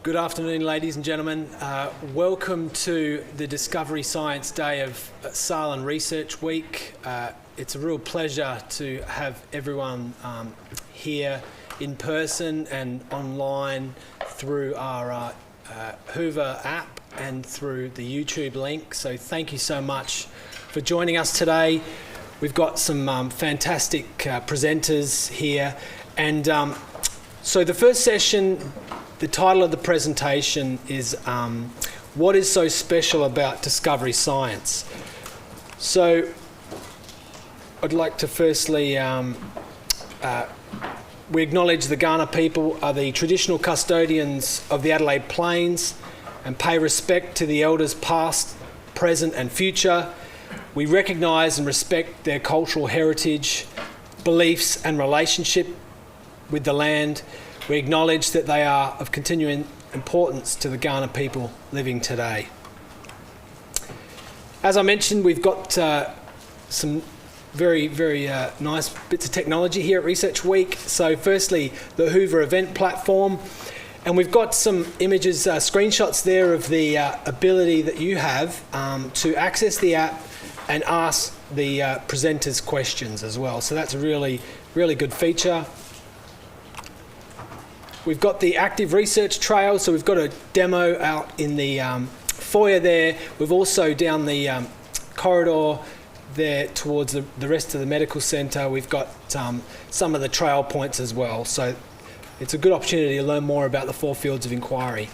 Good afternoon, ladies and gentlemen. Welcome to the Discovery Science Day of SALHN Research Week. It's a real pleasure to have everyone here in person and online through our Hoover app and through the YouTube link. So thank you so much for joining us today. We've got some fantastic presenters here. And so the first session, the title of the presentation is What is so special about discovery science? So I'd like to firstly, we acknowledge the Kaurna people are the traditional custodians of the Adelaide Plains and pay respect to the elders past, present and future. We recognise and respect their cultural heritage, beliefs and relationship with the land. We acknowledge that they are of continuing importance to the Kaurna people living today. As I mentioned, we've got some very nice bits of technology here at Research Week. So firstly, the Hoover event platform. And we've got some images, screenshots there of the ability that you have to access the app and ask the presenters questions as well. So that's a really good feature. We've got the active research trail, so we've got a demo out in the foyer there. We've also down the corridor there towards the rest of the medical centre, we've got some of the trail points as well. So it's a good opportunity to learn more about the 4 fields of inquiry.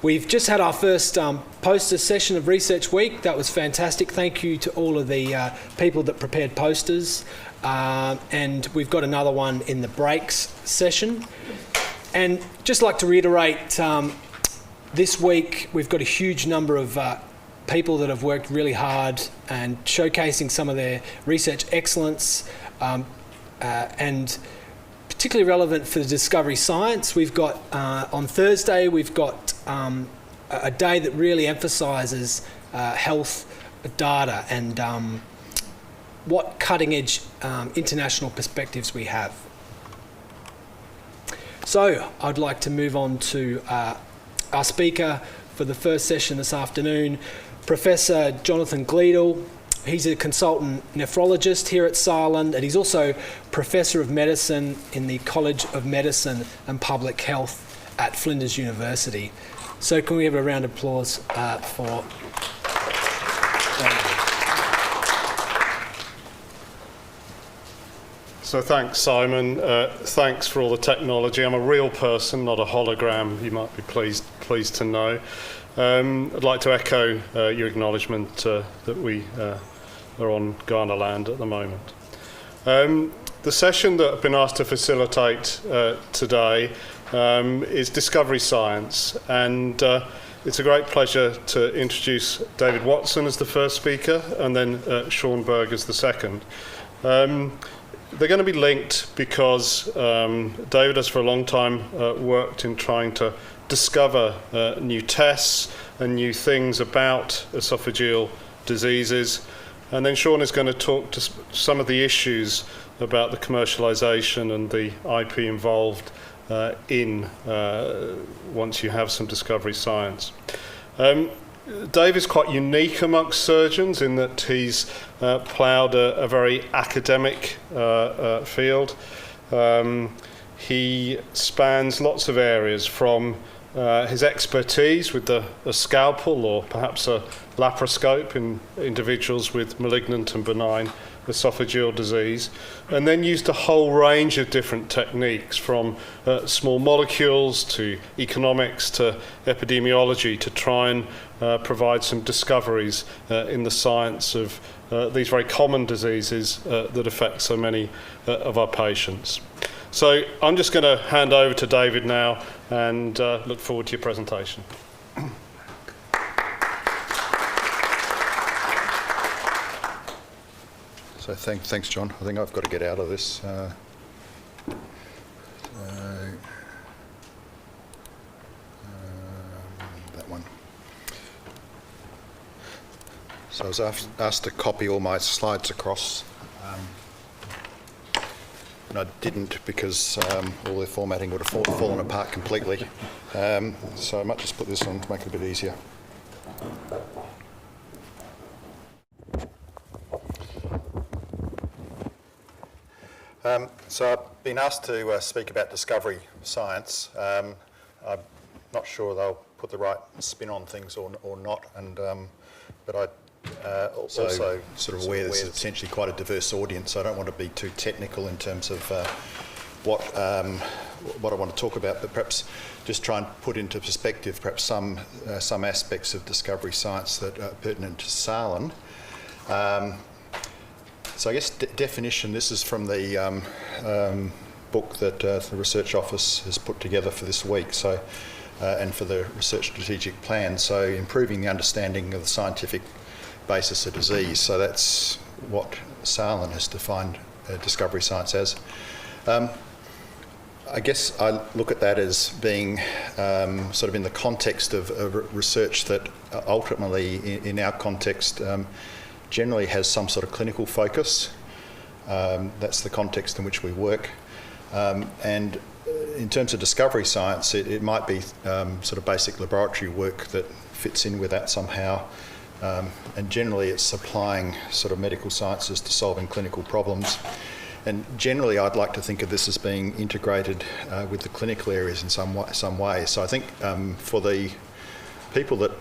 We've just had our first poster session of Research Week. That was fantastic. Thank you to all of the people that prepared posters. And we've got another one in the breaks session. And just like to reiterate, this week we've got a huge number of people that have worked really hard and showcasing some of their research excellence and particularly relevant for the discovery science. We've got on Thursday we've got a day that really emphasises health data and what cutting edge international perspectives we have. So I'd like to move on to our speaker for the first session this afternoon, Professor Jonathan Gleadle. He's a consultant nephrologist here at SALHN, and he's also Professor of Medicine in the College of Medicine and Public Health at Flinders University. So can we have a round of applause for So thanks, Simon. Thanks for all the technology. I'm a real person, not a hologram, you might be pleased to know. I'd like to echo your acknowledgement that we are on Kaurna land at the moment. The session that I've been asked to facilitate today is Discovery Science, and it's a great pleasure to introduce David Watson as the first speaker and then Sean Berg as the second. They're going to be linked because David has for a long time worked in trying to discover new tests and new things about esophageal diseases. And then Sean is going to talk to some of the issues about the commercialisation and the IP involved once you have some discovery science. Dave is quite unique amongst surgeons in that he's ploughed a very academic field. He spans lots of areas from his expertise with a scalpel or perhaps a laparoscope in individuals with malignant and benign esophageal disease, and then used a whole range of different techniques from small molecules to economics to epidemiology to try and provide some discoveries in the science of these very common diseases that affect so many of our patients. So I'm just going to hand over to David now and look forward to your presentation. So thanks, John. I think I've got to get out of this. That one. So I was asked to copy all my slides across. and I didn't because all their formatting would have fallen apart completely. So I might just put this on to make it a bit easier. So I've been asked to speak about discovery science. I'm not sure they'll put the right spin on things or not, and but I also sort of aware this is potentially quite a diverse audience, so I don't want to be too technical in terms of what I want to talk about, but perhaps just try and put into perspective perhaps some aspects of discovery science that are pertinent to SALHN. So I guess definition, this is from the book that the Research Office has put together for this week, so and for the Research Strategic Plan, so improving the understanding of the scientific basis of disease. So that's what SALHN has defined discovery science as. I guess I look at that as being sort of in the context of research that ultimately, in our context, generally has some sort of clinical focus. That's the context in which we work. And in terms of discovery science, it might be sort of basic laboratory work that fits in with that somehow. And generally it's applying sort of medical sciences to solving clinical problems. And generally I'd like to think of this as being integrated with the clinical areas in some way. So I think for the people that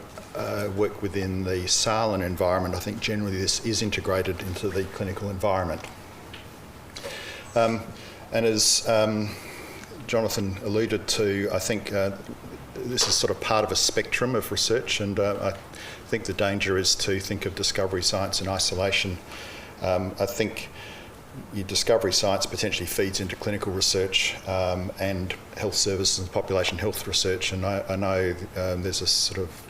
work within the SALHN environment, I think generally this is integrated into the clinical environment. And as Jonathan alluded to, I think this is sort of part of a spectrum of research, and I think the danger is to think of discovery science in isolation. I think your discovery science potentially feeds into clinical research and health services and population health research, and I know there's a sort of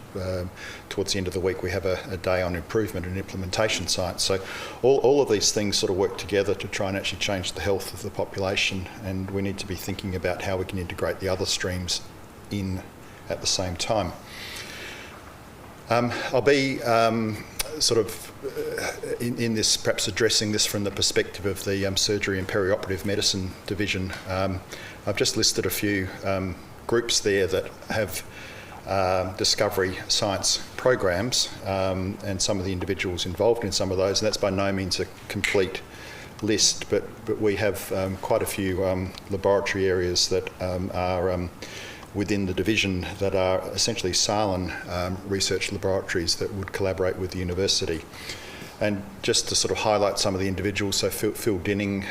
towards the end of the week we have a day on improvement and implementation science. So all of these things sort of work together to try and actually change the health of the population, and we need to be thinking about how we can integrate the other streams in at the same time. I'll be sort of in this, perhaps addressing this from the perspective of the surgery and perioperative medicine division. I've just listed a few groups there that have discovery science programs and some of the individuals involved in some of those, and that's by no means a complete list, but we have quite a few laboratory areas that are within the division that are essentially SALHN research laboratories that would collaborate with the university. And just to sort of highlight some of the individuals, so Phil Dinning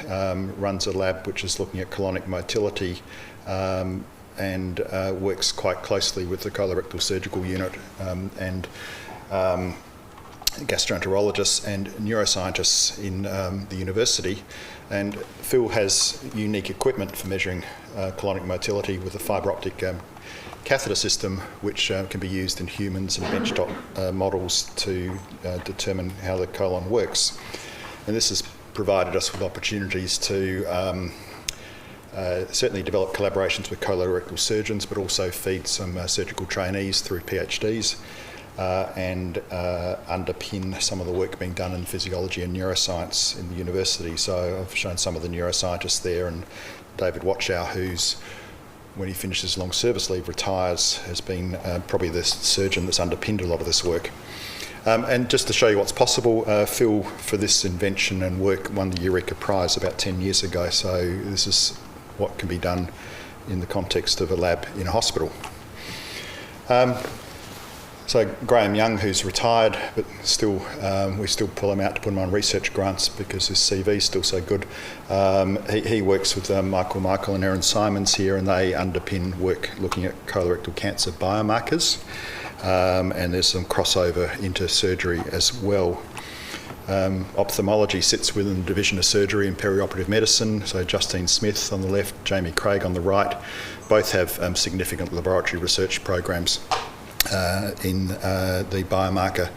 runs a lab which is looking at colonic motility and works quite closely with the colorectal surgical unit and gastroenterologists and neuroscientists in the university. And Phil has unique equipment for measuring colonic motility with a fibre optic catheter system, which can be used in humans and benchtop models to determine how the colon works. And this has provided us with opportunities to certainly develop collaborations with colorectal surgeons, but also feed some surgical trainees through PhDs and underpin some of the work being done in physiology and neuroscience in the university. So I've shown some of the neuroscientists there, and David Watchow, who's, when he finishes long service leave, retires, has been probably the surgeon that's underpinned a lot of this work. And just to show you what's possible, Phil, for this invention and work, won the Eureka Prize about 10 years ago, so this is what can be done in the context of a lab in a hospital. So Graham Young, who's retired, but still we still pull him out to put him on research grants because his CV is still so good. He works with Michael and Erin Simons here, and they underpin work looking at colorectal cancer biomarkers, and there's some crossover into surgery as well. Ophthalmology sits within the Division of Surgery and Perioperative Medicine, so Justine Smith on the left, Jamie Craig on the right. Both have significant laboratory research programs in the biomarker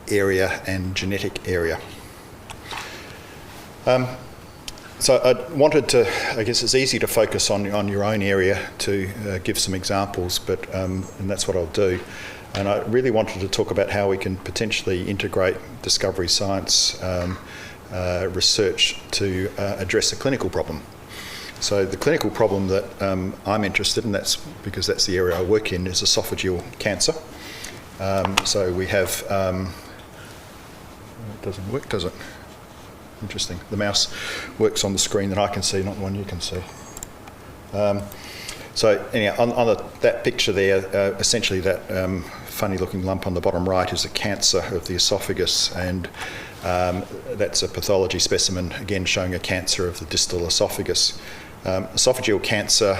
area and genetic area. So I wanted to, I guess it's easy to focus on your own area to give some examples, but and that's what I'll do. And I really wanted to talk about how we can potentially integrate discovery science research to address a clinical problem. So the clinical problem that I'm interested in, that's because that's the area I work in, is esophageal cancer. So we have, it doesn't work, does it? Interesting. The mouse works on the screen that I can see, not the one you can see. So anyhow, on that picture there, essentially that funny-looking lump on the bottom right is a cancer of the esophagus, and that's a pathology specimen, again showing a cancer of the distal esophagus. Esophageal cancer,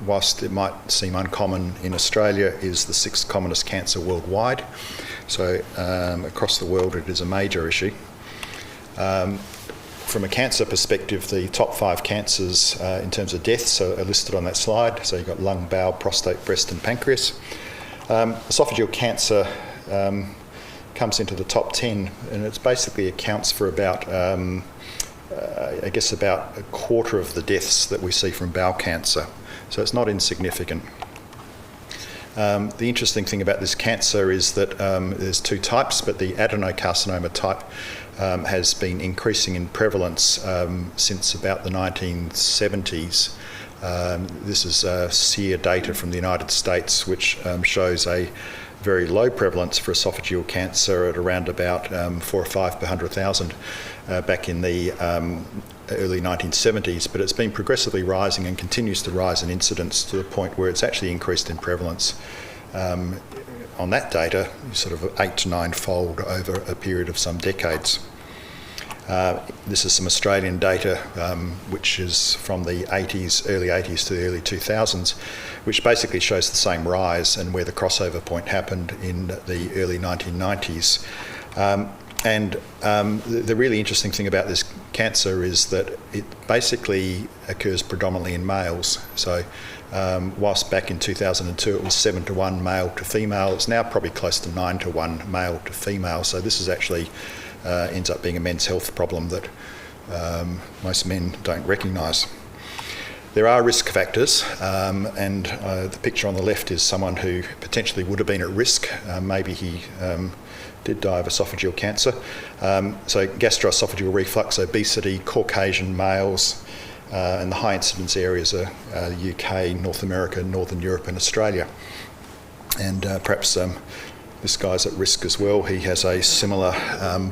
whilst it might seem uncommon in Australia, is the 6th commonest cancer worldwide. So across the world it is a major issue. From a cancer perspective, the top 5 cancers in terms of deaths are listed on that slide. So you've got lung, bowel, prostate, breast and pancreas. Esophageal cancer comes into the top 10, and it basically accounts for about, I guess, about a quarter of the deaths that we see from bowel cancer. So it's not insignificant. The interesting thing about this cancer is that there's 2 types, but the adenocarcinoma type has been increasing in prevalence since about the 1970s. This is SEER data from the United States, which shows a very low prevalence for esophageal cancer at around about 4 or 5 per 100,000 back in the early 1970s, but it's been progressively rising and continues to rise in incidence to the point where it's actually increased in prevalence. On that data, sort of 8 to 9-fold over a period of some decades. This is some Australian data, which is from the early 80s to the early 2000s, which basically shows the same rise and where the crossover point happened in the early 1990s. The really interesting thing about this cancer is that it basically occurs predominantly in males. So whilst back in 2002 it was 7 to 1 male to female, it's now probably close to 9 to 1 male to female. So this is actually ends up being a men's health problem that most men don't recognise. There are risk factors, and the picture on the left is someone who potentially would have been at risk. Maybe he did die of esophageal cancer. So gastroesophageal reflux, obesity, Caucasian males, and the high incidence areas are the UK, North America, Northern Europe and Australia. And perhaps this guy's at risk as well. He has a similar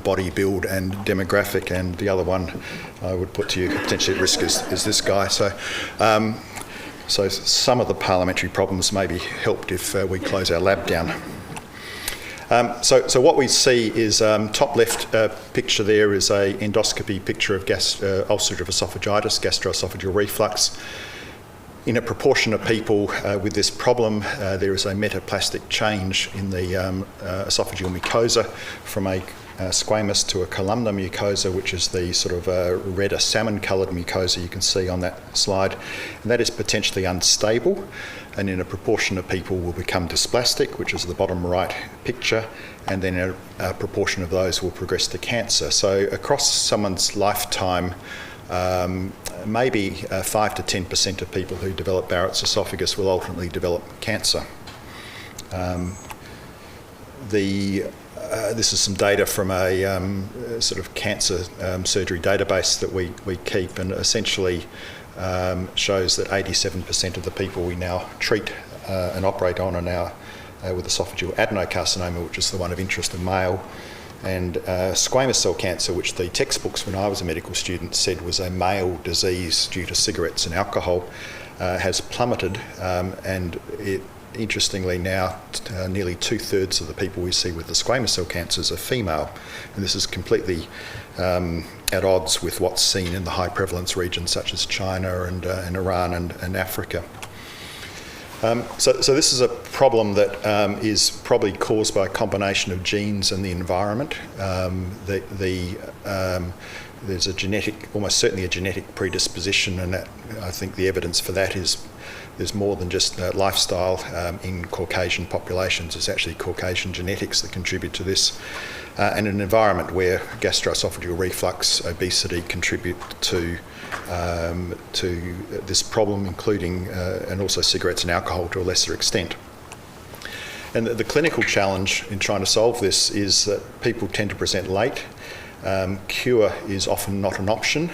body build and demographic, and the other one I would put to you potentially at risk is this guy. So some of the parliamentary problems may be helped if we close our lab down. So what we see is top left picture there is a endoscopy picture of ulcerative esophagitis, gastroesophageal reflux. In a proportion of people with this problem, there is a metaplastic change in the esophageal mucosa from a squamous to a columnar mucosa, which is the sort of redder salmon-coloured mucosa you can see on that slide. And that is potentially unstable, and in a proportion of people will become dysplastic, which is the bottom right picture, and then a proportion of those will progress to cancer. So across someone's lifetime, maybe 5 to 10% of people who develop Barrett's esophagus will ultimately develop cancer. This is some data from a sort of cancer surgery database that we keep, and essentially shows that 87% of the people we now treat and operate on are now with esophageal adenocarcinoma, which is the one of interest in male. And squamous cell cancer, which the textbooks when I was a medical student said was a male disease due to cigarettes and alcohol, has plummeted, and it, interestingly now nearly 2/3 of the people we see with the squamous cell cancers are female, and this is completely at odds with what's seen in the high prevalence regions such as China and Iran and Africa. So this is a problem that is probably caused by a combination of genes and the environment. There's a genetic, almost certainly a genetic predisposition, and that, I think the evidence for that is there's more than just lifestyle in Caucasian populations. It's actually Caucasian genetics that contribute to this, and an environment where gastroesophageal reflux, obesity contribute to this problem, including and also cigarettes and alcohol to a lesser extent. And the clinical challenge in trying to solve this is that people tend to present late. Cure is often not an option.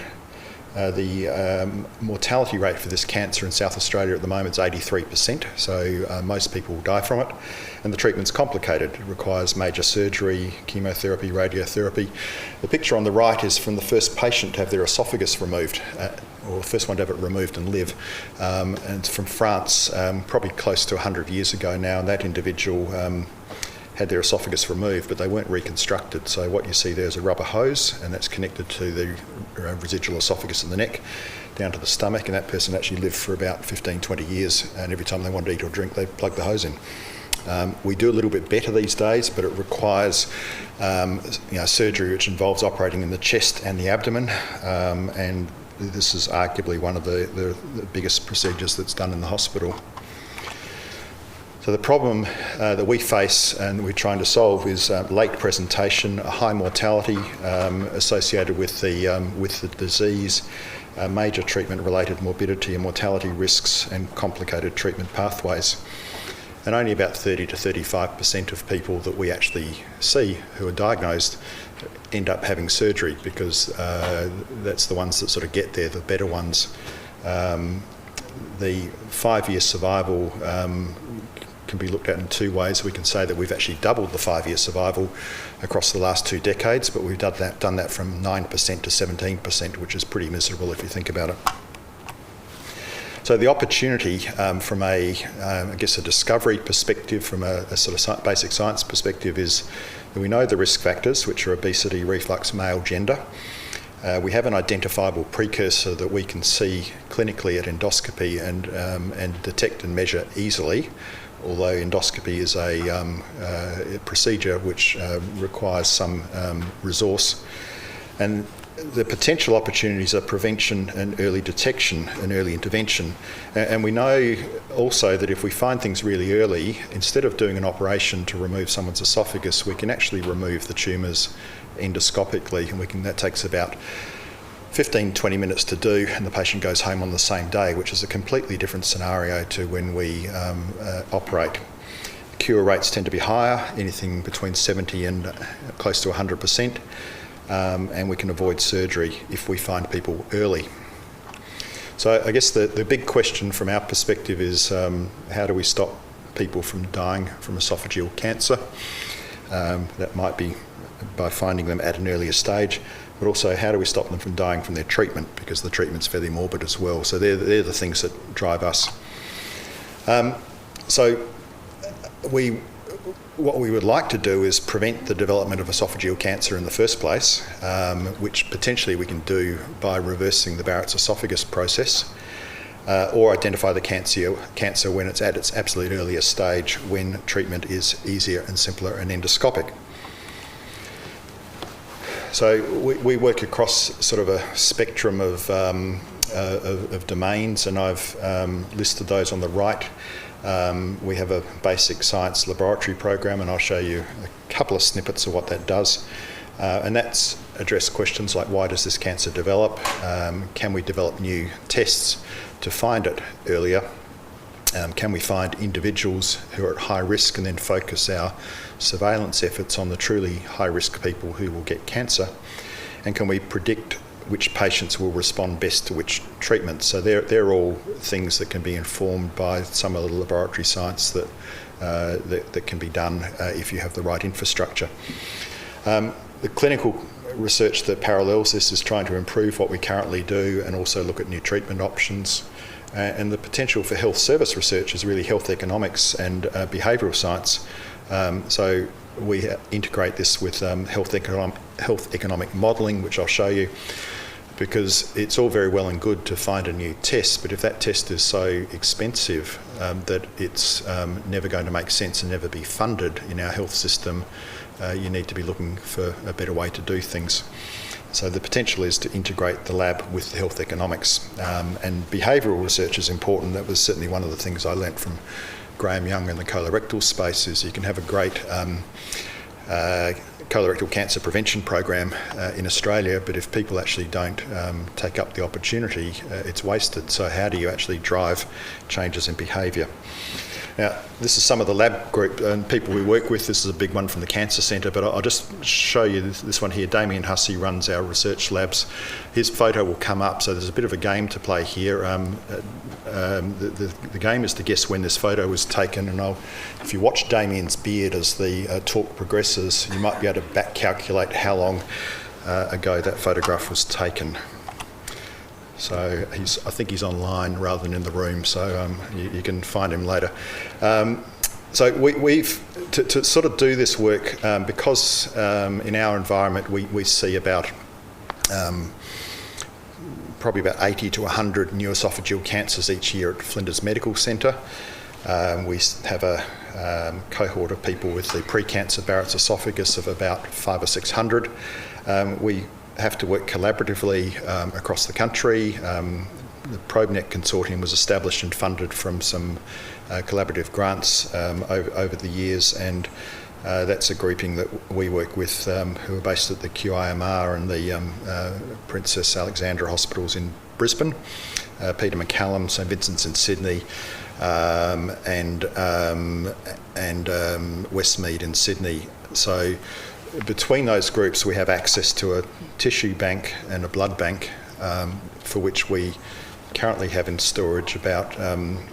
The mortality rate for this cancer in South Australia at the moment is 83%, so most people die from it. And the treatment's complicated. It requires major surgery, chemotherapy, radiotherapy. The picture on the right is from the first patient to have their esophagus removed, or the first one to have it removed and live. And it's from France, probably close to 100 years ago now, and that individual had their esophagus removed, but they weren't reconstructed. So what you see there is a rubber hose, and that's connected to the residual esophagus in the neck down to the stomach, and that person actually lived for about 15, 20 years, and every time they wanted to eat or drink, they plugged the hose in. We do a little bit better these days, but it requires surgery which involves operating in the chest and the abdomen, and this is arguably one of the biggest procedures that's done in the hospital. So the problem that we face and we're trying to solve is late presentation, a high mortality associated with the disease, major treatment-related morbidity and mortality risks, and complicated treatment pathways. And only about 30 to 35% of people that we actually see who are diagnosed end up having surgery, because that's the ones that sort of get there, the better ones. The 5-year survival can be looked at in two ways. We can say that we've actually doubled the 5-year survival across the last 2 decades, but we've done that from 9% to 17%, which is pretty miserable if you think about it. So the opportunity from a discovery perspective, from a sort of basic science perspective, is that we know the risk factors, which are obesity, reflux, male gender. We have an identifiable precursor that we can see clinically at endoscopy and detect and measure easily, although endoscopy is a procedure which requires some resource. And the potential opportunities are prevention and early detection and early intervention. And we know also that if we find things really early, instead of doing an operation to remove someone's esophagus, we can actually remove the tumours endoscopically, and that takes about 15-20 minutes to do, and the patient goes home on the same day, which is a completely different scenario to when we operate. Cure rates tend to be higher, anything between 70 and close to 100%, and we can avoid surgery if we find people early. So I guess the big question from our perspective is how do we stop people from dying from esophageal cancer? That might be by finding them at an earlier stage, but also how do we stop them from dying from their treatment, because the treatment's fairly morbid as well. So they're the things that drive us. What we would like to do is prevent the development of esophageal cancer in the first place, which potentially we can do by reversing the Barrett's esophagus process, or identify the cancer when it's at its absolute earliest stage, when treatment is easier and simpler and endoscopic. So we work across sort of a spectrum of domains, and I've listed those on the right. We have a basic science laboratory program, and I'll show you a couple of snippets of what that does. And that's address questions like, why does this cancer develop? Can we develop new tests to find it earlier? Can we find individuals who are at high risk and then focus our surveillance efforts on the truly high-risk people who will get cancer? And can we predict which patients will respond best to which treatment? So they're all things that can be informed by some of the laboratory science that can be done if you have the right infrastructure. The clinical research that parallels this is trying to improve what we currently do and also look at new treatment options. And the potential for health service research is really health economics and behavioural science. So we integrate this with health economic modelling, which I'll show you, because it's all very well and good to find a new test, but if that test is so expensive that it's never going to make sense and never be funded in our health system, you need to be looking for a better way to do things. So the potential is to integrate the lab with the health economics, and behavioural research is important. That was certainly one of the things I learnt from Graham Young in the colorectal space, is you can have a great colorectal cancer prevention program in Australia, but if people actually don't take up the opportunity, it's wasted. So how do you actually drive changes in behaviour? Now, this is some of the lab group and people we work with. This is a big one from the Cancer Centre, but I'll just show you this one here. Damien Hussey runs our research labs. His photo will come up, so there's a bit of a game to play here. The game is to guess when this photo was taken, and if you watch Damien's beard as the talk progresses, you might be able to back calculate how long ago that photograph was taken. So I think he's online rather than in the room, so you can find him later. So we've to sort of do this work because in our environment we see about probably about 80 to 100 new esophageal cancers each year at Flinders Medical Centre. We have a cohort of people with the pre-cancer Barrett's esophagus of about 500 or 600. We have to work collaboratively across the country. The ProbeNet Consortium was established and funded from some collaborative grants over the years, and that's a grouping that we work with who are based at the QIMR and the Princess Alexandra Hospitals in Brisbane, Peter MacCallum, St Vincent's in Sydney, and Westmead in Sydney. So between those groups we have access to a tissue bank and a blood bank for which we currently have in storage about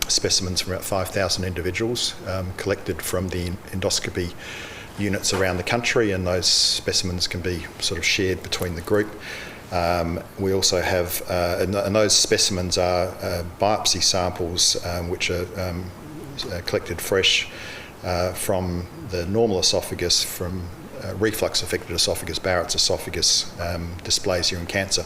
specimens from about 5,000 individuals collected from the endoscopy units around the country, and those specimens can be sort of shared between the group. We also have, and those specimens are biopsy samples which are collected fresh from the normal esophagus, from reflux affected esophagus, Barrett's esophagus, dysplasia and cancer.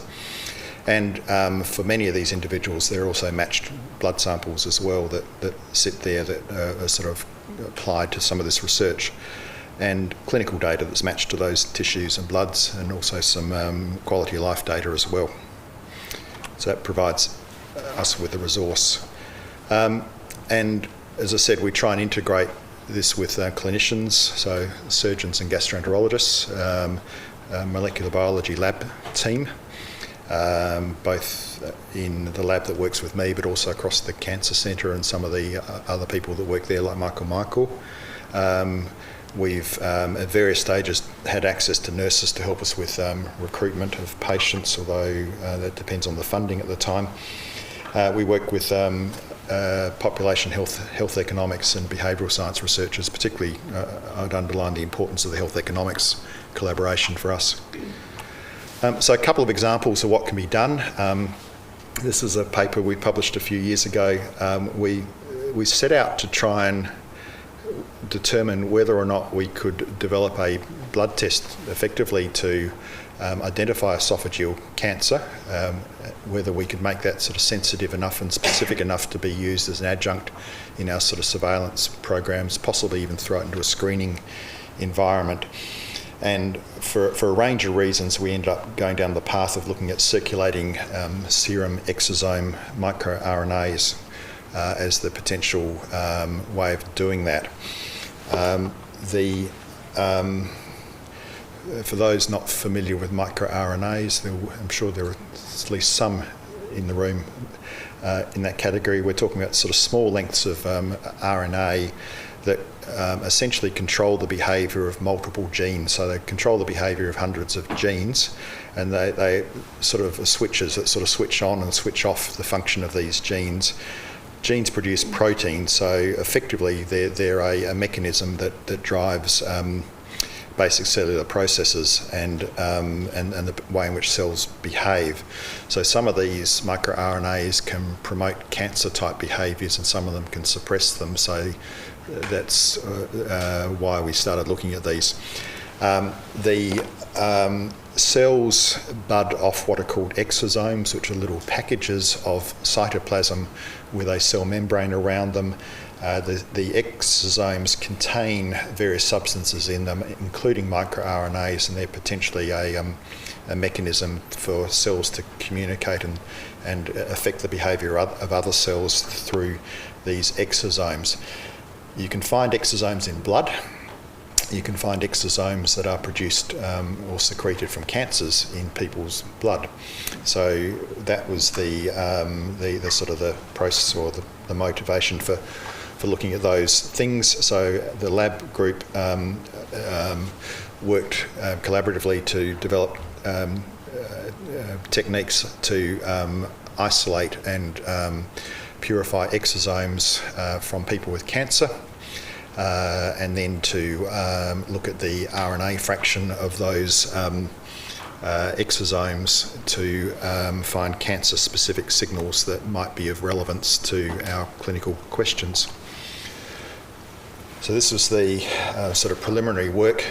And for many of these individuals there are also matched blood samples as well that sit there that are sort of applied to some of this research, and clinical data that's matched to those tissues and bloods, and also some quality of life data as well. So that provides us with a resource. And as I said, we try and integrate this with clinicians, so surgeons and gastroenterologists, molecular biology lab team, both in the lab that works with me, but also across the Cancer Centre and some of the other people that work there, like Michael. We've at various stages had access to nurses to help us with recruitment of patients, although that depends on the funding at the time. We work with population health economics and behavioural science researchers, particularly I'd underline the importance of the health economics collaboration for us. So a couple of examples of what can be done. This is a paper we published a few years ago. We set out to try and determine whether or not we could develop a blood test effectively to identify esophageal cancer, whether we could make that sort of sensitive enough and specific enough to be used as an adjunct in our sort of surveillance programs, possibly even throw it into a screening environment. And for a range of reasons, we ended up going down the path of looking at circulating serum exosome microRNAs as the potential way of doing that. For those not familiar with microRNAs, I'm sure there are at least some in the room in that category. We're talking about sort of small lengths of RNA that essentially control the behaviour of multiple genes. So they control the behaviour of hundreds of genes, and they sort of are switches that sort of switch on and switch off the function of these genes. Genes produce proteins, so effectively they're a mechanism that drives basic cellular processes and the way in which cells behave. So some of these microRNAs can promote cancer-type behaviours, and some of them can suppress them. So that's why we started looking at these. The cells bud off what are called exosomes, which are little packages of cytoplasm with a cell membrane around them. The exosomes contain various substances in them, including microRNAs, and they're potentially a mechanism for cells to communicate and affect the behaviour of other cells through these exosomes. You can find exosomes in blood. You can find exosomes that are produced or secreted from cancers in people's blood. So that was the sort of the process or the motivation for for looking at those things. So the lab group worked collaboratively to develop techniques to isolate and purify exosomes from people with cancer, and then to look at the RNA fraction of those exosomes to find cancer-specific signals that might be of relevance to our clinical questions. So this was the sort of preliminary work.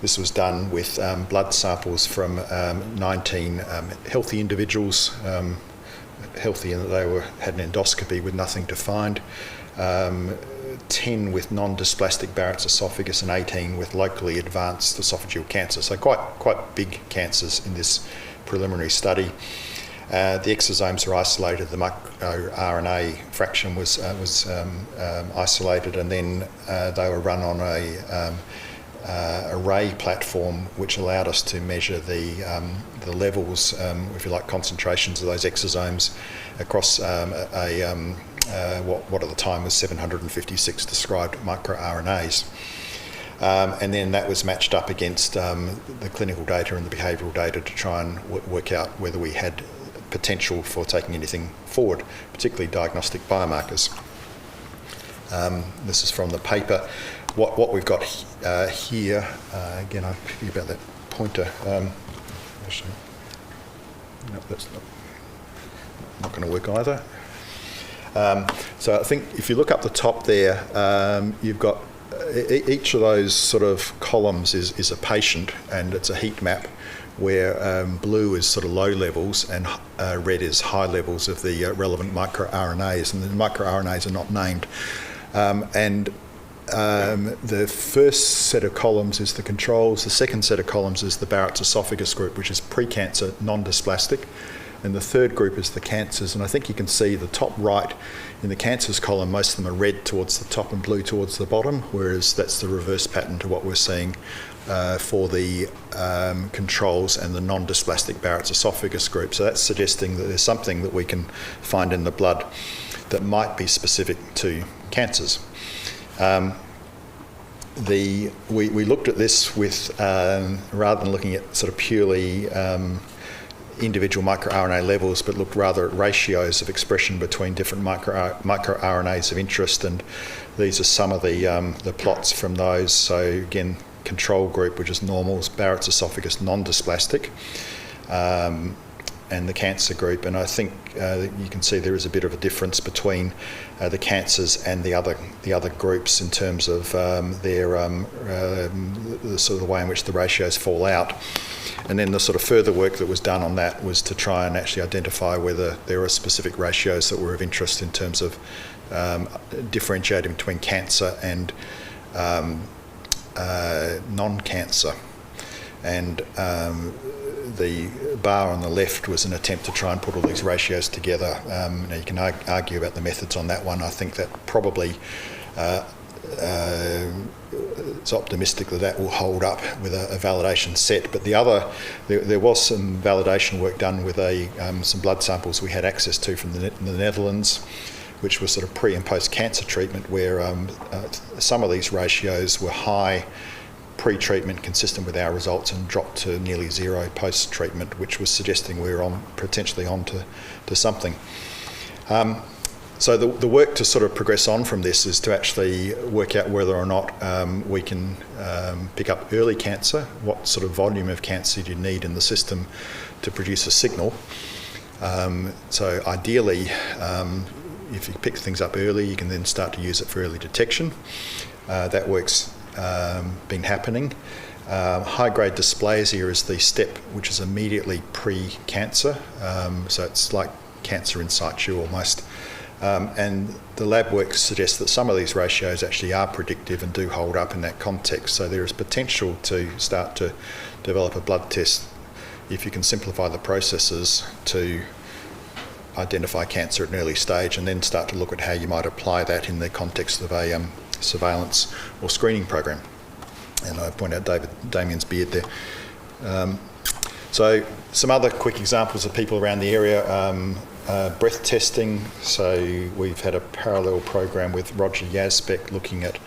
This was done with blood samples from 19 healthy individuals, healthy in that they had an endoscopy with nothing to find, 10 with non-dysplastic Barrett's esophagus and 18 with locally advanced esophageal cancer. So quite big cancers in this preliminary study. The exosomes were isolated, the microRNA fraction was isolated, and then they were run on a array platform which allowed us to measure the levels, if you like, concentrations of those exosomes across what at the time was 756 described microRNAs. And then that was matched up against the clinical data and the behavioural data to try and work out whether we had potential for taking anything forward, particularly diagnostic biomarkers. This is from the paper. What we've got here, again, I'll forget about that pointer. Actually, no, that's not going to work either. So I think if you look up the top there, you've got each of those sort of columns is a patient, and it's a heat map where blue is sort of low levels and red is high levels of the relevant microRNAs, and the microRNAs are not named. The first set of columns is the controls, the second set of columns is the Barrett's esophagus group, which is pre-cancer, non-dysplastic, and the third group is the cancers. And I think you can see the top right in the cancers column, most of them are red towards the top and blue towards the bottom, whereas that's the reverse pattern to what we're seeing for the controls and the non-dysplastic Barrett's esophagus group. So that's suggesting that there's something that we can find in the blood that might be specific to cancers. We looked at this with, rather than looking at sort of purely individual microRNA levels, but looked rather at ratios of expression between different microRNAs of interest, and these are some of the plots from those. So again, control group, which is normals, Barrett's esophagus non-dysplastic, and the cancer group, and I think you can see there is a bit of a difference between the cancers and the other groups in terms of their the sort of the way in which the ratios fall out. And then the sort of further work that was done on that was to try and actually identify whether there are specific ratios that were of interest in terms of differentiating between cancer and non-cancer. And the bar on the left was an attempt to try and put all these ratios together. Now you can argue about the methods on that one. I think that probably it's optimistic that will hold up with a validation set. But there was some validation work done with some blood samples we had access to from the Netherlands, which was sort of pre and post cancer treatment, where some of these ratios were high pre-treatment, consistent with our results, and dropped to nearly zero post-treatment, which was suggesting we were potentially on to something. So the work to sort of progress on from this is to actually work out whether or not we can pick up early cancer, what sort of volume of cancer do you need in the system to produce a signal. So ideally, if you pick things up early, you can then start to use it for early detection. That work's been happening. High-grade dysplasia is the step which is immediately pre-cancer, so it's like cancer in situ almost. And the lab work suggests that some of these ratios actually are predictive and do hold up in that context. So there is potential to start to develop a blood test, if you can simplify the processes, to identify cancer at an early stage, and then start to look at how you might apply that in the context of a surveillance or screening program. And I point out Damien's beard there. So some other quick examples of people around the area. breath testing. So we've had a parallel program with Roger Yazbek looking at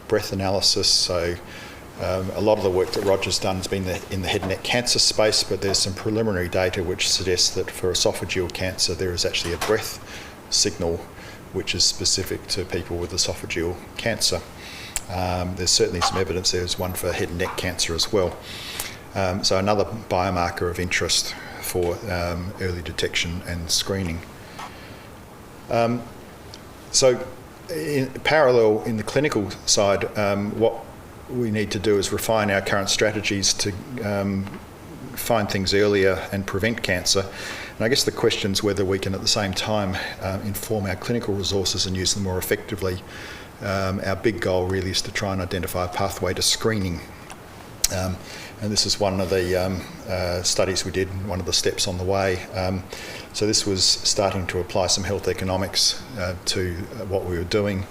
breath analysis. So a lot of the work that Roger's done has been in the head and neck cancer space, but there's some preliminary data which suggests that for esophageal cancer there is actually a breath signal which is specific to people with esophageal cancer. There's certainly some evidence there's one for head and neck cancer as well. So another biomarker of interest for early detection and screening. So in parallel in the clinical side, what we need to do is refine our current strategies to find things earlier and prevent cancer. And I guess the question is whether we can at the same time inform our clinical resources and use them more effectively. Our big goal really is to try and identify a pathway to screening. And this is one of the studies we did, one of the steps on the way. So this was starting to apply some health economics to what we were doing.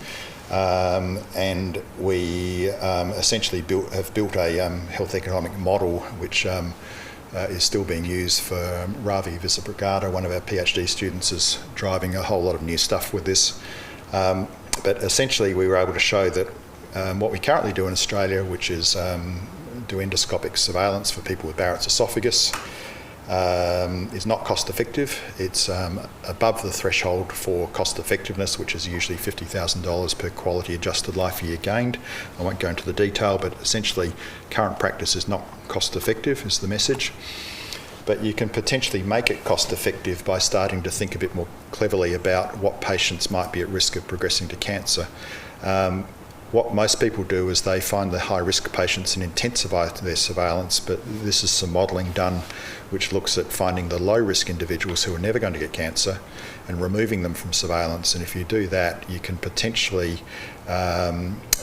And we essentially have built a health economic model which is still being used for Ravi Visabragada. One of our PhD students is driving a whole lot of new stuff with this. But essentially we were able to show that what we currently do in Australia, which is do endoscopic surveillance for people with Barrett's esophagus, is not cost effective. It's above the threshold for cost effectiveness, which is usually $50,000 per quality adjusted life year gained. I won't go into the detail, but essentially current practice is not cost effective is the message. But you can potentially make it cost effective by starting to think a bit more cleverly about what patients might be at risk of progressing to cancer. What most people do is they find the high-risk patients and intensify their surveillance, but this is some modelling done which looks at finding the low-risk individuals who are never going to get cancer and removing them from surveillance. And if you do that, you can potentially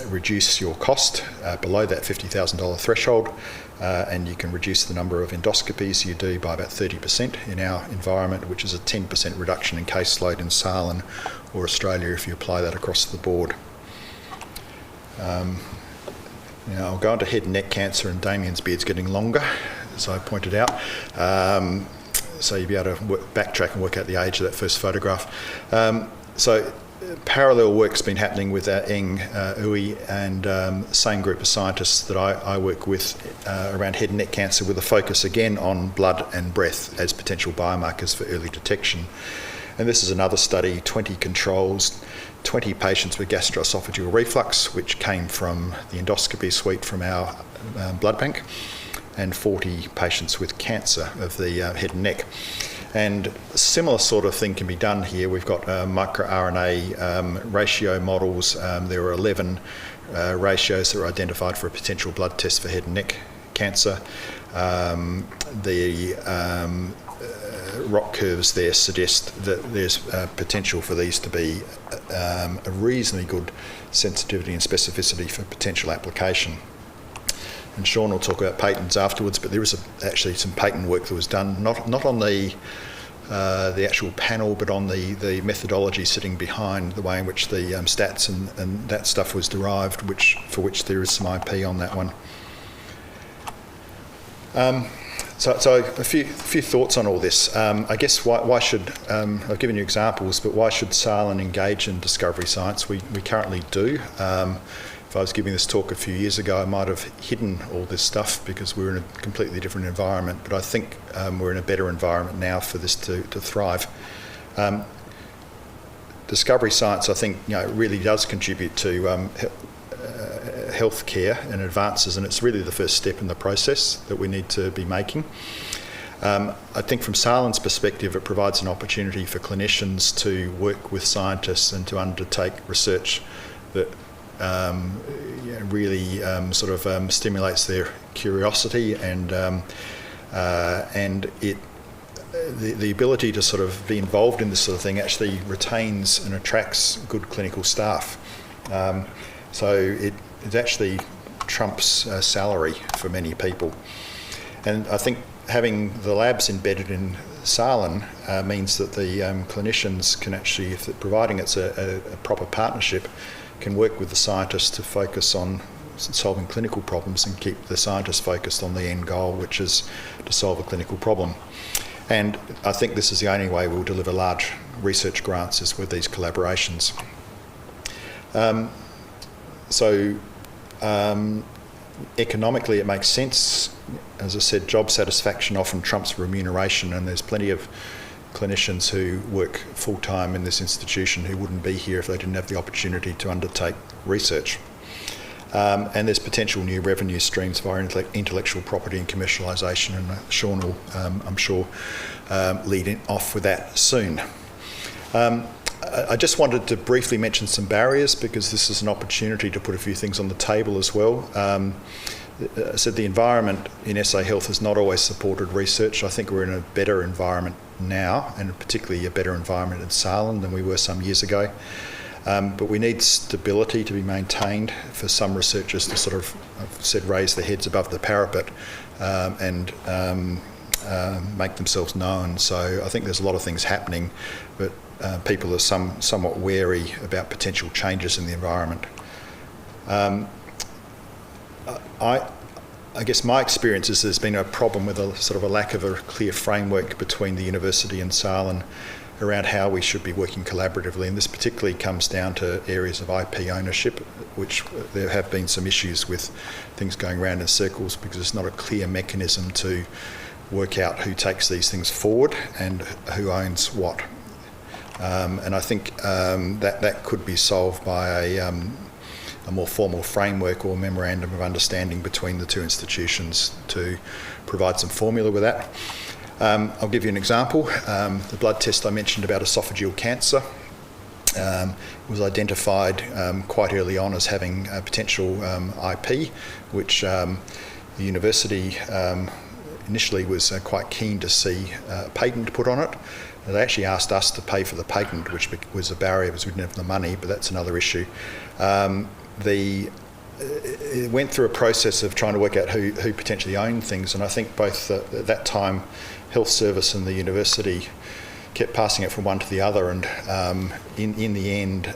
reduce your cost below that $50,000 threshold, and you can reduce the number of endoscopies you do by about 30% in our environment, which is a 10% reduction in caseload in SALHN or Australia if you apply that across the board. I'll go on to head and neck cancer, and Damien's beard's getting longer, as I pointed out. So you'll be able to backtrack and work out the age of that first photograph. So parallel work's been happening with Eng Uy and same group of scientists that I work with around head and neck cancer, with a focus again on blood and breath as potential biomarkers for early detection. And this is another study, 20 controls, 20 patients with gastroesophageal reflux, which came from the endoscopy suite from our blood bank, and 40 patients with cancer of the head and neck. And a similar sort of thing can be done here. We've got microRNA ratio models. There were 11 ratios that were identified for a potential blood test for head and neck cancer. Rock curves there suggest that there's potential for these to be a reasonably good sensitivity and specificity for potential application. And Sean will talk about patents afterwards, but there is actually some patent work that was done, not on the actual panel, but on the methodology sitting behind the way in which the stats and that stuff was derived, for which there is some IP on that one. So a few thoughts on all this. I guess why should, I've given you examples, but why should SALHN engage in discovery science? We currently do. If I was giving this talk a few years ago, I might have hidden all this stuff because we're in a completely different environment, but I think we're in a better environment now for this to thrive. Discovery science, I think, really does contribute to healthcare and advances, and it's really the first step in the process that we need to be making. I think from SALHN's perspective, it provides an opportunity for clinicians to work with scientists and to undertake research that really stimulates their curiosity and the ability to sort of be involved in this sort of thing actually retains and attracts good clinical staff. So it actually trumps salary for many people. And I think having the labs embedded in SALHN means that the clinicians can actually, providing it's a proper partnership, can work with the scientists to focus on solving clinical problems and keep the scientists focused on the end goal, which is to solve a clinical problem. And I think this is the only way we'll deliver large research grants is with these collaborations. Economically, it makes sense. As I said, job satisfaction often trumps remuneration, and there's plenty of clinicians who work full-time in this institution who wouldn't be here if they didn't have the opportunity to undertake research. And there's potential new revenue streams via intellectual property and commercialisation, and Sean will, I'm sure, lead off with that soon. I just wanted to briefly mention some barriers, because this is an opportunity to put a few things on the table as well. I said the environment in SA Health has not always supported research. I think we're in a better environment now, and particularly a better environment in SALHN than we were some years ago. But we need stability to be maintained for some researchers to sort of, I've said, raise their heads above the parapet and make themselves known. So I think there's a lot of things happening, but people are somewhat wary about potential changes in the environment. I guess my experience is there's been a problem with a sort of a lack of a clear framework between the university and SALHN around how we should be working collaboratively, and this particularly comes down to areas of IP ownership, which there have been some issues with things going around in circles because there's not a clear mechanism to work out who takes these things forward and who owns what. And I think that could be solved by a more formal framework or memorandum of understanding between the two institutions to provide some formula with that. I'll give you an example. The blood test I mentioned about esophageal cancer was identified quite early on as having potential IP, which the university initially was quite keen to see a patent put on it. They actually asked us to pay for the patent, which was a barrier because we didn't have the money, but that's another issue. It went through a process of trying to work out who potentially owned things, and I think both at that time Health Service and the university kept passing it from one to the other, and in the end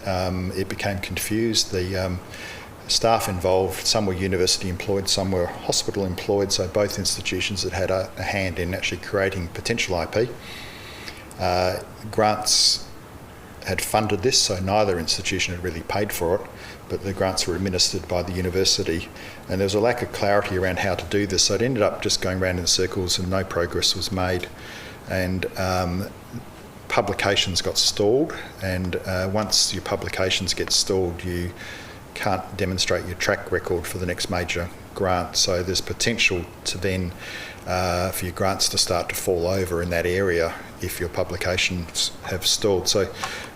it became confused. The staff involved, some were university employed, some were hospital employed, so both institutions had a hand in actually creating potential IP. Grants had funded this, so neither institution had really paid for it, but the grants were administered by the university, and there was a lack of clarity around how to do this, so it ended up just going round in circles and no progress was made, and publications got stalled, and once your publications get stalled, you can't demonstrate your track record for the next major grant, so there's potential to then for your grants to start to fall over in that area if your publications have stalled. So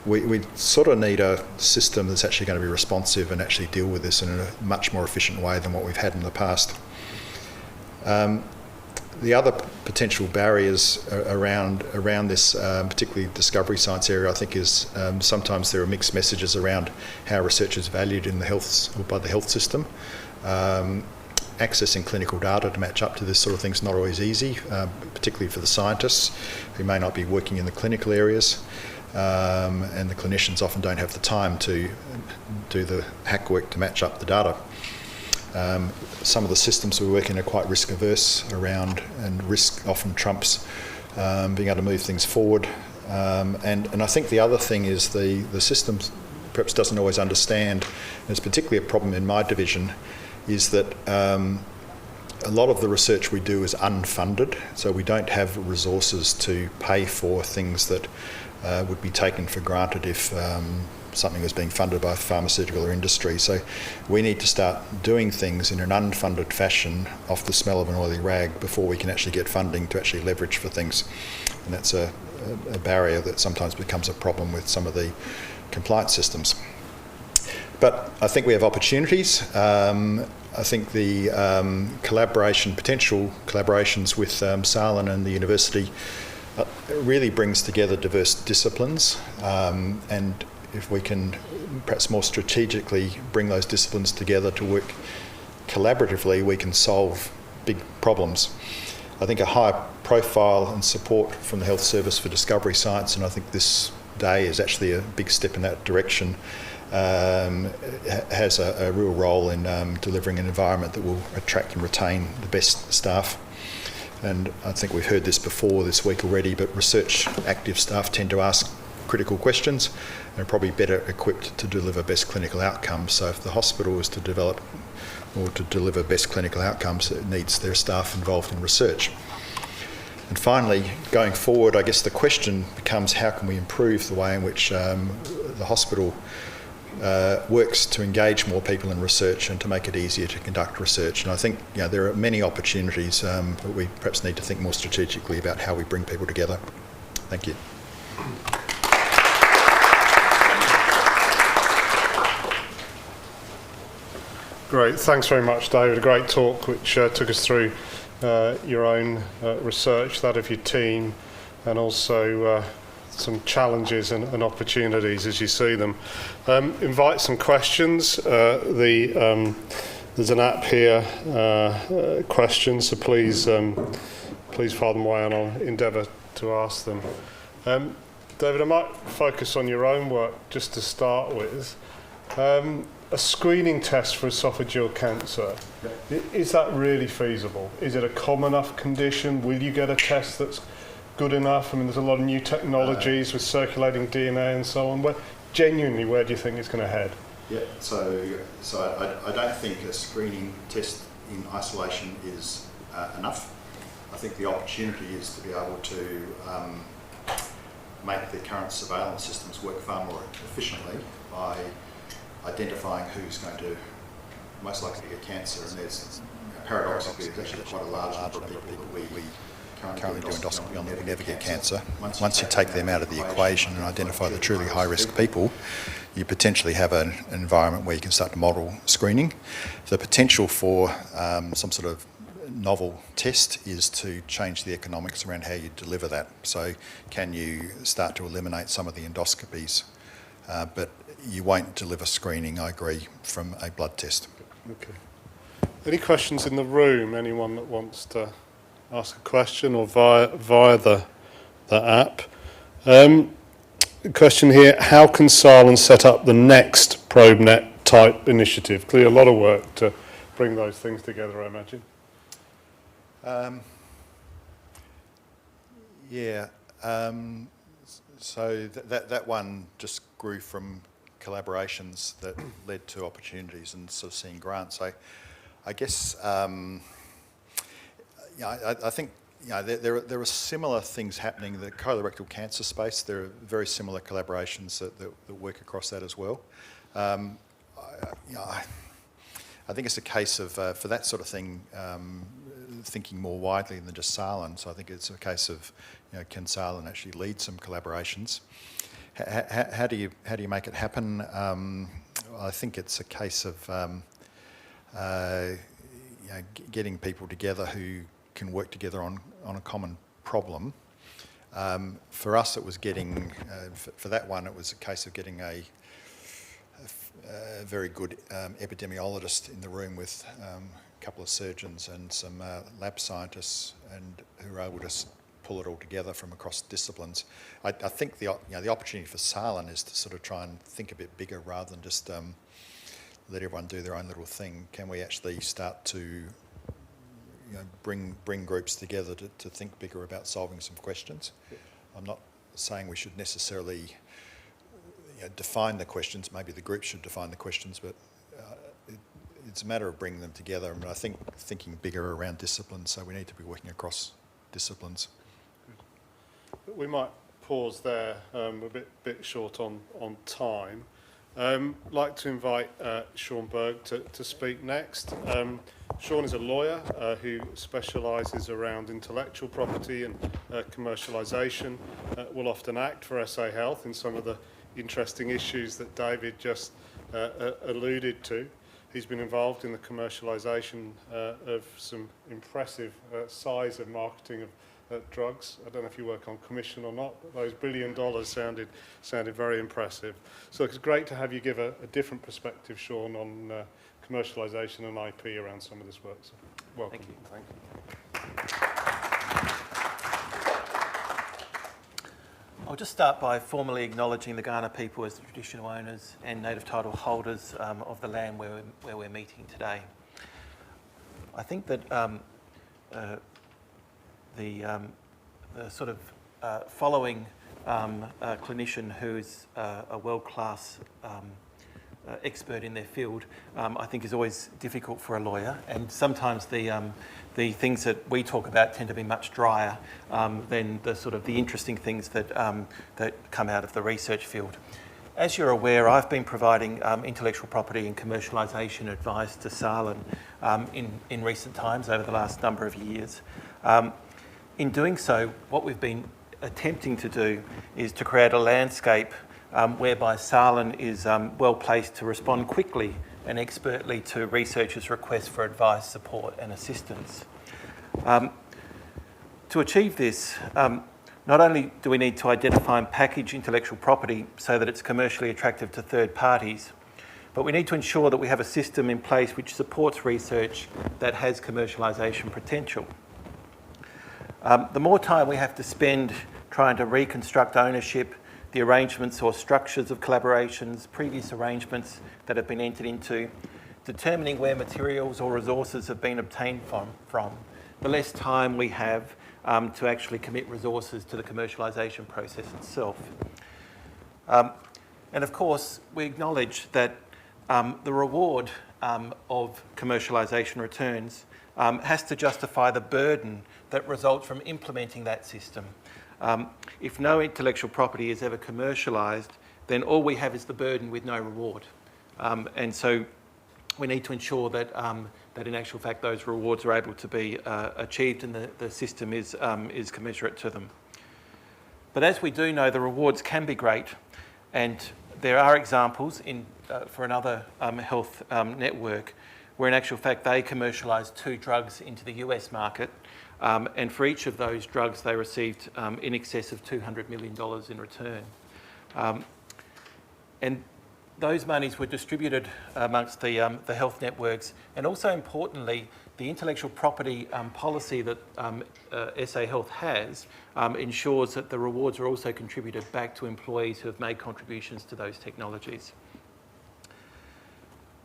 we sort of need a system that's actually going to be responsive and actually deal with this in a much more efficient way than what we've had in the past. The other potential barriers around this, particularly discovery science area, I think is sometimes there are mixed messages around how research is valued in the health or by the health system. Accessing clinical data to match up to this sort of thing is not always easy, particularly for the scientists who may not be working in the clinical areas, and the clinicians often don't have the time to do the hack work to match up the data. Some of the systems we work in are quite risk averse around, and risk often trumps being able to move things forward. And I think the other thing is the system perhaps doesn't always understand, and it's particularly a problem in my division, is that a lot of the research we do is unfunded, so we don't have resources to pay for things that would be taken for granted if something was being funded by pharmaceutical or industry. So we need to start doing things in an unfunded fashion off the smell of an oily rag before we can actually get funding to actually leverage for things. And that's a barrier that sometimes becomes a problem with some of the compliance systems. But I think we have opportunities. I think the potential collaborations with SALHN and the university really brings together diverse disciplines, and if we can perhaps more strategically bring those disciplines together to work collaboratively, we can solve big problems. I think a higher profile and support from the Health Service for discovery science, and I think this day is actually a big step in that direction, has a real role in delivering an environment that will attract and retain the best staff. And I think we've heard this before this week already, but research active staff tend to ask critical questions and are probably better equipped to deliver best clinical outcomes. So if the hospital is to develop or to deliver best clinical outcomes, it needs their staff involved in research. And finally, going forward, I guess the question becomes how can we improve the way in which the hospital works to engage more people in research and to make it easier to conduct research. And I think there are many opportunities, but we perhaps need to think more strategically about how we bring people together. Thank you. Great, thanks very much, David. A great talk which took us through your own research, that of your team, and also some challenges and opportunities as you see them. Invite some questions. There's an app here, questions, so please fire them away and I'll endeavour to ask them. David, I might focus on your own work just to start with. A screening test for esophageal cancer, is that really feasible? Is it a common enough condition? Will you get a test that's good enough? I mean, there's a lot of new technologies with circulating DNA and so on. Where do you think it's going to head? Yeah, so I don't think a screening test in isolation is enough. I think the opportunity is to be able to make the current surveillance systems work far more efficiently by identifying who's going to most likely to get cancer, and there's paradoxically there's actually quite a large number of people that we currently do endoscopy on that will never get cancer. Once you take them out of the equation and identify the truly high risk people, you potentially have an environment where you can start to model screening. The potential for some sort of novel test is to change the economics around how you deliver that. So can you start to eliminate some of the endoscopies, but you won't deliver screening, I agree, from a blood test. Okay. Any questions in the room? Anyone that wants to ask a question or via the app? Question here, how can SALHN set up the next ProbeNet type initiative? Clearly a lot of work to bring those things together, I imagine. So that one just grew from collaborations that led to opportunities and sort of seeing grants. I guess I think there are similar things happening in the colorectal cancer space. There are very similar collaborations that work across that as well. I think it's a case of for that sort of thing thinking more widely than just SALHN. So I think it's a case of can SALHN actually lead some collaborations? How do you make it happen? I think it's a case of getting people together who can work together on a common problem. For us, it was getting for that one. It was a case of getting a very good epidemiologist in the room with a couple of surgeons and some lab scientists, and who were able to pull it all together from across disciplines. I think the opportunity for SALHN is to sort of try and think a bit bigger rather than just let everyone do their own little thing. Can we actually start to bring groups together to think bigger about solving some questions? I'm not saying we should necessarily define the questions. Maybe the group should define the questions, but it's a matter of bringing them together. I mean, I think thinking bigger around disciplines, so we need to be working across disciplines. We might pause there. We're a bit short on time. I'd like to invite Sean Berg to speak next. Sean is a lawyer who specialises around intellectual property and commercialisation. Will often act for SA Health in some of the interesting issues that David just alluded to. He's been involved in the commercialisation of some impressive size of marketing of drugs. I don't know if you work on commission or not, but those $1 billion sounded very impressive. So it's great to have you give a different perspective, Sean, on commercialisation and IP around some of this work. So welcome. Thank you. I'll just start by formally acknowledging the Kaurna people as the traditional owners and native title holders of the land where we're meeting today. I think that the sort of following clinician who's a world-class expert in their field, I think is always difficult for a lawyer. And sometimes the things that we talk about tend to be much drier than the sort of the interesting things that come out of the research field. As you're aware, I've been providing intellectual property and commercialisation advice to SALHN in recent times over the last number of years. In doing so, what we've been attempting to do is to create a landscape whereby SALHN is well placed to respond quickly and expertly to researchers' requests for advice, support and assistance. To achieve this, not only do we need to identify and package intellectual property so that it's commercially attractive to third parties, but we need to ensure that we have a system in place which supports research that has commercialisation potential. The more time we have to spend trying to reconstruct ownership, the arrangements or structures of collaborations, previous arrangements that have been entered into, determining where materials or resources have been obtained from, the less time we have to actually commit resources to the commercialisation process itself. And of course, we acknowledge that the reward of commercialisation returns has to justify the burden that results from implementing that system. If no intellectual property is ever commercialised, then all we have is the burden with no reward. And so we need to ensure that, that in actual fact those rewards are able to be achieved and the system is commensurate to them. But as we do know, the rewards can be great, and there are examples for another health network where in actual fact they commercialised 2 drugs into the US market, and for each of those drugs they received in excess of $200 million in return. And those monies were distributed amongst the health networks, and also importantly, the intellectual property policy that SA Health has ensures that the rewards are also contributed back to employees who have made contributions to those technologies.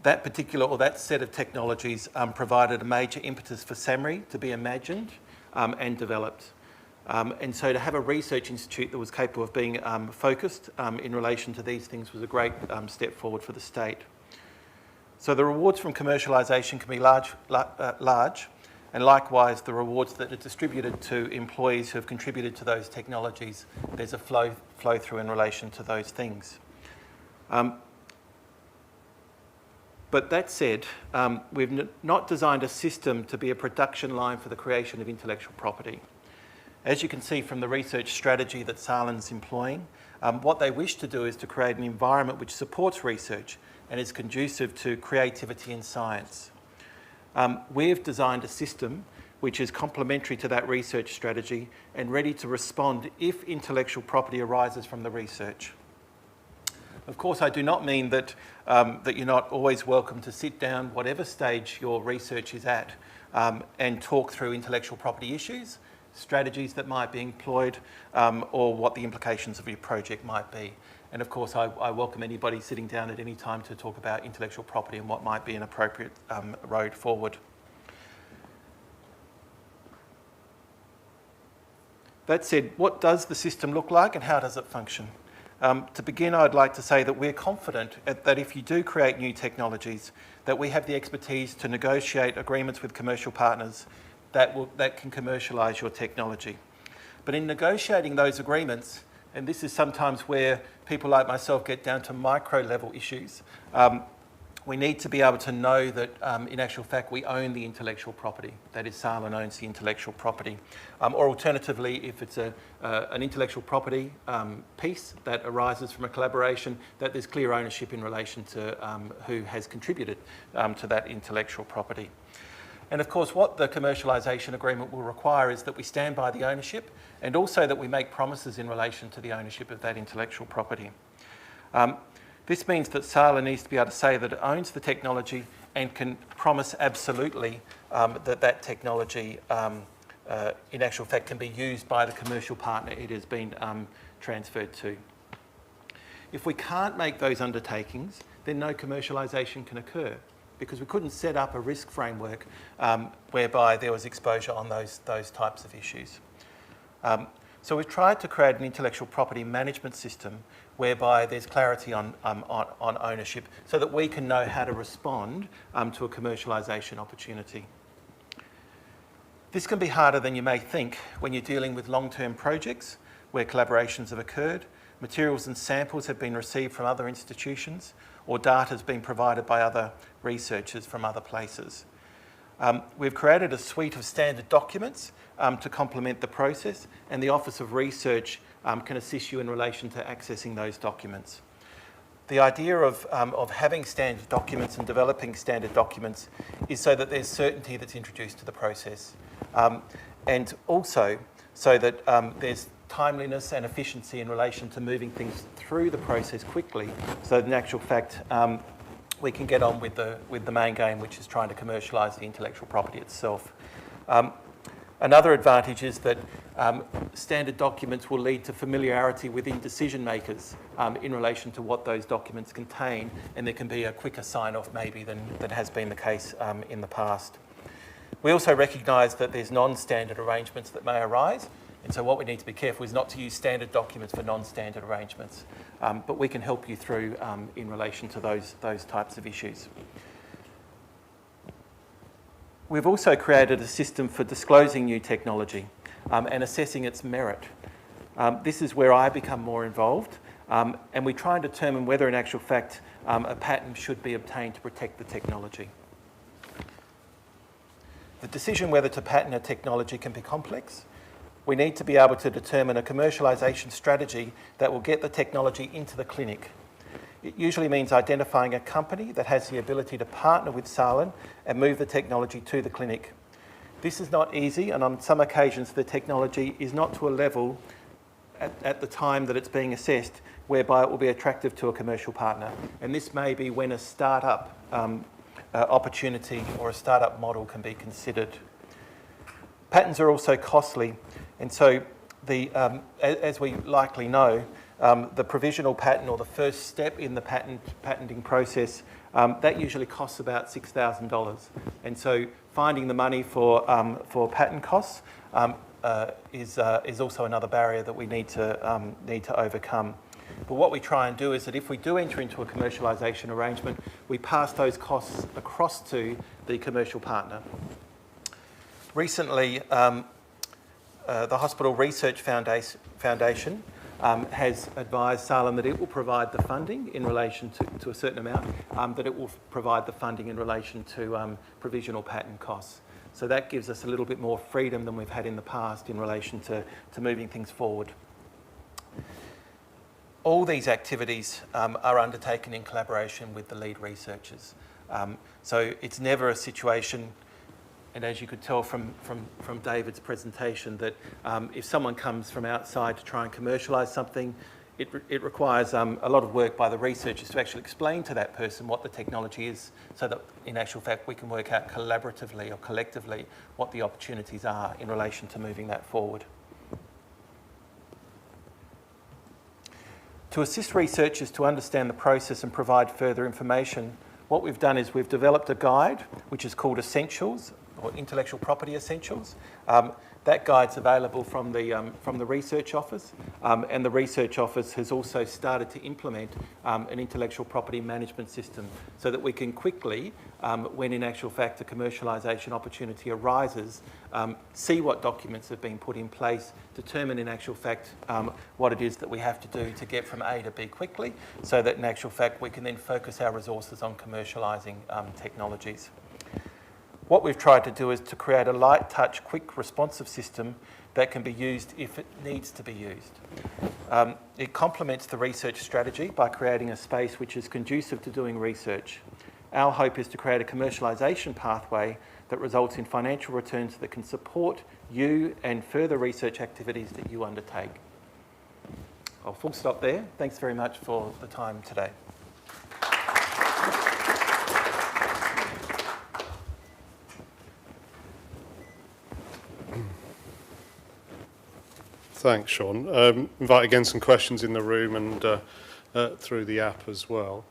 That particular, or that set of technologies provided a major impetus for SAMRI to be imagined and developed. And so to have a research institute that was capable of being focused in relation to these things was a great step forward for the state. So the rewards from commercialisation can be large, and likewise the rewards that are distributed to employees who have contributed to those technologies, there's a flow through in relation to those things. But that said, we've not designed a system to be a production line for the creation of intellectual property. As you can see from the research strategy that SALHN's employing, what they wish to do is to create an environment which supports research and is conducive to creativity in science. We've designed a system which is complementary to that research strategy and ready to respond if intellectual property arises from the research. Of course, I do not mean that, that you're not always welcome to sit down, whatever stage your research is at, and talk through intellectual property issues, strategies that might be employed, or what the implications of your project might be. And of course, I welcome anybody sitting down at any time to talk about intellectual property and what might be an appropriate road forward. That said, what does the system look like and how does it function? To begin, I'd like to say that we're confident that if you do create new technologies, that we have the expertise to negotiate agreements with commercial partners that can commercialise your technology. But in negotiating those agreements, and this is sometimes where people like myself get down to micro level issues, we need to be able to know that in actual fact we own the intellectual property, that is SALHN owns the intellectual property. Or alternatively, if it's an intellectual property piece that arises from a collaboration, that there's clear ownership in relation to who has contributed to that intellectual property. And of course, what the commercialisation agreement will require is that we stand by the ownership and also that we make promises in relation to the ownership of that intellectual property. This means that SALHN needs to be able to say that it owns the technology and can promise absolutely that that technology in actual fact can be used by the commercial partner it has been transferred to. If we can't make those undertakings, then no commercialisation can occur, because we couldn't set up a risk framework whereby there was exposure on those types of issues. So we've tried to create an intellectual property management system whereby there's clarity on ownership so that we can know how to respond to a commercialisation opportunity. This can be harder than you may think when you're dealing with long-term projects where collaborations have occurred, materials and samples have been received from other institutions, or data has been provided by other researchers from other places. We've created a suite of standard documents to complement the process, and the Office of Research can assist you in relation to accessing those documents. The idea of having standard documents and developing standard documents is so that there's certainty that's introduced to the process, and also so that there's timeliness and efficiency in relation to moving things through the process quickly, so that in actual fact we can get on with the main game, which is trying to commercialise the intellectual property itself. Another advantage is that standard documents will lead to familiarity within decision makers in relation to what those documents contain, and there can be a quicker sign-off maybe than has been the case in the past. We also recognise that there's non-standard arrangements that may arise, and so what we need to be careful is not to use standard documents for non-standard arrangements, but we can help you through in relation to those types of issues. We've also created a system for disclosing new technology and assessing its merit. This is where I become more involved, and we try and determine whether in actual fact a patent should be obtained to protect the technology. The decision whether to patent a technology can be complex. We need to be able to determine a commercialisation strategy that will get the technology into the clinic. It usually means identifying a company that has the ability to partner with SALHN and move the technology to the clinic. This is not easy, and on some occasions the technology is not to a level at the time that it's being assessed whereby it will be attractive to a commercial partner. And this may be when a start-up opportunity or a start-up model can be considered. Patents are also costly, and so as we likely know, the provisional patent or the first step in the patenting process, that usually costs about $6,000. And so finding the money for patent costs is also another barrier that we need to overcome. But what we try and do is that if we do enter into a commercialisation arrangement, we pass those costs across to the commercial partner. Recently, the Hospital Research Foundation has advised SALHN that it will provide the funding in relation to a certain amount, that it will provide the funding in relation to provisional patent costs. So that gives us a little bit more freedom than we've had in the past in relation to moving things forward. All these activities are undertaken in collaboration with the lead researchers. So it's never a situation, and as you could tell from David's presentation, that if someone comes from outside to try and commercialise something, it requires a lot of work by the researchers to actually explain to that person what the technology is, so that in actual fact we can work out collaboratively or collectively what the opportunities are in relation to moving that forward. To assist researchers to understand the process and provide further information, what we've done is we've developed a guide which is called Essentials, or Intellectual Property Essentials. That guide's available from the Research Office, and the Research Office has also started to implement an intellectual property management system so that we can quickly, when in actual fact a commercialisation opportunity arises, see what documents have been put in place, determine in actual fact what it is that we have to do to get from A to B quickly, so that in actual fact we can then focus our resources on commercialising technologies. What we've tried to do is to create a light touch, quick, responsive system that can be used if it needs to be used. It complements the research strategy by creating a space which is conducive to doing research. Our hope is to create a commercialisation pathway that results in financial returns that can support you and further research activities that you undertake. I'll full stop there. Thanks very much for the time today. Thanks, Sean. Invite again some questions in the room and through the app as well.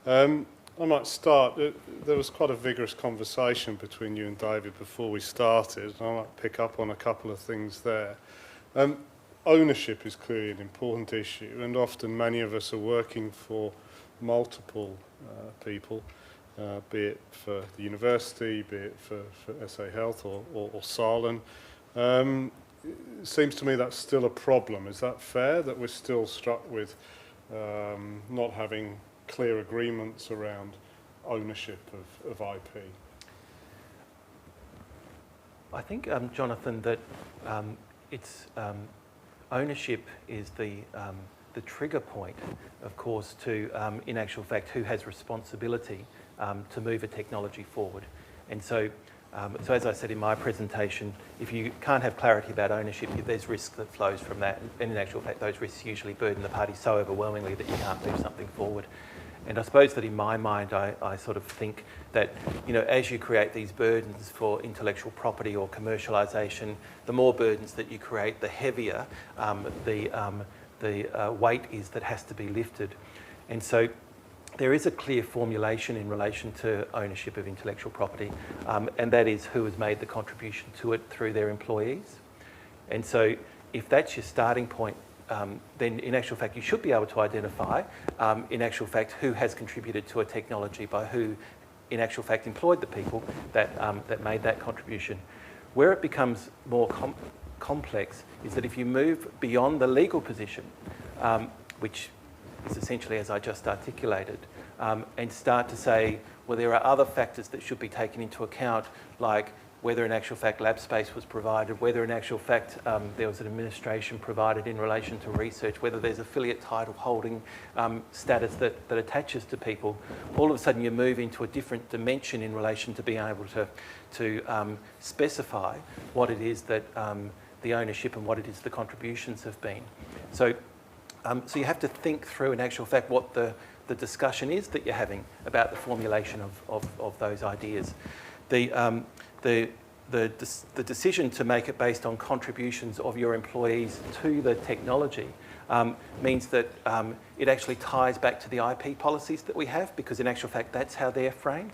I might start. There was quite a vigorous conversation between you and David before we started. I might pick up on a couple of things there. ownership is clearly an important issue, and often many of us are working for multiple people, be it for the university, be it for SA Health or SALHN. It seems to me that's still a problem. Is that fair, that we're still struck with not having clear agreements around ownership of IP? I think, Jonathan, that it's ownership is the trigger point, of course, to, in actual fact, who has responsibility to move a technology forward. And so, so as I said in my presentation, if you can't have clarity about ownership, there's risk that flows from that. And in actual fact, those risks usually burden the party so overwhelmingly that you can't move something forward. And I suppose that in my mind, I sort of think that, you know, as you create these burdens for intellectual property or commercialisation, the more burdens that you create, the heavier the weight is that has to be lifted. And so there is a clear formulation in relation to ownership of intellectual property, and that is who has made the contribution to it through their employees. And so if that's your starting point, then in actual fact you should be able to identify in actual fact who has contributed to a technology by who in actual fact employed the people that, that made that contribution. Where it becomes more complex is that if you move beyond the legal position, which is essentially as I just articulated, and start to say, well, there are other factors that should be taken into account, like whether in actual fact lab space was provided, whether in actual fact there was an administration provided in relation to research, whether there's affiliate title holding status that attaches to people. All of a sudden you move into a different dimension in relation to being able to specify what it is that the ownership and what it is the contributions have been. So, so you have to think through in actual fact what the discussion is that you're having about the formulation of those ideas. The decision to make it based on contributions of your employees to the technology means that it actually ties back to the IP policies that we have, because in actual fact that's how they're framed.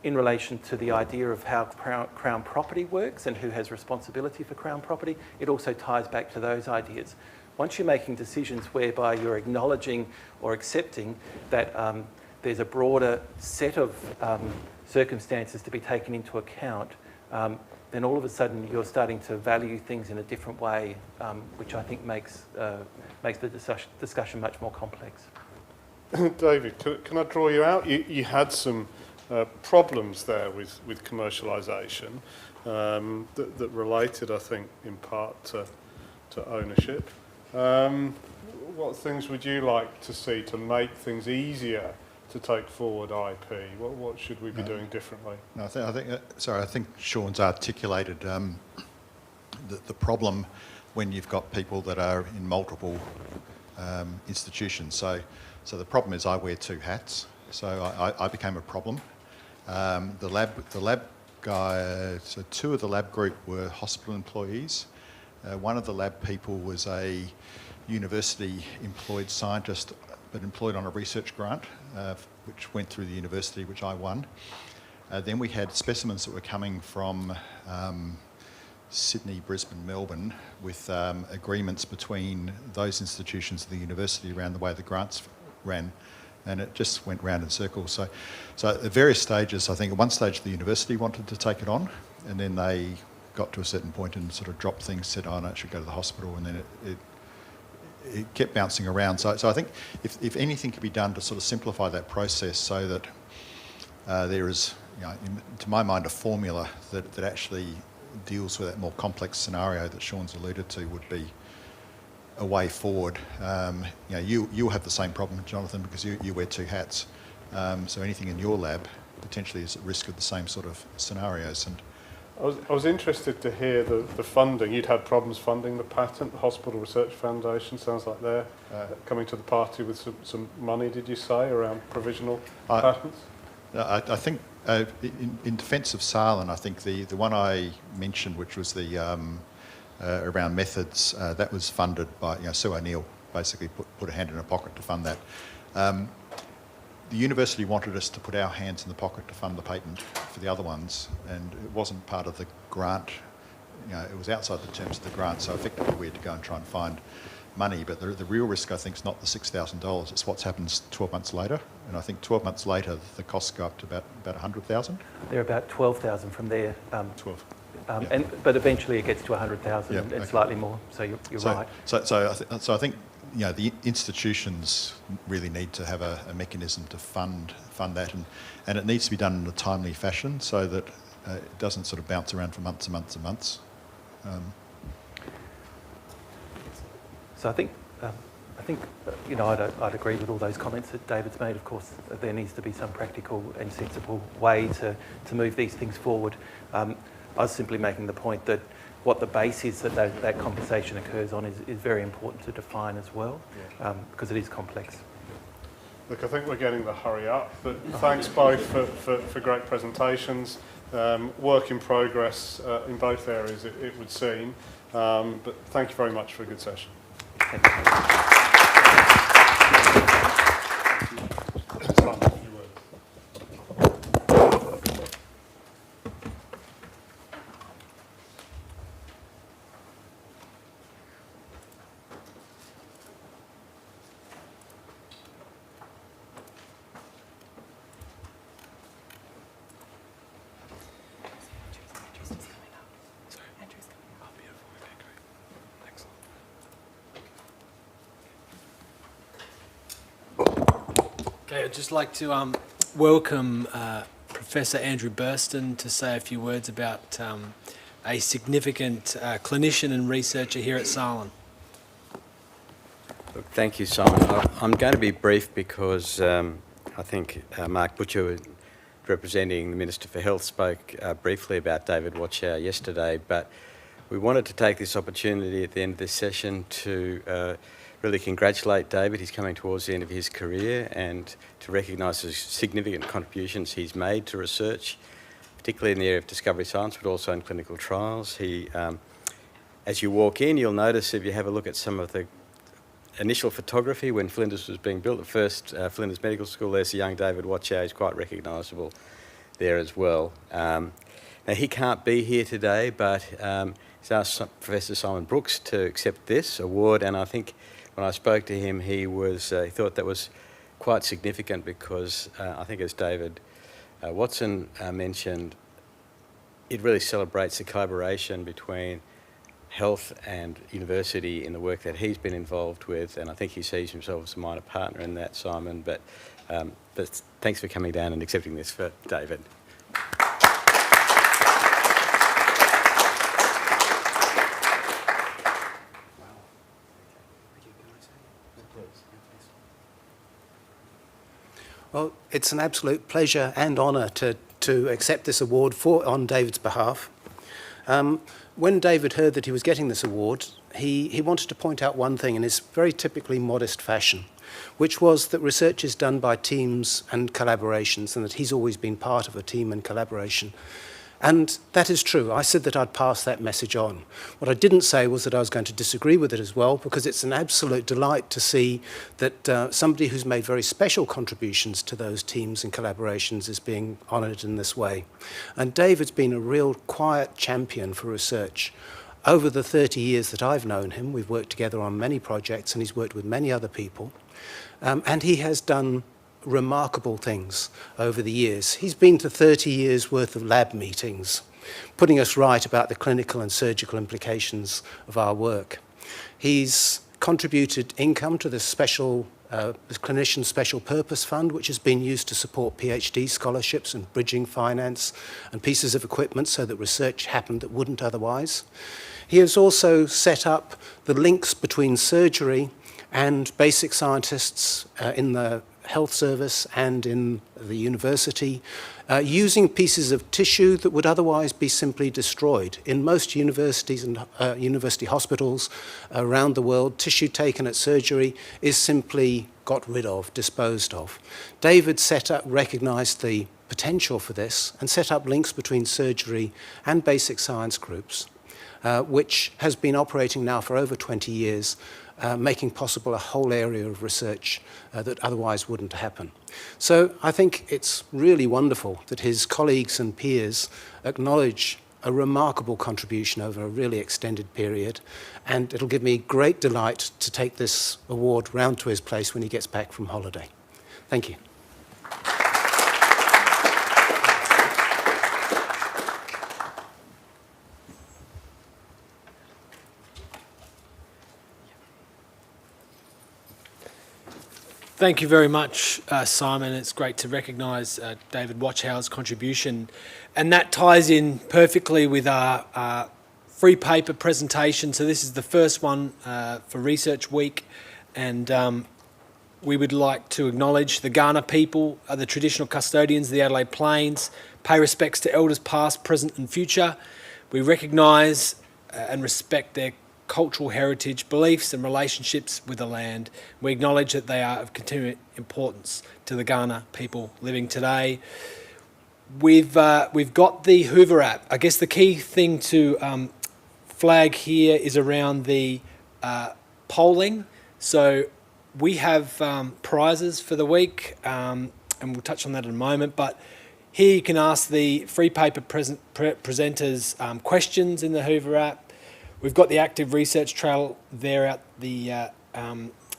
In relation to the idea of how Crown property works and who has responsibility for Crown property, it also ties back to those ideas. Once you're making decisions whereby you're acknowledging or accepting that there's a broader set of circumstances to be taken into account, then all of a sudden you're starting to value things in a different way, which I think makes the discussion much more complex. David, can I draw you out? You had some problems there with commercialisation that related, I think, in part to ownership. What things would you like to see to make things easier to take forward IP? What should we be doing differently? No, I think Sean's articulated the problem when you've got people that are in multiple institutions. So the problem is I wear two hats. So I became a problem. The lab guy. So two of the lab group were hospital employees. One of the lab people was a university employed scientist, but employed on a research grant, which went through the university, which I won. Then we had specimens that were coming from Sydney, Brisbane, Melbourne, with agreements between those institutions and the university around the way the grants ran, and it just went round in circles. So at various stages, I think at one stage the university wanted to take it on, and then they got to a certain point and sort of dropped things, said, oh no, it should go to the hospital, and then it kept bouncing around. So I think if anything could be done to sort of simplify that process so that there is, you know, to my mind, a formula that actually deals with that more complex scenario that Sean's alluded to would be a way forward. You know, you'll have the same problem, Jonathan, because you wear two hats. So anything in your lab potentially is at risk of the same sort of scenarios. And I was interested to hear the funding. You'd had problems funding the patent. The Hospital Research Foundation sounds like they're coming to the party with some money, did you say, around provisional patents? I think in defence of SALHN, I think the one I mentioned, which was the around methods, that was funded by, you know, Sue O'Neill basically put a hand in her pocket to fund that. The university wanted us to put our hands in the pocket to fund the patent for the other ones, and it wasn't part of the grant it was outside the terms of the grant, so effectively we had to go and try and find money. But the real risk, I think, is not the $6,000. It's what's happened 12 months later. And I think 12 months later, the costs go up to about 100,000. They're about 12,000 from there. 12. But eventually it gets to 100,000 and slightly more. So you're right. So I think the institutions really need to have a mechanism to fund that, and it needs to be done in a timely fashion so that it doesn't sort of bounce around for months and months and months. So I think I'd agree with all those comments that David's made. Of course, there needs to be some practical and sensible way to move these things forward. I was simply making the point that what the base is that conversation occurs on is very important to define as well, because it is complex. Look, I think we're getting the hurry up, but thanks both for great presentations. Work in progress in both areas, it would seem, but thank you very much for a good session. Thank you. Okay, I'd just like to welcome Professor Andrew Burston to say a few words about a significant clinician and researcher here at SALHN. Look, thank you, Simon. I'm going to be brief because I think Mark Butcher, representing the Minister for Health, spoke briefly about David Wachow yesterday, but we wanted to take this opportunity at the end of this session to really congratulate David. He's coming towards the end of his career, and to recognise the significant contributions he's made to research, particularly in the area of discovery science, but also in clinical trials. He, as you walk in, you'll notice, if you have a look at some of the initial photography when Flinders was being built, the first Flinders Medical School, there's the young David Wachow. He's quite recognisable there as well. Now, he can't be here today, but he's asked Professor Simon Brooks to accept this award, and I think when I spoke to him, he thought that was quite significant because I think, as David Watson mentioned, it really celebrates the collaboration between health and university in the work that he's been involved with, and I think he sees himself as a minor partner in that, Simon. But thanks for coming down and accepting this for David. Well, it's an absolute pleasure and honour to accept this award on David's behalf. When David heard that he was getting this award, he wanted to point out one thing in his very typically modest fashion, which was that research is done by teams and collaborations, and that he's always been part of a team and collaboration. And that is true. I said that I'd pass that message on. What I didn't say was that I was going to disagree with it as well, because it's an absolute delight to see that somebody who's made very special contributions to those teams and collaborations is being honoured in this way. And David's been a real quiet champion for research. Over the 30 years that I've known him, we've worked together on many projects, and he's worked with many other people. And he has done remarkable things over the years. He's been to 30 years worth of lab meetings, putting us right about the clinical and surgical implications of our work. He's contributed income to the Clinician Special Purpose Fund, which has been used to support PhD scholarships and bridging finance and pieces of equipment so that research happened that wouldn't otherwise. He has also set up the links between surgery and basic scientists in the health service and in the university, using pieces of tissue that would otherwise be simply destroyed. In most universities and university hospitals around the world, tissue taken at surgery is simply got rid of, disposed of. David recognised the potential for this and set up links between surgery and basic science groups, which has been operating now for over 20 years, making possible a whole area of research that otherwise wouldn't happen. So I think it's really wonderful that his colleagues and peers acknowledge a remarkable contribution over a really extended period, and it'll give me great delight to take this award round to his place when he gets back from holiday. Thank you. Thank you very much, Simon. It's great to recognise David Watchow's contribution, and that ties in perfectly with our free paper presentation. So this is the first one for Research Week, and we would like to acknowledge the Kaurna people, the traditional custodians of the Adelaide Plains, pay respects to elders past, present and future. We recognise and respect their cultural heritage, beliefs and relationships with the land. We acknowledge that they are of continuing importance to the Kaurna people living today. We've got the Hoover app. I guess the key thing to flag here is around the polling. So we have prizes for the week, and we'll touch on that in a moment, but here you can ask the free paper presenters questions in the Hoover app. We've got the active research trail there at the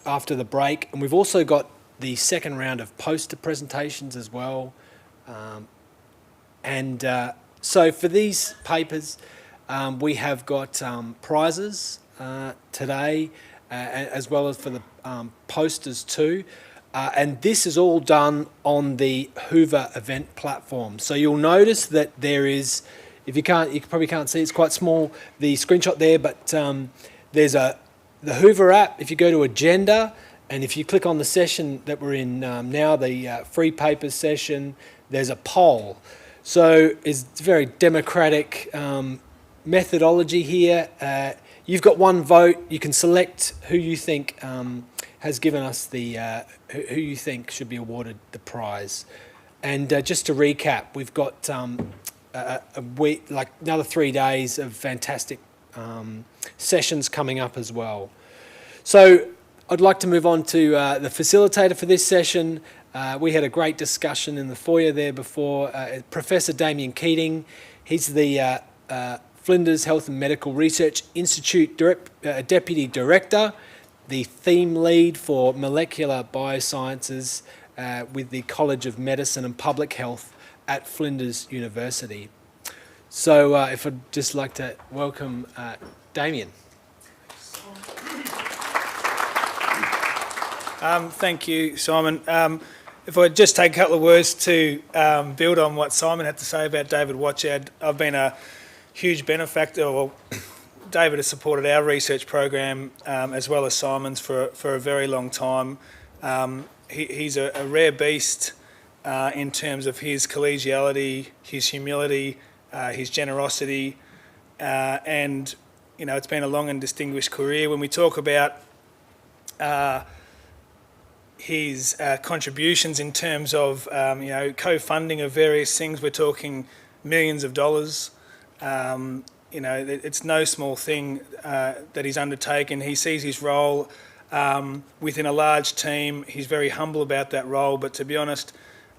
after the break, and we've also got the second round of poster presentations as well. So for these papers, we have got prizes today, as well as for the posters too. And this is all done on the Hoover event platform. So you'll notice that there is, if you probably can't see, it's quite small, the screenshot there, but there's the Hoover app. If you go to agenda, and if you click on the session that we're in now, the free papers session, there's a poll. So it's very democratic methodology here. You've got one vote. You can select who you think has given us the, who you think should be awarded the prize. And just to recap, we've got a week, like another 3 days of fantastic sessions coming up as well. So I'd like to move on to the facilitator for this session. We had a great discussion in the foyer there before. Professor Damien Keating, he's the Flinders Health and Medical Research Institute Deputy Director, the theme lead for molecular biosciences with the College of Medicine and Public Health at Flinders University. So if I'd just like to welcome Damien. Thank you, Simon. If I just take a couple of words to build on what Simon had to say about David Watchow, I've been a huge benefactor. Well, David has supported our research program as well as Simon's for a very long time. He's a rare beast in terms of his collegiality, his humility, his generosity, and you know, it's been a long and distinguished career. When we talk about his contributions in terms of you know, co-funding of various things, we're talking millions of dollars. You know, it's no small thing that he's undertaken. He sees his role within a large team. He's very humble about that role, but to be honest,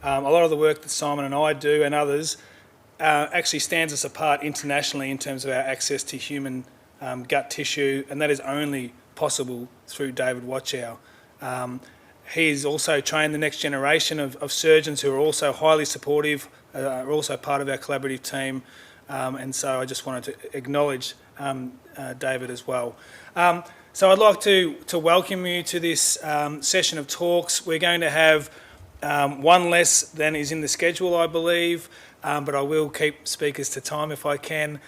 a lot of the work that Simon and I do and others actually stands us apart internationally in terms of our access to human gut tissue, and that is only possible through David Watchow. He's also trained the next generation of surgeons who are also highly supportive, are also part of our collaborative team, and so I just wanted to acknowledge David as well. So I'd like to welcome you to this session of talks. We're going to have one less than is in the schedule, I believe, but I will keep speakers to time if I can.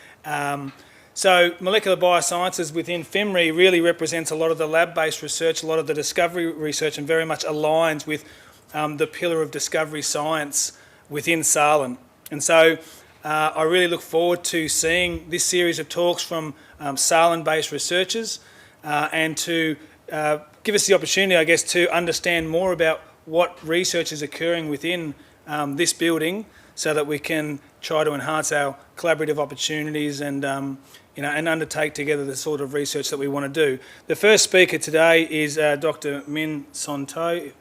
So molecular biosciences within FIMRI really represents a lot of the lab-based research, a lot of the discovery research, and very much aligns with the pillar of discovery science within SALHN. And so I really look forward to seeing this series of talks from SALHN-based researchers and to give us the opportunity, I guess, to understand more about what research is occurring within this building so that we can try to enhance our collaborative opportunities and you know, and undertake together the sort of research that we want to do. The first speaker today is Dr. Min Son To.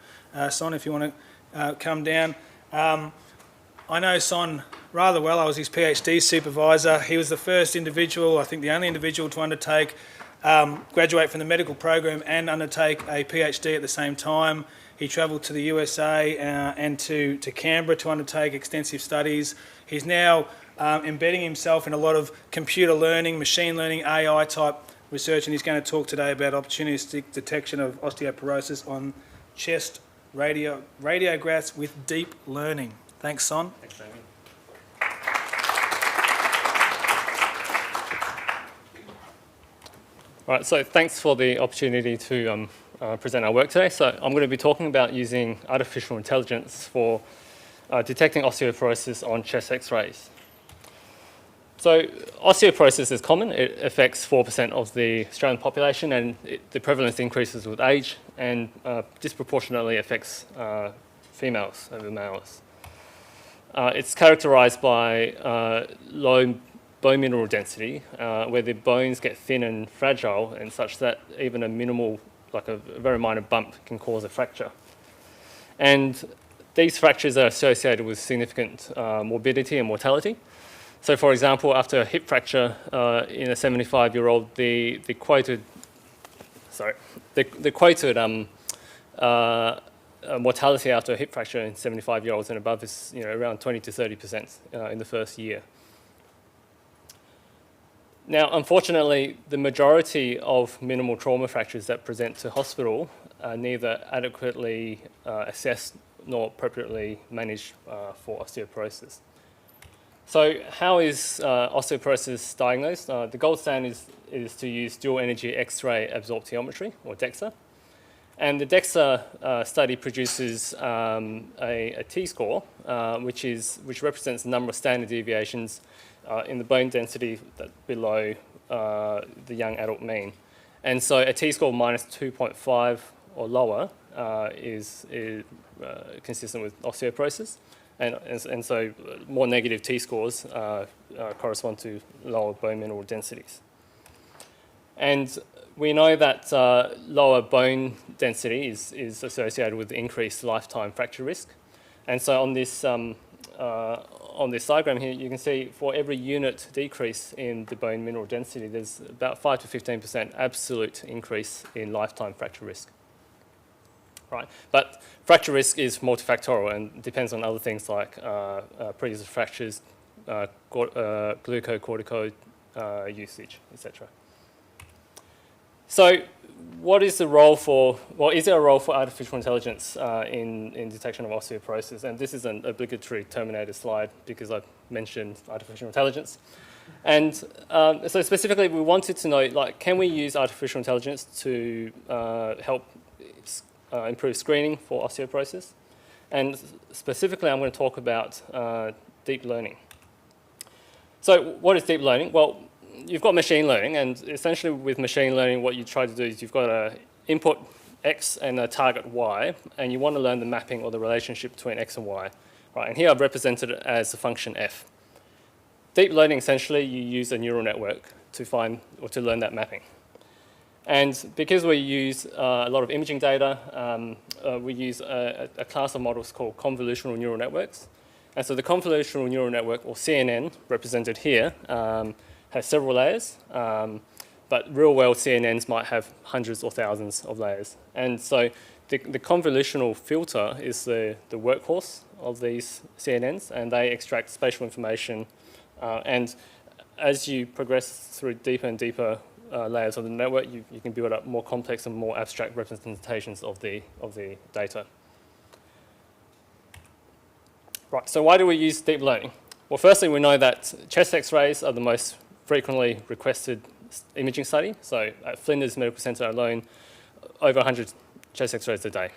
Son, if you want to come down. I know Son rather well. I was his PhD supervisor. He was the first individual, I think the only individual, to undertake, graduate from the medical program and undertake a PhD at the same time. He travelled to the USA and to Canberra to undertake extensive studies. He's now embedding himself in a lot of computer learning, machine learning, AI type research, and he's going to talk today about opportunistic detection of osteoporosis on chest radiographs with deep learning. Thanks, Son. Thanks, Damien. Right, so thanks for the opportunity to present our work today. So I'm going to be talking about using artificial intelligence for detecting osteoporosis on chest X-rays. So osteoporosis is common. It affects 4% of the Australian population, and the prevalence increases with age and disproportionately affects females over males. It's characterised by low bone mineral density, where the bones get thin and fragile, and such that even a minimal, like a very minor bump, can cause a fracture. And these fractures are associated with significant morbidity and mortality. So, for example, after a hip fracture in a 75-year-old, the quoted mortality after a hip fracture in 75-year-olds and above is around 20 to 30% in the first year. Now, unfortunately, the majority of minimal trauma fractures that present to hospital are neither adequately assessed nor appropriately managed for osteoporosis. So how is osteoporosis diagnosed? The gold standard is to use dual energy X-ray absorptiometry, or DEXA. And the DEXA study produces a T-score, which represents the number of standard deviations in the bone density below the young adult mean. And so a T-score minus 2.5 or lower is consistent with osteoporosis. And so more negative T-scores correspond to lower bone mineral densities. And we know that lower bone density is associated with increased lifetime fracture risk. And so on this diagram here, you can see for every unit decrease in the bone mineral density, there's about 5 to 15% absolute increase in lifetime fracture risk. Right. But fracture risk is multifactorial and depends on other things like previous fractures, glucocorticoid usage, etc. So what is the role for, well, is there a role for artificial intelligence in detection of osteoporosis? And this is an obligatory Terminator slide because I've mentioned artificial intelligence. And so specifically, we wanted to know, like, can we use artificial intelligence to help improve screening for osteoporosis? And specifically, I'm going to talk about deep learning. So what is deep learning? Well, you've got machine learning, and essentially with machine learning, what you try to do is you've got an input X and a target Y, and you want to learn the mapping or the relationship between X and Y. Right? And here I've represented it as the function F. Deep learning, essentially, you use a neural network to find or to learn that mapping. And because we use a lot of imaging data, we use a class of models called convolutional neural networks. And so the convolutional neural network, or CNN, represented here, has several layers, but real-world CNNs might have hundreds or thousands of layers. And so the convolutional filter is the workhorse of these CNNs, and they extract spatial information. And as you progress through deeper and deeper layers of the network, you can build up more complex and more abstract representations of the data. Right, so why do we use deep learning? Well, firstly, we know that chest X-rays are the most frequently requested imaging study. So at Flinders Medical Centre alone, over 100 chest X-rays a day.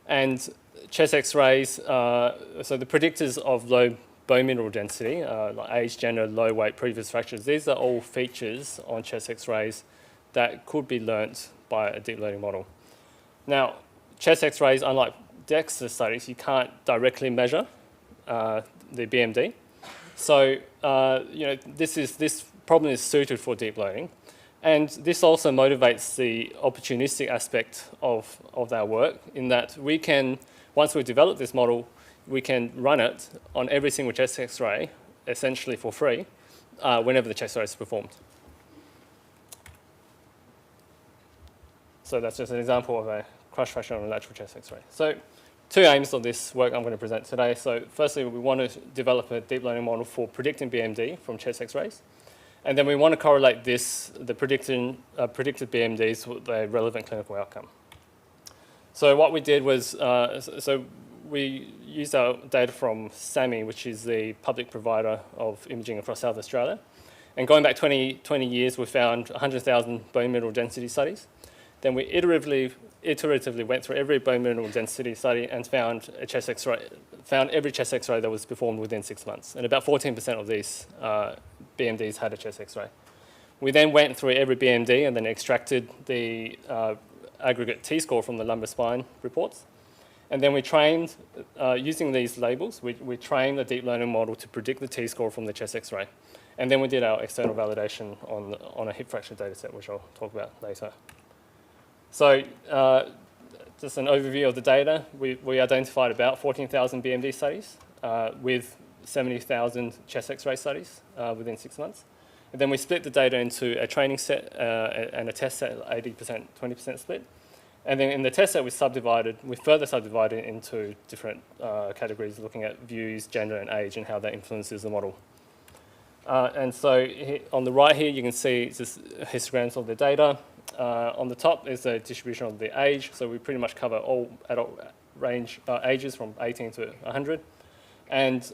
And chest X-rays, so the predictors of low bone mineral density, like age, gender, low weight, previous fractures, these are all features on chest X-rays that could be learnt by a deep learning model. Now, chest X-rays, unlike DEXA studies, you can't directly measure the BMD. So, this problem is suited for deep learning. And this also motivates the opportunistic aspect of our work in that we can, once we develop this model, we can run it on every single chest X-ray, essentially for free, whenever the chest X-ray is performed. So that's just an example of a crush fracture on a lateral chest X-ray. So 2 aims of this work I'm going to present today. So firstly, we want to develop a deep learning model for predicting BMD from chest X-rays. And then we want to correlate the predicted BMDs with a relevant clinical outcome. So what we did was, so we used our data from SAMI, which is the public provider of imaging across South Australia. And going back 20 years, we found 100,000 bone mineral density studies. Then we iteratively went through every bone mineral density study and found a chest X-ray, found every chest X-ray that was performed within 6 months. And about 14% of these BMDs had a chest X-ray. We then went through every BMD and then extracted the aggregate T-score from the lumbar spine reports. And then we trained, using these labels, we trained the deep learning model to predict the T-score from the chest X-ray. And then we did our external validation on a hip fracture data set, which I'll talk about later. So just an overview of the data. We identified about 14,000 BMD studies with 70,000 chest X-ray studies within 6 months. And then we split the data into a training set and a test set, 80%, 20% split. And then in the test set, we further subdivided into different categories, looking at views, gender, and age, and how that influences the model. And so on the right here, you can see just histograms of the data. On the top is the distribution of the age. So we pretty much cover all adult range ages from 18 to 100. And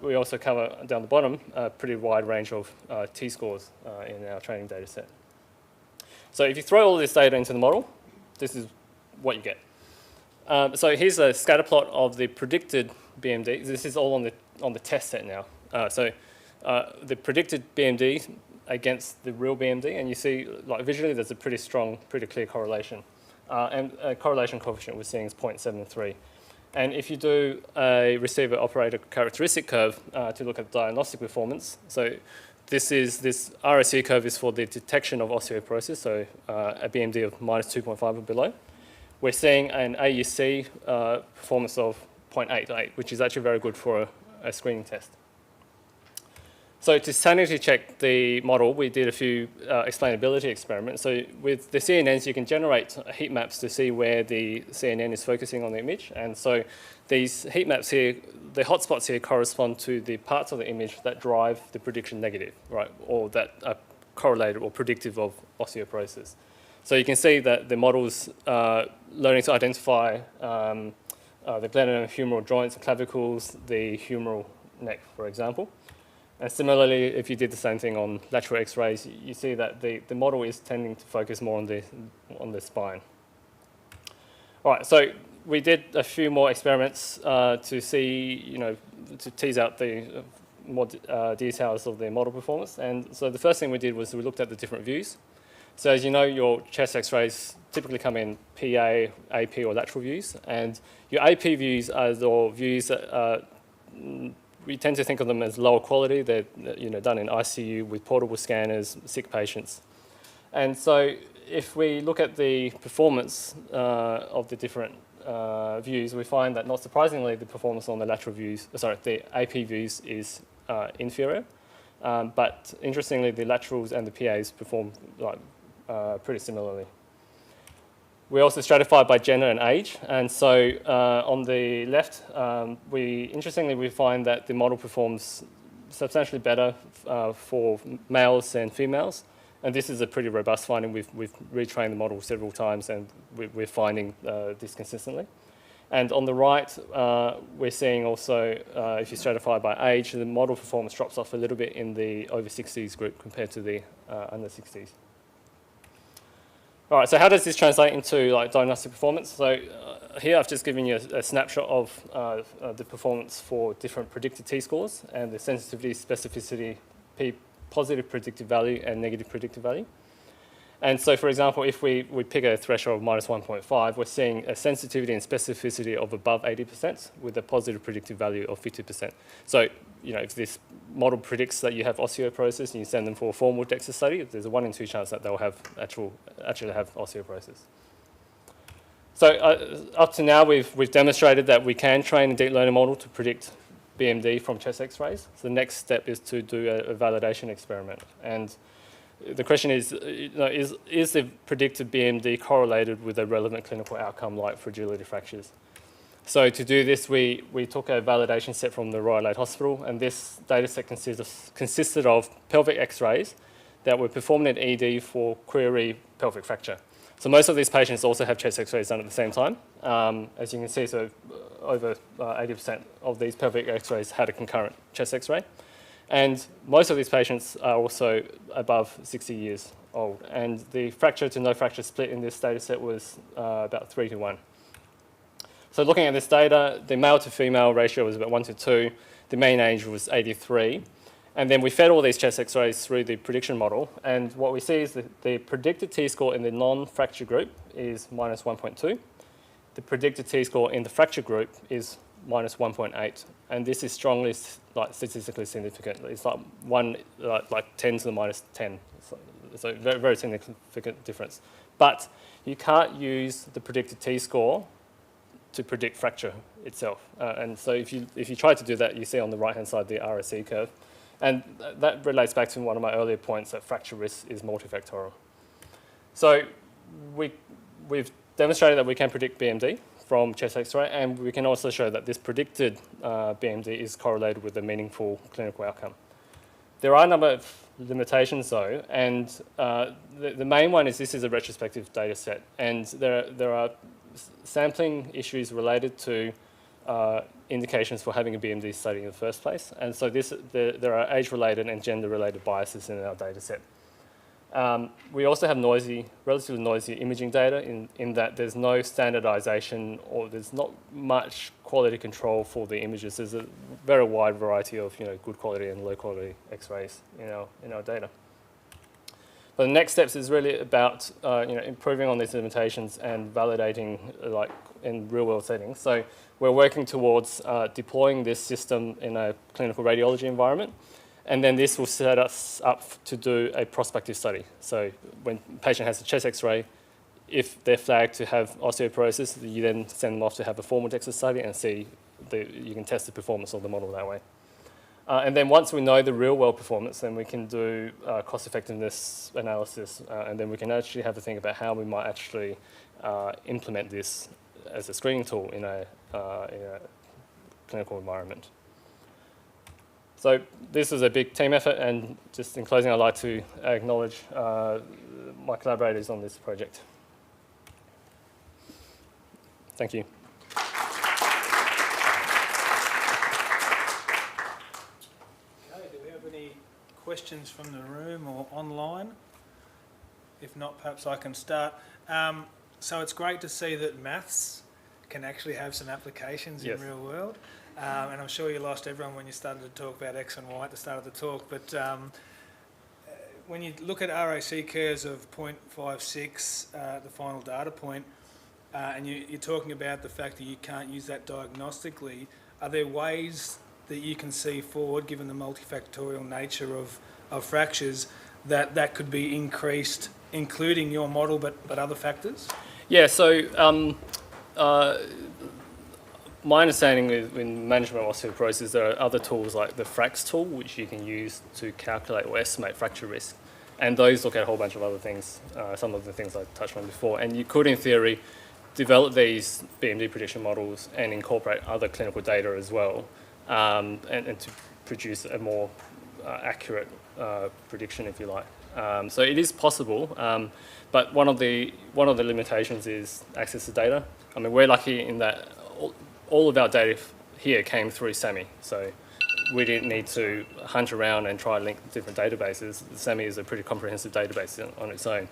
we also cover, down the bottom, a pretty wide range of T-scores in our training data set. So if you throw all this data into the model, this is what you get. So here's a scatter plot of the predicted BMD. This is all on the test set now. So the predicted BMD against the real BMD, and you see, like, visually, there's a pretty strong, pretty clear correlation. And a correlation coefficient we're seeing is 0.73. And if you do a receiver-operator characteristic curve to look at diagnostic performance, so this RSE curve is for the detection of osteoporosis, so a BMD of minus 2.5 or below. We're seeing an AUC performance of 0.88, which is actually very good for a screening test. So to sanity check the model, we did a few explainability experiments. So with the CNNs, you can generate heat maps to see where the CNN is focusing on the image. And so these heat maps here, the hotspots here correspond to the parts of the image that drive the prediction negative, right, or that are correlated or predictive of osteoporosis. So you can see that the model's learning to identify the glenohumeral joints and clavicles, the humeral neck, for example. And similarly, if you did the same thing on lateral X-rays, you see that the model is tending to focus more on the spine. All right, so we did a few more experiments to see, to tease out the more details of the model performance. And so the first thing we did was we looked at the different views. So as you know, your chest X-rays typically come in PA, AP, or lateral views. And your AP views are the views that we tend to think of them as lower quality. They're done in ICU with portable scanners, sick patients. And so if we look at the performance of the different views, we find that, not surprisingly, the performance on the lateral views, the AP views is inferior. But interestingly, the laterals and the PAs perform pretty similarly. We also stratified by gender and age, and so on the left, interestingly we find that the model performs substantially better for males than females, and this is a pretty robust finding. We've retrained the model several times, and we're finding this consistently. And on the right, we're seeing also, if you stratify by age, the model performance drops off a little bit in the over 60s group compared to the under 60s. All right, so how does this translate into diagnostic performance? So here I've just given you a snapshot of the performance for different predicted T-scores and the sensitivity, specificity, positive predictive value and negative predictive value. And so, for example, if we pick a threshold of minus 1.5, we're seeing a sensitivity and specificity of above 80% with a positive predictive value of 50%. So, if this model predicts that you have osteoporosis and you send them for a formal DEXA study, there's a 1 in 2 chance that they'll have actually have osteoporosis. So up to now, we've demonstrated that we can train a deep learning model to predict BMD from chest X-rays. So the next step is to do a validation experiment. And the question is, is the predicted BMD correlated with a relevant clinical outcome like fragility fractures? So to do this, we took a validation set from the Royal Adelaide Hospital, and this data set consisted of pelvic X-rays that were performed in ED for query pelvic fracture. So most of these patients also have chest X-rays done at the same time. As you can see, so over 80% of these pelvic X-rays had a concurrent chest X-ray. And most of these patients are also above 60 years old. And the fracture to no fracture split in this data set was about 3:1. So looking at this data, the male to female ratio was about 1:2. The mean age was 83. And then we fed all these chest X-rays through the prediction model. And what we see is that the predicted T-score in the non-fracture group is minus 1.2. The predicted T-score in the fracture group is minus 1.8. And this is strongly statistically significant. It's like 10 to the minus 10. So very, very significant difference. But you can't use the predicted T-score to predict fracture itself. And so if you try to do that, you see on the right-hand side the RSE curve. And that relates back to one of my earlier points that fracture risk is multifactorial. So we've demonstrated that we can predict BMD from chest X-ray, and we can also show that this predicted BMD is correlated with a meaningful clinical outcome. There are a number of limitations though, and the main one is this is a retrospective data set, and there are sampling issues related to indications for having a BMD study in the first place. And so there are age-related and gender-related biases in our data set. We also have relatively noisy imaging data in that there's no standardization or there's not much quality control for the images. There's a very wide variety of good quality and low quality X-rays in our data. But the next steps is really about improving on these limitations and validating in real-world settings. So we're working towards deploying this system in a clinical radiology environment, and then this will set us up to do a prospective study. So when a patient has a chest X-ray, if they're flagged to have osteoporosis, you then send them off to have a formal DEXA study and see you can test the performance of the model that way. And then once we know the real-world performance, then we can do cost-effectiveness analysis, and then we can actually have a think about how we might actually implement this as a screening tool in a clinical environment. So this is a big team effort, and just in closing, I'd like to acknowledge my collaborators on this project. Thank you. Questions from the room or online? If not, perhaps I can start. So it's great to see that maths can actually have some applications in real world. And I'm sure you lost everyone when you started to talk about X and Y at the start of the talk. But when you look at RAC curves of 0.56, the final data point, and you're talking about the fact that you can't use that diagnostically, are there ways that you can see forward, given the multifactorial nature of fractures, that could be increased, including your model, but other factors? Yeah, so my understanding in management of osteoporosis, there are other tools like the FRAX tool, which you can use to calculate or estimate fracture risk. And those look at a whole bunch of other things, some of the things I touched on before. And you could, in theory, develop these BMD prediction models and incorporate other clinical data as well, and to produce a more accurate prediction, if you like. So it is possible, but one of the limitations is access to data. I mean, we're lucky in that all of our data here came through SAMI, so we didn't need to hunt around and try to link different databases. SAMI is a pretty comprehensive database on its own.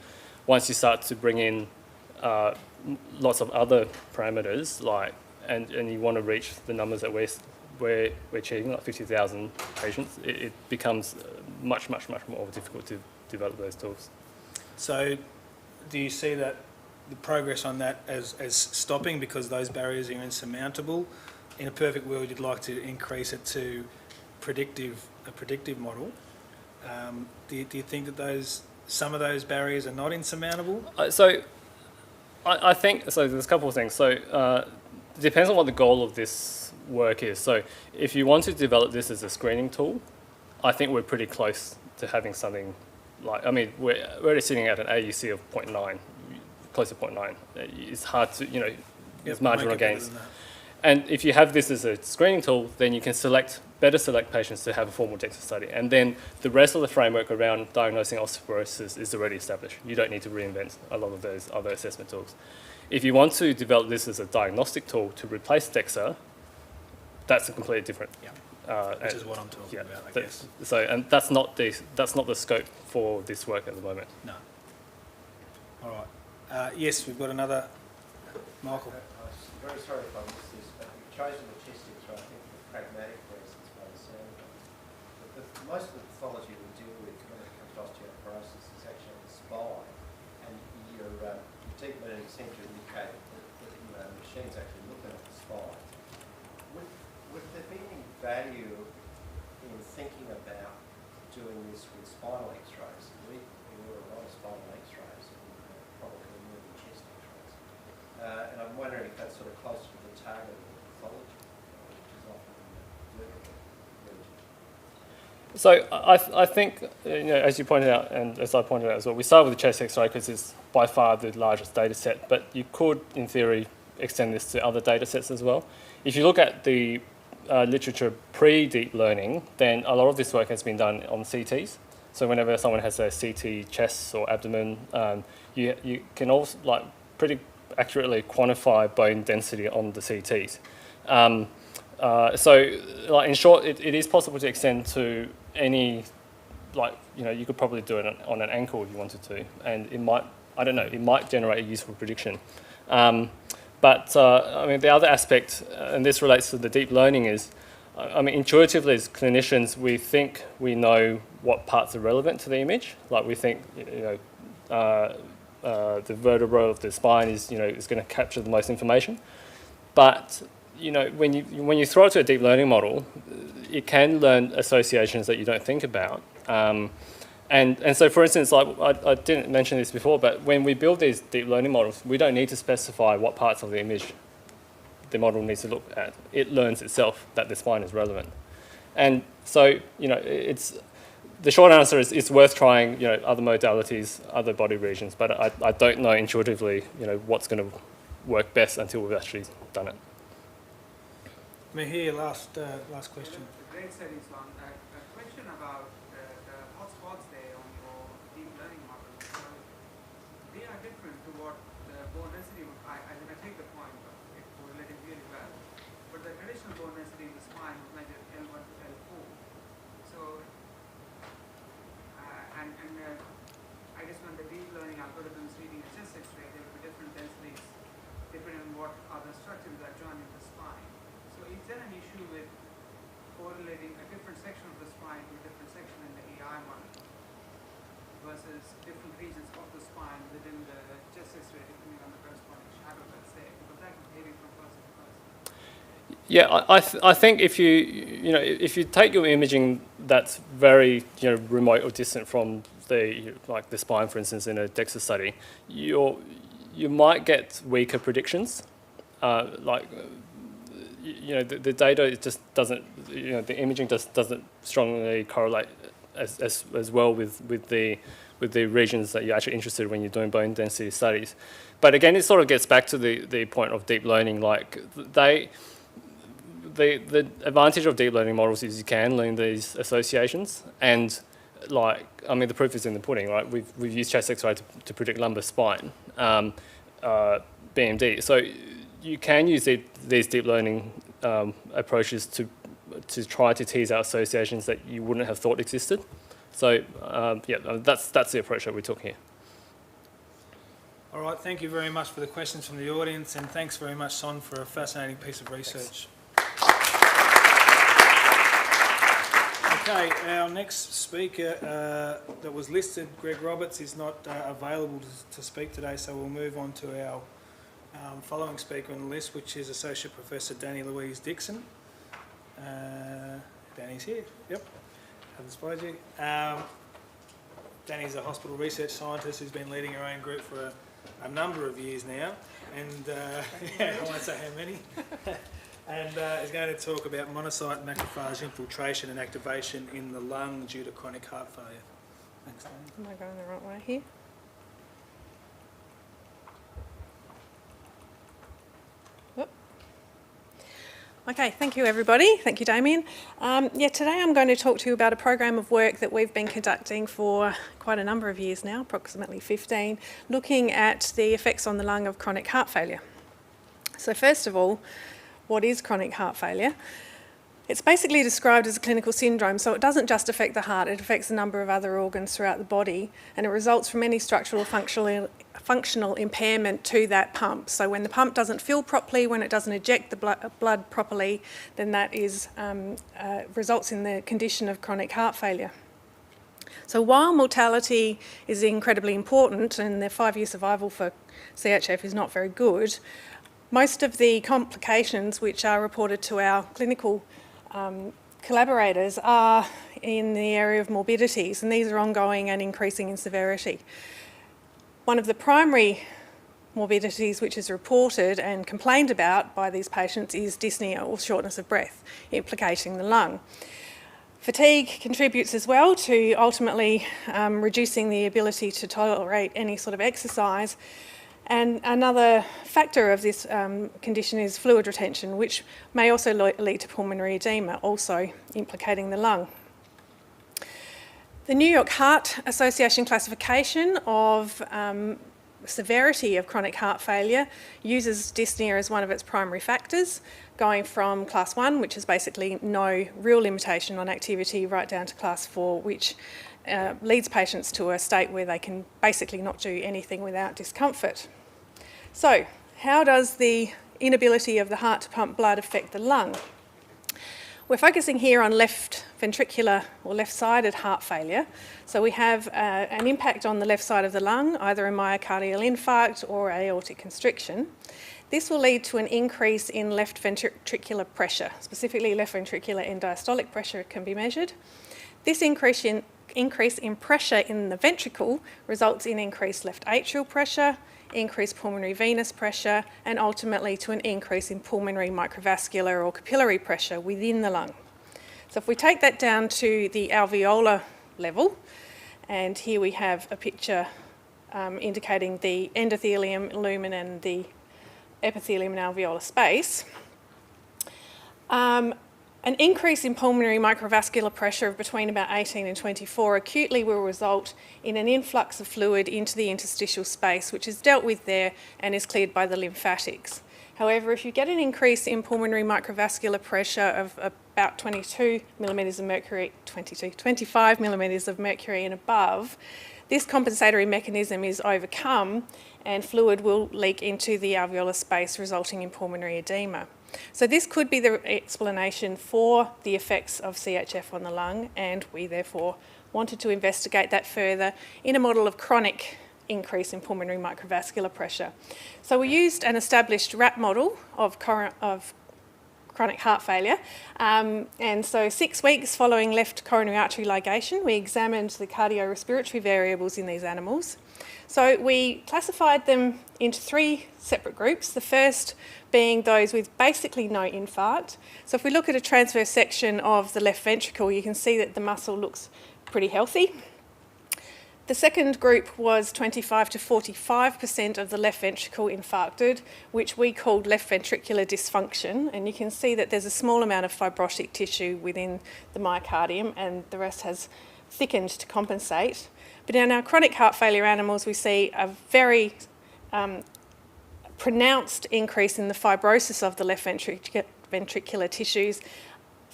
Once you start to bring in lots of other parameters, and you want to reach the numbers that we're achieving, like 50,000 patients, it becomes much more difficult to develop those tools. So do you see that the progress on that as stopping because those barriers are insurmountable? In a perfect world, you'd like to increase it to a predictive model. Do you think that some of those barriers are not insurmountable? So I think, so there's a couple of things. So it depends on what the goal of this work is. So if you want to develop this as a screening tool, I think we're pretty close to having something like, I mean, we're already sitting at an AUC of 0.9, close to 0.9. It's hard to, you know, there's marginal gains. And if you have this as a screening tool, then you can better select patients to have a formal DEXA study. And then the rest of the framework around diagnosing osteoporosis is already established. You don't need to reinvent a lot of those other assessment tools. If you want to develop this as a diagnostic tool to replace DEXA, that's a completely different. Which is what I'm talking about, I guess. So, and that's not the scope for this work at the moment. No. All right. Yes, we've got another. Michael. I'm very sorry if I missed this, but you've chosen the chest X-ray, I think, for pragmatic reasons by the sound of it. But most of the pathology we deal with when it comes to osteoporosis is actually on the spine, and your deep learning seems to indicate that the machine's actually looking at the spine. Would there be any value in thinking about doing this with spinal X-rays? We do a lot of spinal X-rays and probably more than chest X-rays. And I'm wondering if that's sort of closer to the target of the pathology, which is often in the vertebral region. So I think, you know, as you pointed out, and as I pointed out as well, we start with the chest X-ray because it's by far the largest data set, but you could, in theory, extend this to other data sets as well. If you look at the literature pre-deep learning, then a lot of this work has been done on CTs. So whenever someone has a CT chest or abdomen, you can also pretty accurately quantify bone density on the CTs. So in short, it is possible to extend to any, you could probably do it on an ankle if you wanted to, and it might, I don't know, it might generate a useful prediction. But I mean, the other aspect, and this relates to the deep learning, is, I mean, intuitively as clinicians, we think we know what parts are relevant to the image. Like we think, the vertebra of the spine is, is going to capture the most information. But when you throw it to a deep learning model, it can learn associations that you don't think about. And so, for instance, I didn't mention this before, but when we build these deep learning models, we don't need to specify what parts of the image the model needs to look at. It learns itself that the spine is relevant. And so, the short answer is it's worth trying, other modalities, other body regions, but I don't know intuitively, what's going to work best until we've actually done it. Mahir, last question. Great series on a question about the hotspots there on your deep learning model. So they are different to what the bone density would. I take the point of it correlating really well, but the traditional bone density in the spine would measure L1 to L4. So I guess when the deep learning algorithms reading a chest X-ray, there will be different densities depending on what other structures are joining the spine. So is there an issue with correlating a different section of the spine to a different section in the AI model versus different regions of the spine within the chest X-ray depending on the corresponding shadow, let's say, because that can vary from person to person? Yeah, I think if you take your imaging that's very remote or distant from the spine, for instance, in a DEXA study, you might get weaker predictions. The data just doesn't, the imaging just doesn't strongly correlate as well with the regions that you're actually interested in when you're doing bone density studies. But again, it sort of gets back to the point of deep learning. The advantage of deep learning models is you can learn these associations, and the proof is in the pudding, right? We've used chest X-ray to predict lumbar spine, BMD. So you can use these deep learning approaches to try to tease out associations that you wouldn't have thought existed. So that's the approach that we took here. All right, thank you very much for the questions from the audience, and thanks very much, Son, for a fascinating piece of research. Okay, our next speaker that was listed, Greg Roberts, is not available to speak today, so we'll move on to our following speaker on the list, which is Associate Professor Danny Louise Dixon. Danny's here, yep, haven't spotted you. Danny's a hospital research scientist who's been leading her own group for a number of years now, and I won't say how many. And is going to talk about monocyte macrophage infiltration and activation in the lung due to chronic heart failure. Thanks, Dave. Am I going the right way here? Whoop. Okay, thank you everybody. Thank you, Damien. Today I'm going to talk to you about a program of work that we've been conducting for quite a number of years now, approximately 15, looking at the effects on the lung of chronic heart failure. So first of all, what is chronic heart failure? It's basically described as a clinical syndrome, so it doesn't just affect the heart, it affects a number of other organs throughout the body, and it results from any structural or functional impairment to that pump. So when the pump doesn't fill properly, when it doesn't eject the blood properly, then that is, results in the condition of chronic heart failure. So while mortality is incredibly important and the 5-year survival for CHF is not very good, most of the complications which are reported to our clinical collaborators are in the area of morbidities, and these are ongoing and increasing in severity. One of the primary morbidities which is reported and complained about by these patients is dyspnea or shortness of breath, implicating the lung. Fatigue contributes as well to ultimately reducing the ability to tolerate any sort of exercise. And another factor of this condition is fluid retention, which may also lead to pulmonary edema, also implicating the lung. The New York Heart Association classification of severity of chronic heart failure uses dyspnea as one of its primary factors, going from class 1, which is basically no real limitation on activity, right down to class 4, which leads patients to a state where they can basically not do anything without discomfort. So, how does the inability of the heart to pump blood affect the lung? We're focusing here on left ventricular or left-sided heart failure. So we have an impact on the left side of the lung, either a myocardial infarct or aortic constriction. This will lead to an increase in left ventricular pressure, specifically left ventricular end diastolic pressure can be measured. This increase in pressure in the ventricle results in increased left atrial pressure, increased pulmonary venous pressure, and ultimately to an increase in pulmonary microvascular or capillary pressure within the lung. So if we take that down to the alveolar level, and here we have a picture indicating the endothelium, lumen, and the epithelium and alveolar space, an increase in pulmonary microvascular pressure of between about 18 and 24 acutely will result in an influx of fluid into the interstitial space, which is dealt with there and is cleared by the lymphatics. However, if you get an increase in pulmonary microvascular pressure of about 25 millimetres of mercury and above, this compensatory mechanism is overcome and fluid will leak into the alveolar space, resulting in pulmonary edema. So this could be the explanation for the effects of CHF on the lung, and we therefore wanted to investigate that further in a model of chronic increase in pulmonary microvascular pressure. So we used an established rat model of chronic heart failure, and so 6 weeks following left coronary artery ligation, we examined the cardiorespiratory variables in these animals. So we classified them into 3 separate groups, the first being those with basically no infarct. So if we look at a transverse section of the left ventricle, you can see that the muscle looks pretty healthy. The second group was 25 to 45% of the left ventricle infarcted, which we called left ventricular dysfunction, and you can see that there's a small amount of fibrotic tissue within the myocardium and the rest has thickened to compensate. But in our chronic heart failure animals, we see a very pronounced increase in the fibrosis of the left ventricular tissues.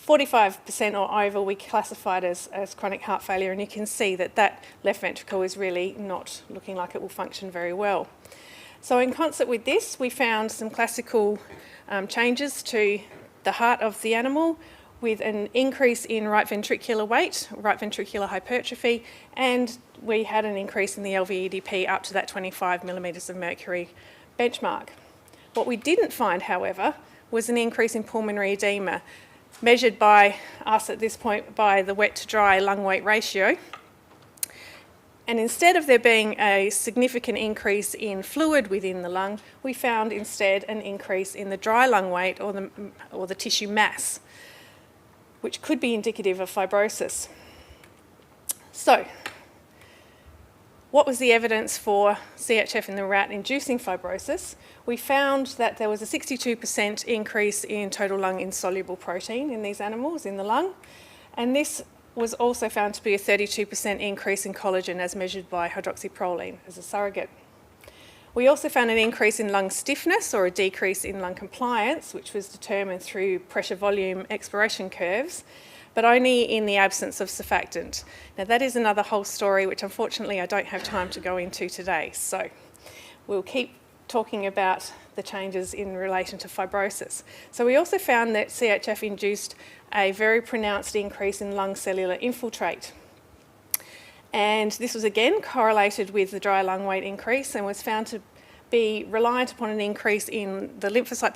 45% or over we classified as chronic heart failure, and you can see that that left ventricle is really not looking like it will function very well. So in concert with this, we found some classical changes to the heart of the animal, with an increase in right ventricular weight, right ventricular hypertrophy, and we had an increase in the LVEDP up to that 25 millimetres of mercury benchmark. What we didn't find, however, was an increase in pulmonary edema, measured by us at this point by the wet to dry lung weight ratio. And instead of there being a significant increase in fluid within the lung, we found instead an increase in the dry lung weight or the tissue mass, which could be indicative of fibrosis. So, what was the evidence for CHF in the rat inducing fibrosis? We found that there was a 62% increase in total lung insoluble protein in these animals in the lung, and this was also found to be a 32% increase in collagen as measured by hydroxyproline as a surrogate. We also found an increase in lung stiffness or a decrease in lung compliance, which was determined through pressure volume expiration curves, but only in the absence of surfactant. Now that is another whole story which unfortunately I don't have time to go into today, so we'll keep talking about the changes in relation to fibrosis. So we also found that CHF induced a very pronounced increase in lung cellular infiltrate. And this was again correlated with the dry lung weight increase and was found to be reliant upon an increase in the lymphocyte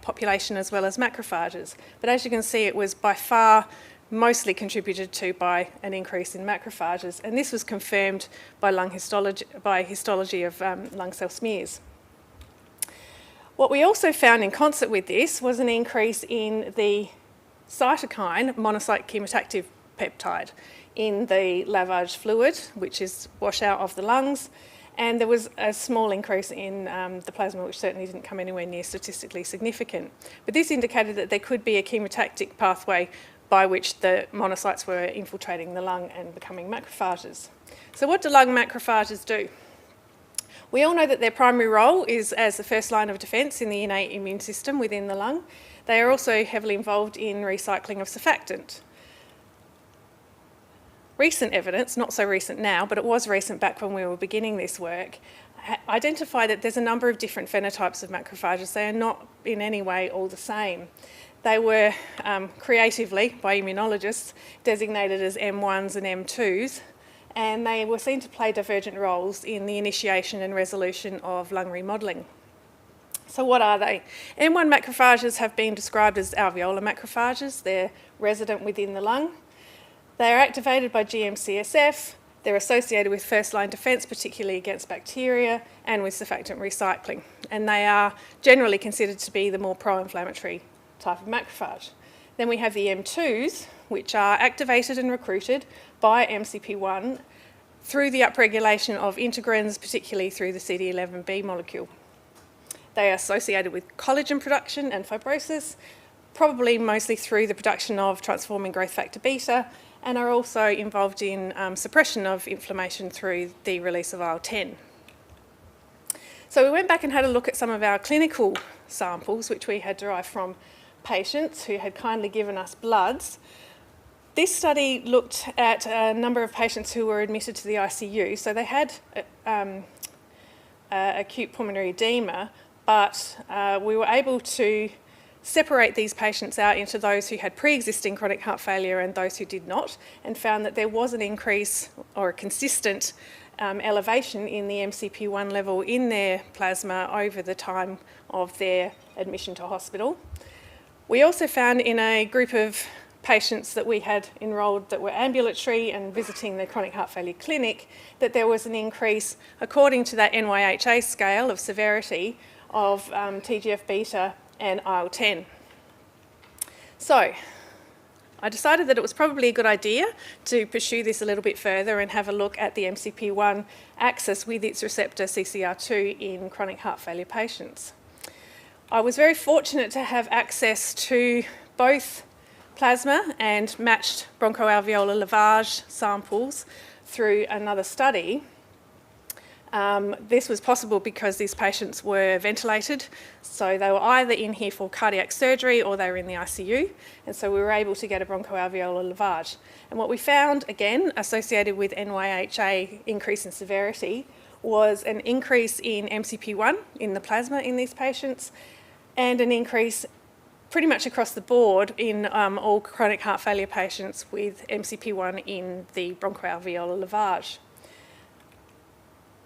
population as well as macrophages. But as you can see, it was by far mostly contributed to by an increase in macrophages, and this was confirmed by histology of lung cell smears. What we also found in concert with this was an increase in the cytokine monocyte chemoattractive peptide in the lavage fluid, which is washout of the lungs, and there was a small increase in the plasma, which certainly didn't come anywhere near statistically significant. But this indicated that there could be a chemotactic pathway by which the monocytes were infiltrating the lung and becoming macrophages. So what do lung macrophages do? We all know that their primary role is as the first line of defence in the innate immune system within the lung. They are also heavily involved in recycling of surfactant. Recent evidence, not so recent now, but it was recent back when we were beginning this work, identified that there's a number of different phenotypes of macrophages. They are not in any way all the same. They were creatively, by immunologists, designated as M1s and M2s, and they were seen to play divergent roles in the initiation and resolution of lung remodelling. So what are they? M1 macrophages have been described as alveolar macrophages. They're resident within the lung. They are activated by GM-CSF. They're associated with first-line defence, particularly against bacteria, and with surfactant recycling. And they are generally considered to be the more pro-inflammatory type of macrophage. Then we have the M2s, which are activated and recruited by MCP1 through the upregulation of integrins, particularly through the CD11B molecule. They are associated with collagen production and fibrosis, probably mostly through the production of transforming growth factor beta, and are also involved in suppression of inflammation through the release of IL-10. So we went back and had a look at some of our clinical samples, which we had derived from patients who had kindly given us bloods. This study looked at a number of patients who were admitted to the ICU. So they had acute pulmonary edema, but we were able to separate these patients out into those who had pre-existing chronic heart failure and those who did not, and found that there was an increase or a consistent elevation in the MCP1 level in their plasma over the time of their admission to hospital. We also found in a group of patients that we had enrolled that were ambulatory and visiting the chronic heart failure clinic that there was an increase, according to that NYHA scale of severity, of TGF-beta and IL-10. So I decided that it was probably a good idea to pursue this a little bit further and have a look at the MCP1 axis with its receptor CCR2 in chronic heart failure patients. I was very fortunate to have access to both plasma and matched bronchoalveolar lavage samples through another study. This was possible because these patients were ventilated, so they were either in here for cardiac surgery or they were in the ICU, and so we were able to get a bronchoalveolar lavage. And what we found, again, associated with NYHA increase in severity, was an increase in MCP1 in the plasma in these patients, and an increase pretty much across the board in all chronic heart failure patients with MCP1 in the bronchoalveolar lavage.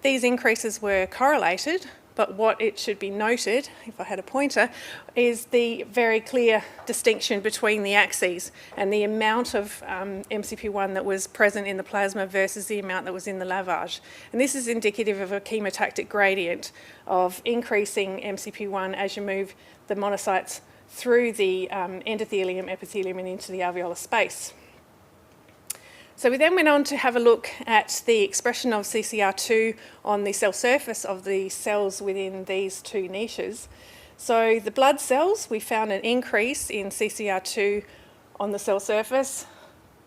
These increases were correlated but what it should be noted, if I had a pointer, is the very clear distinction between the axes and the amount of MCP1 that was present in the plasma versus the amount that was in the lavage. And this is indicative of a chemotactic gradient of increasing MCP1 as you move the monocytes through the endothelium, epithelium, and into the alveolar space. So we then went on to have a look at the expression of CCR2 on the cell surface of the cells within these two niches. So the blood cells, we found an increase in CCR2 on the cell surface,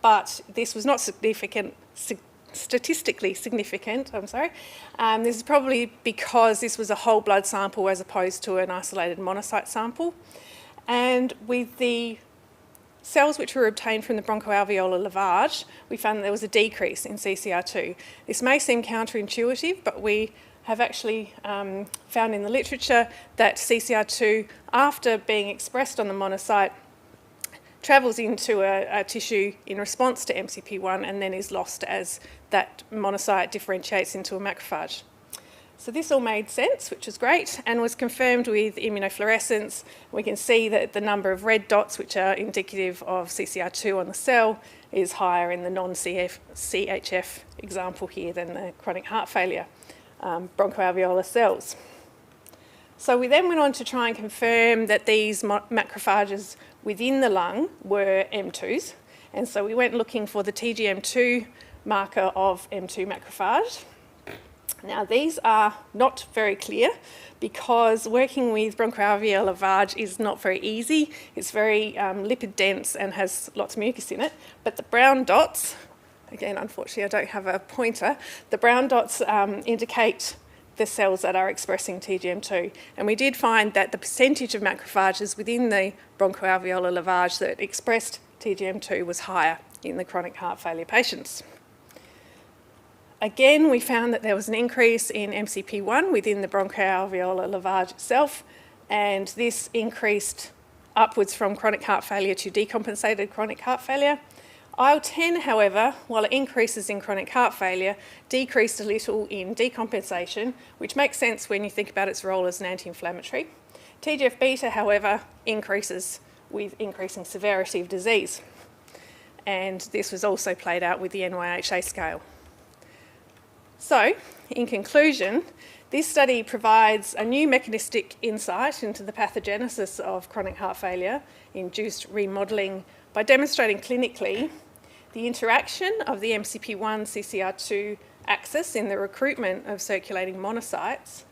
but this was not statistically significant, this is probably because this was a whole blood sample as opposed to an isolated monocyte sample. And with the cells which were obtained from the bronchoalveolar lavage, we found that there was a decrease in CCR2. This may seem counterintuitive, but we have actually found in the literature that CCR2, after being expressed on the monocyte, travels into a tissue in response to MCP1 and then is lost as that monocyte differentiates into a macrophage. So this all made sense, which is great, and was confirmed with immunofluorescence. We can see that the number of red dots, which are indicative of CCR2 on the cell, is higher in the non-CHF example here than the chronic heart failure bronchoalveolar cells. So we then went on to try and confirm that these macrophages within the lung were M2s, and so we went looking for the TGM2 marker of M2 macrophage. Now, these are not very clear because working with bronchoalveolar lavage is not very easy. It's very lipid dense and has lots of mucus in it. But the brown dots, again, unfortunately, I don't have a pointer, the brown dots indicate the cells that are expressing TGM2. And we did find that the percentage of macrophages within the bronchoalveolar lavage that expressed TGM2 was higher in the chronic heart failure patients. Again, we found that there was an increase in MCP1 within the bronchoalveolar lavage itself, and this increased upwards from chronic heart failure to decompensated chronic heart failure. IL-10, however, while it increases in chronic heart failure, decreased a little in decompensation, which makes sense when you think about its role as an anti-inflammatory. TGF-beta, however, increases with increasing severity of disease, and this was also played out with the NYHA scale. So, in conclusion, this study provides a new mechanistic insight into the pathogenesis of chronic heart failure induced remodelling by demonstrating clinically the interaction of the MCP1-CCR2 axis in the recruitment of circulating monocytes,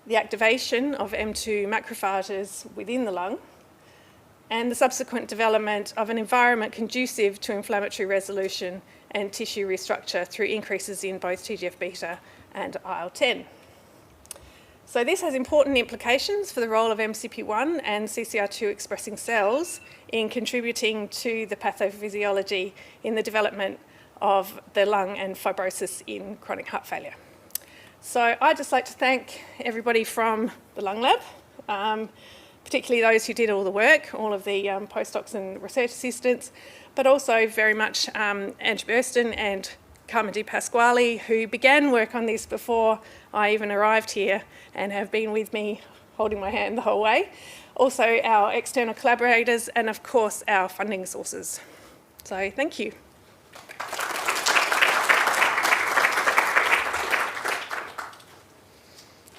the activation of M2 macrophages within the lung, and the subsequent development of an environment conducive to inflammatory resolution and tissue restructure through increases in both TGF-beta and IL-10. So this has important implications for the role of MCP1 and CCR2 expressing cells in contributing to the pathophysiology in the development of the lung and fibrosis in chronic heart failure. So I'd just like to thank everybody from the Lung Lab, particularly those who did all the work, all of the postdocs and research assistants, but also very much Andrew Burston and Carmen Di Pasquale, who began work on this before I even arrived here and have been with me holding my hand the whole way. Also our external collaborators and of course our funding sources. So thank you.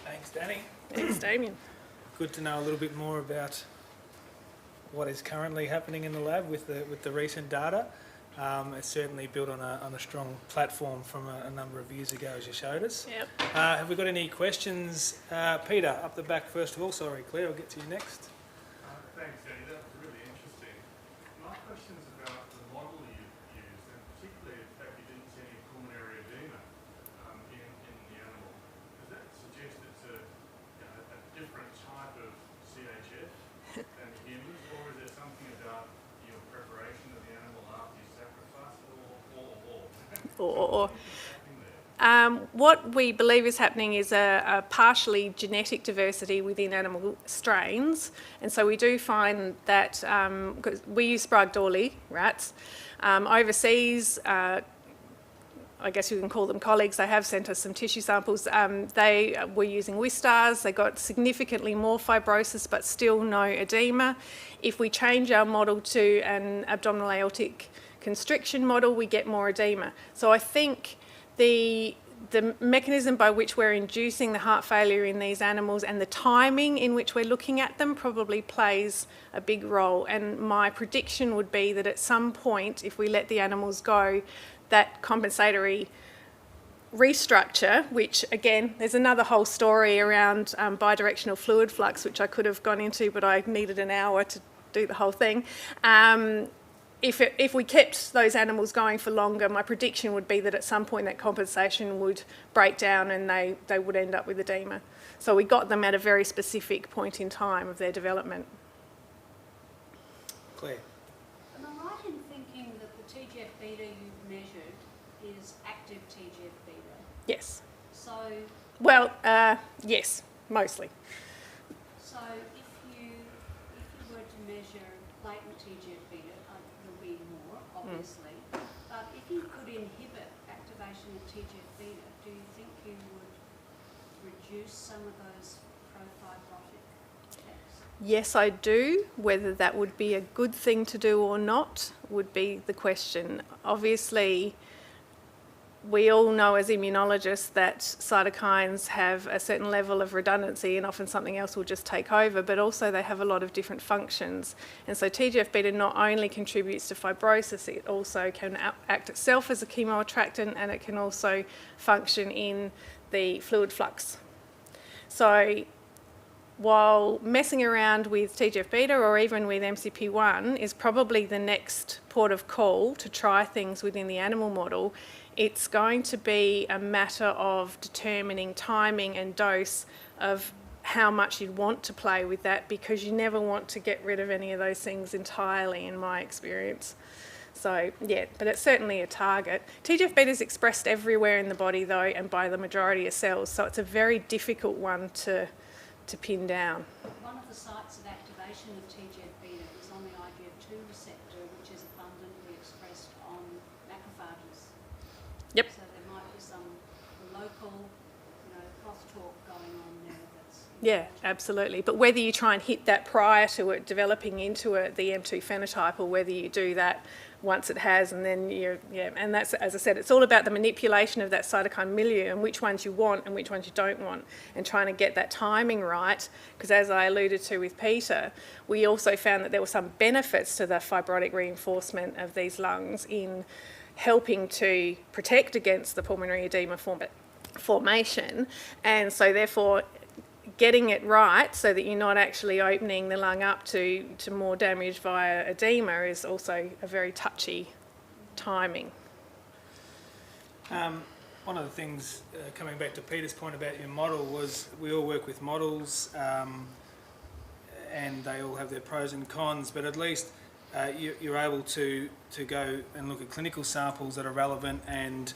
Thanks, Danny. Thanks, Damien. Good to know a little bit more about what is currently happening in the lab with the recent data. It's certainly built on a strong platform from a number of years ago, as you showed us. Yep. Have we got any questions? Peter, up the back first of all. Sorry, Claire, I'll get to you next. Thanks, Danny. That was really interesting. My question is about the model you used, and particularly the fact you didn't see any pulmonary edema in the animal. Does that suggest it's a different type of CHF than humans, or is there something about your preparation of the animal after you sacrifice it, or? What we believe is happening is a partially genetic diversity within animal strains, and so we do find that we use Sprague-Dawley rats. Overseas, I guess you can call them colleagues, they have sent us some tissue samples. They were using Wistars. They got significantly more fibrosis, but still no edema. If we change our model to an abdominal aortic constriction model, we get more edema. So I think the mechanism by which we're inducing the heart failure in these animals and the timing in which we're looking at them probably plays a big role. And my prediction would be that at some point, if we let the animals go, that compensatory restructure, which again, there's another whole story around bidirectional fluid flux, which I could have gone into, but I needed an hour to do the whole thing. If we kept those animals going for longer, my prediction would be that at some point that compensation would break down and they would end up with edema. So we got them at a very specific point in time of their development. Claire. Am I right in thinking that the TGF-beta you've measured is active TGF-beta? Yes. So, well, yes, mostly. So if you were to measure latent TGF-beta, there'll be more, obviously. But if you could inhibit activation of TGF-beta, do you think you would reduce some of those pro-fibrotic effects? Yes, I do. Whether that would be a good thing to do or not would be the question. Obviously, we all know as immunologists that cytokines have a certain level of redundancy and often something else will just take over, but also they have a lot of different functions. And so TGF-beta not only contributes to fibrosis, it also can act itself as a chemoattractant, and it can also function in the fluid flux. So while messing around with TGF-beta or even with MCP1 is probably the next port of call to try things within the animal model, it's going to be a matter of determining timing and dose of how much you'd want to play with that, because you never want to get rid of any of those things entirely, in my experience. So, yeah, but it's certainly a target. TGF-beta is expressed everywhere in the body, though, and by the majority of cells, so it's a very difficult one to pin down. One of the sites of activation of TGF-beta is on the IGF-2 receptor, which is abundantly expressed on macrophages. Yep. So there might be some local, crosstalk going on there. Yeah, absolutely. But whether you try and hit that prior to it developing into the M2 phenotype, or whether you do that once it has, and then and that's, as I said, it's all about the manipulation of that cytokine milieu and which ones you want and which ones you don't want, and trying to get that timing right. Because as I alluded to with Peter, we also found that there were some benefits to the fibrotic reinforcement of these lungs in helping to protect against the pulmonary edema formation, and so therefore getting it right so that you're not actually opening the lung up to more damage via edema is also a very touchy timing. One of the things, coming back to Peter's point about your model, was we all work with models and they all have their pros and cons, but at least you're able to go and look at clinical samples that are relevant, and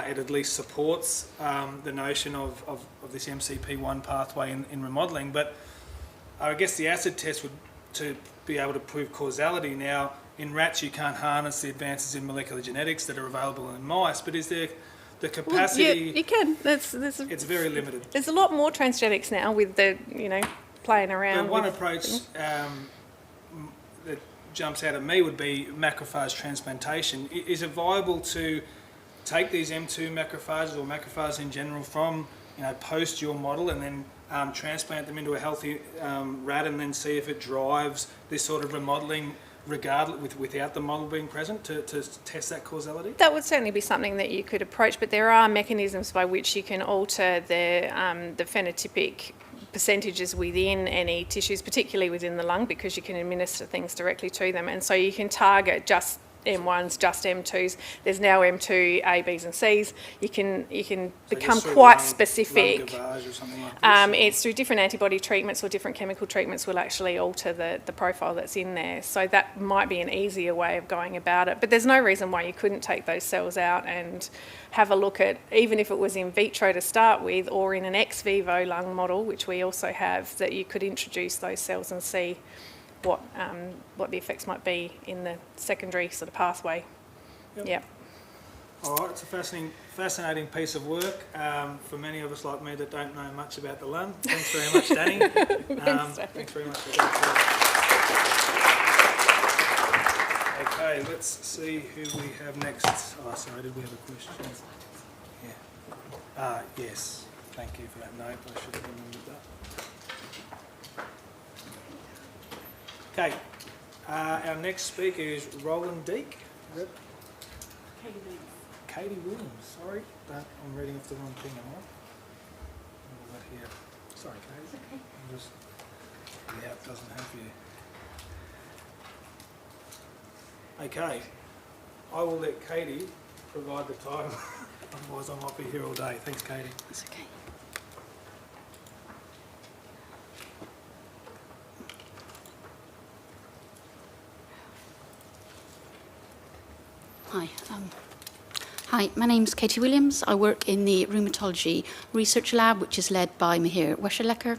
it at least supports the notion of this MCP1 pathway in remodelling. But I guess the acid test would to be able to prove causality. Now, in rats you can't harness the advances in molecular genetics that are available in mice, but is there the capacity? Well, yeah, you can. It's very limited. There's a lot more transgenics now with the, playing around. But one approach that jumps out at me would be macrophage transplantation. Is it viable to take these M2 macrophages, or macrophages in general, from post your model and then transplant them into a healthy rat, and then see if it drives this sort of remodelling regardless, without the model being present, to test that causality? That would certainly be something that you could approach, but there are mechanisms by which you can alter the phenotypic percentages within any tissues, particularly within the lung, because you can administer things directly to them, and so you can target just M1s, just M2s. There's now M2 A, Bs and Cs. You can become quite specific. It's through different antibody treatments or different chemical treatments will actually alter the profile that's in there. So that might be an easier way of going about it. But there's no reason why you couldn't take those cells out and have a look at, even if it was in vitro to start with, or in an ex vivo lung model, which we also have, that you could introduce those cells and see what the effects might be in the secondary sort of pathway. Yep. All right, it's a fascinating piece of work for many of us like me that don't know much about the lung. Thanks very much, Danny. Thanks very much for that. Okay, let's see who we have next. Oh, sorry, did we have a question? Yeah. Yes. Thank you for that note. I should have remembered that. Okay. Our next speaker is Roland Deek. Katie Williams. Sorry, I'm reading off the wrong thing. Am I? That here. Sorry, Katie. It's okay. I'm just, the app doesn't have you. Okay, I will let Katie provide the time, otherwise I might be here all day. Thanks, Katie. That's okay. Hi, my name's Katie Williams. I work in the Rheumatology Research Lab, which is led by Mihir Wescherlecker.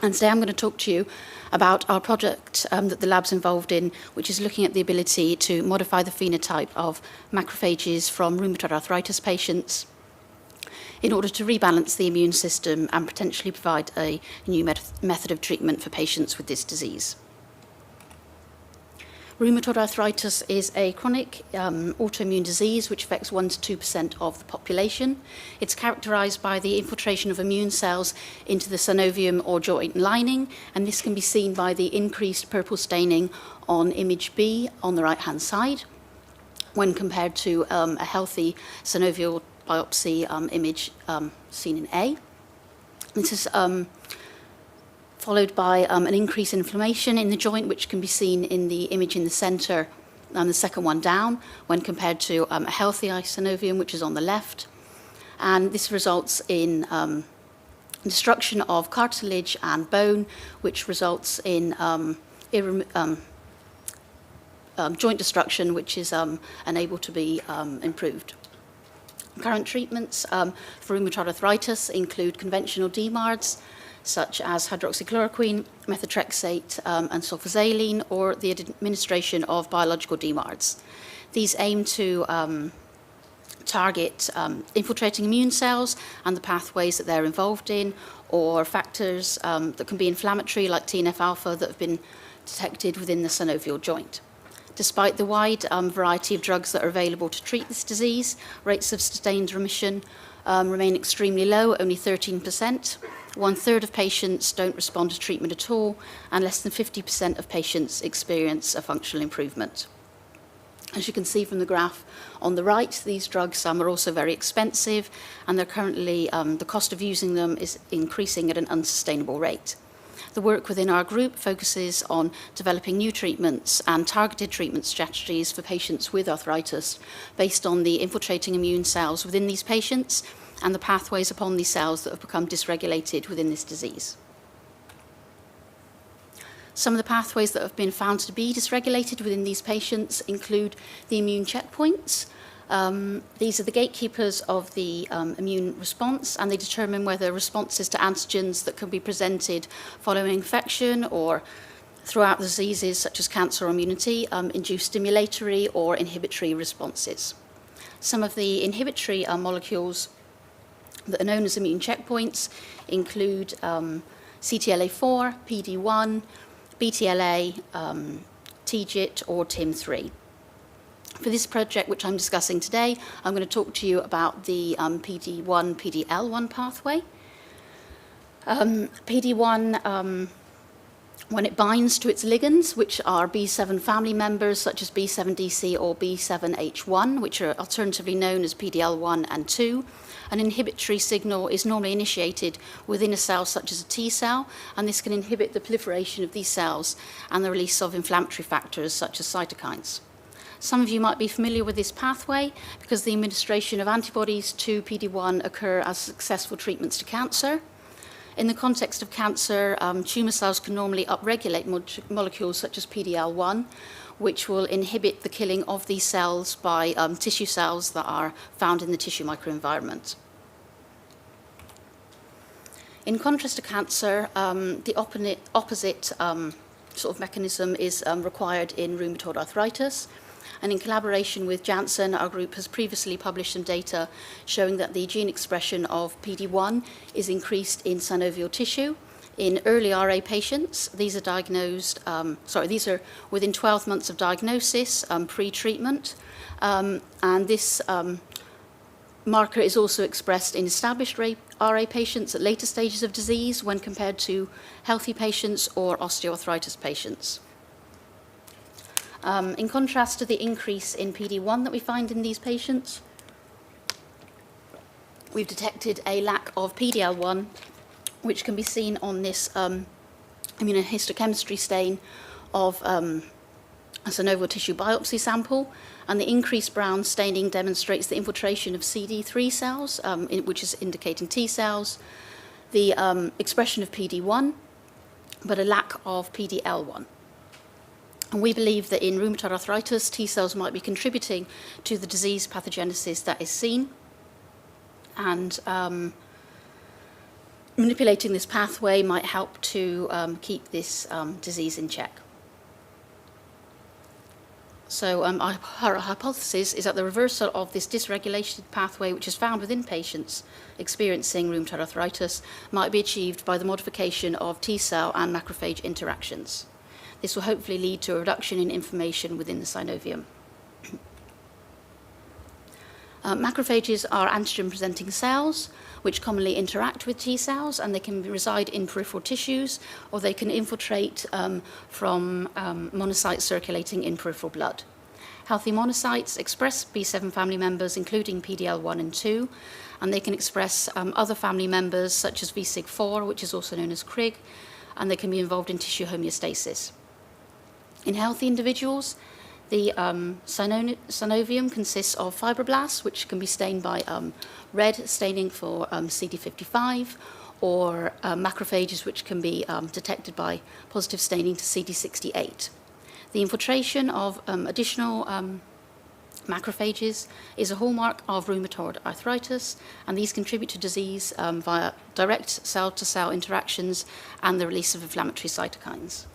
And today I'm going to talk to you about our project that the lab's involved in, which is looking at the ability to modify the phenotype of macrophages from rheumatoid arthritis patients in order to rebalance the immune system and potentially provide a new method of treatment for patients with this disease. Rheumatoid arthritis is a chronic autoimmune disease which affects 1 to 2% of the population. It's characterised by the infiltration of immune cells into the synovium or joint lining, and this can be seen by the increased purple staining on image B on the right-hand side when compared to a healthy synovial biopsy image seen in A. This is followed by an increase in inflammation in the joint, which can be seen in the image in the centre, the second one down, when compared to a healthy synovium, which is on the left. And this results in destruction of cartilage and bone, which results in joint destruction, which is unable to be improved. Current treatments for rheumatoid arthritis include conventional DMARDs, such as hydroxychloroquine, methotrexate, and sulfasaline, or the administration of biological DMARDs. These aim to target infiltrating immune cells and the pathways that they're involved in, or factors that can be inflammatory, like TNF-alpha, that have been detected within the synovial joint. Despite the wide variety of drugs that are available to treat this disease, rates of sustained remission remain extremely low, only 13%. 1/3 of patients don't respond to treatment at all, and less than 50% of patients experience a functional improvement. As you can see from the graph on the right, these drugs are also very expensive, and they're currently, the cost of using them is increasing at an unsustainable rate. The work within our group focuses on developing new treatments and targeted treatment strategies for patients with arthritis based on the infiltrating immune cells within these patients and the pathways upon these cells that have become dysregulated within this disease. Some of the pathways that have been found to be dysregulated within these patients include the immune checkpoints. These are the gatekeepers of the immune response, and they determine whether responses to antigens that can be presented following infection or throughout diseases such as cancer or immunity induce stimulatory or inhibitory responses. Some of the inhibitory molecules that are known as immune checkpoints include CTLA4, PD-1, BTLA, TIGIT, or TIM3. For this project, which I'm discussing today, I'm going to talk to you about the PD-1, PD-L1 pathway. PD-1, when it binds to its ligands, which are B7 family members such as B7DC or B7H1, which are alternatively known as PD-L1 and 2, an inhibitory signal is normally initiated within a cell such as a T cell, and this can inhibit the proliferation of these cells and the release of inflammatory factors such as cytokines. Some of you might be familiar with this pathway because the administration of antibodies to PD-1 occur as successful treatments to cancer. In the context of cancer, tumour cells can normally upregulate molecules such as PD-L1, which will inhibit the killing of these cells by tissue cells that are found in the tissue microenvironment. In contrast to cancer, the opposite sort of mechanism is required in rheumatoid arthritis. And in collaboration with Janssen, our group has previously published some data showing that the gene expression of PD-1 is increased in synovial tissue in early RA patients. These are diagnosed, these are within 12 months of diagnosis, pre-treatment. And this marker is also expressed in established RA patients at later stages of disease when compared to healthy patients or osteoarthritis patients. In contrast to the increase in PD-1 that we find in these patients, we've detected a lack of PD-L1, which can be seen on this immunohistochemistry stain of a synovial tissue biopsy sample. And the increased brown staining demonstrates the infiltration of CD3 cells, which is indicating T cells, the expression of PD-1, but a lack of PD-L1. And we believe that in rheumatoid arthritis, T cells might be contributing to the disease pathogenesis that is seen. And manipulating this pathway might help to keep this disease in check. So our hypothesis is that the reversal of this dysregulated pathway, which is found within patients experiencing rheumatoid arthritis, might be achieved by the modification of T cell and macrophage interactions. This will hopefully lead to a reduction in inflammation within the synovium. Macrophages are antigen-presenting cells which commonly interact with T cells, and they can reside in peripheral tissues, or they can infiltrate from monocytes circulating in peripheral blood. Healthy monocytes express B7 family members, including PD-L1 and 2, and they can express other family members such as V6-4, which is also known as CRIG, and they can be involved in tissue homeostasis. In healthy individuals, the synovium consists of fibroblasts, which can be stained by red staining for CD55, or macrophages, which can be detected by positive staining to CD68. The infiltration of additional macrophages is a hallmark of rheumatoid arthritis, and these contribute to disease via direct cell-to-cell interactions and the release of inflammatory cytokines.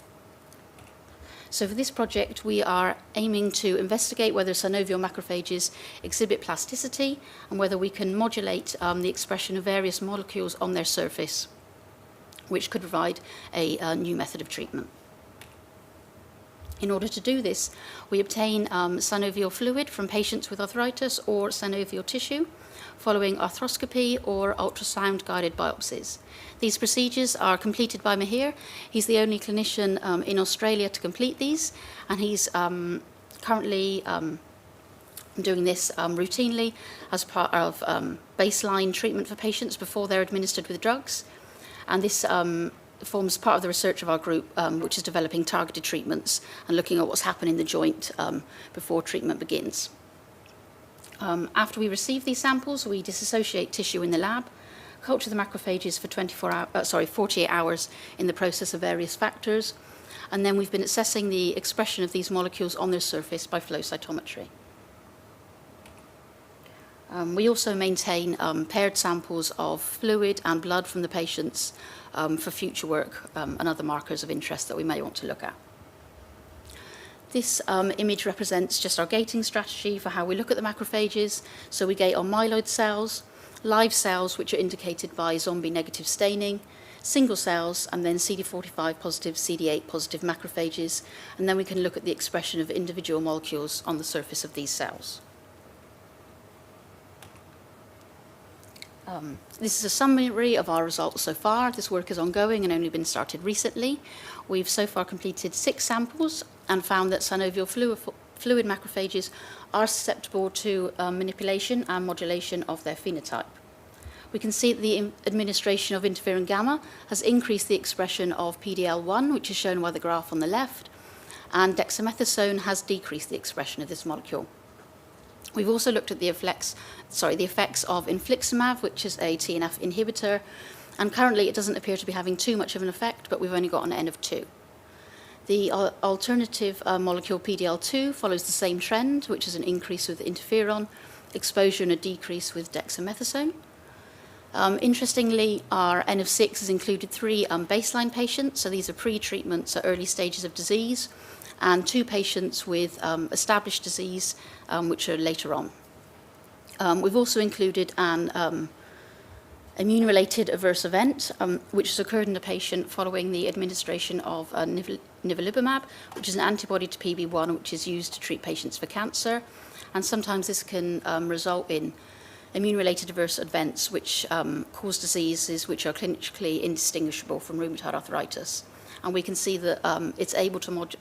So for this project, we are aiming to investigate whether synovial macrophages exhibit plasticity and whether we can modulate the expression of various molecules on their surface, which could provide a new method of treatment. In order to do this, we obtain synovial fluid from patients with arthritis or synovial tissue following arthroscopy or ultrasound-guided biopsies. These procedures are completed by Mahir. He's the only clinician in Australia to complete these, and he's currently doing this routinely as part of baseline treatment for patients before they're administered with drugs. And this forms part of the research of our group, which is developing targeted treatments and looking at what's happening in the joint before treatment begins. After we receive these samples, we disassociate tissue in the lab, culture the macrophages for 48 hours in the process of various factors, and then we've been assessing the expression of these molecules on their surface by flow cytometry. We also maintain paired samples of fluid and blood from the patients for future work and other markers of interest that we may want to look at. This image represents just our gating strategy for how we look at the macrophages. So we gate on myeloid cells, live cells, which are indicated by zombie-negative staining, single cells, and then CD45 positive, CD8 positive macrophages. And then we can look at the expression of individual molecules on the surface of these cells. This is a summary of our results so far. This work is ongoing and only been started recently. We've so far completed 6 samples and found that synovial fluid macrophages are susceptible to manipulation and modulation of their phenotype. We can see that the administration of interferon gamma has increased the expression of PD-L1, which is shown by the graph on the left, and dexamethasone has decreased the expression of this molecule. We've also looked at the effects of infliximab, which is a TNF inhibitor, and currently it doesn't appear to be having too much of an effect, but we've only got an N of 2. The alternative molecule PDL2 follows the same trend, which is an increase with interferon exposure and a decrease with dexamethasone. Interestingly, our N of 6 has included 3 baseline patients, so these are pre-treatment, so early stages of disease, and 2 patients with established disease, which are later on. We've also included an immune-related adverse event, which has occurred in a patient following the administration of nivolumab, which is an antibody to PB1, which is used to treat patients for cancer. And sometimes this can result in immune-related adverse events which cause diseases which are clinically indistinguishable from rheumatoid arthritis. And we can see that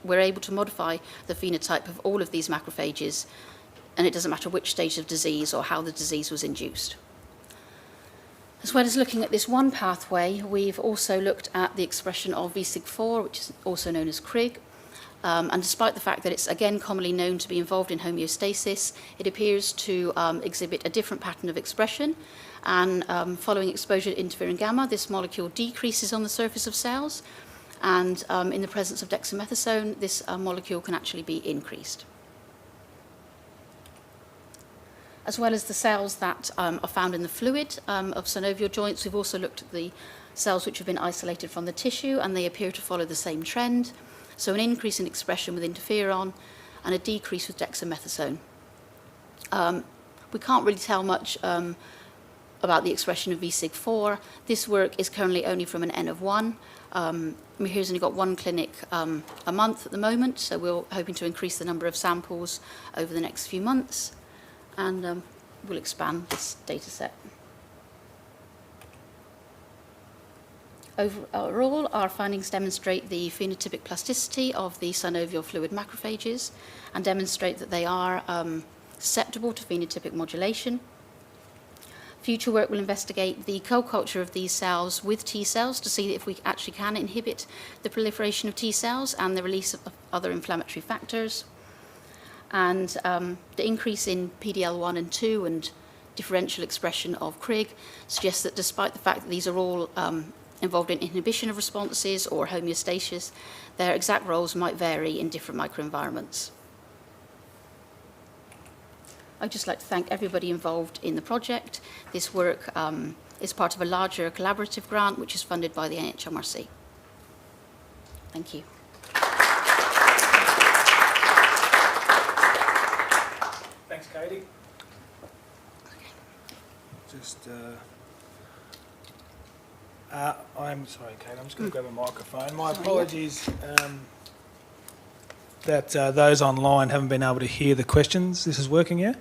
we're able to modify the phenotype of all of these macrophages, and it doesn't matter which stage of disease or how the disease was induced. As well as looking at this one pathway, we've also looked at the expression of VSIG4, which is also known as CRIG. And despite the fact that it's again commonly known to be involved in homeostasis, it appears to exhibit a different pattern of expression. And following exposure to interferon gamma, this molecule decreases on the surface of cells. And in the presence of dexamethasone, this molecule can actually be increased. As well as the cells that are found in the fluid of synovial joints, we've also looked at the cells which have been isolated from the tissue, and they appear to follow the same trend. So an increase in expression with interferon and a decrease with dexamethasone. We can't really tell much about the expression of VSIG4. This work is currently only from an N of 1. Mihir's only got 1 clinic a month at the moment, so we're hoping to increase the number of samples over the next few months. And we'll expand this data set. Overall, our findings demonstrate the phenotypic plasticity of the synovial fluid macrophages and demonstrate that they are susceptible to phenotypic modulation. Future work will investigate the co-culture of these cells with T cells to see if we actually can inhibit the proliferation of T cells and the release of other inflammatory factors. And the increase in PD-L1 and 2 and differential expression of CRIG suggests that despite the fact that these are all involved in inhibition of responses or homeostasis, their exact roles might vary in different microenvironments. I'd just like to thank everybody involved in the project. This work is part of a larger collaborative grant which is funded by the NHMRC. Thank you. Thanks, Katie. Just, I'm sorry, Kate, I'm just going to grab a microphone. My apologies that those online haven't been able to hear the questions. This is working, yeah?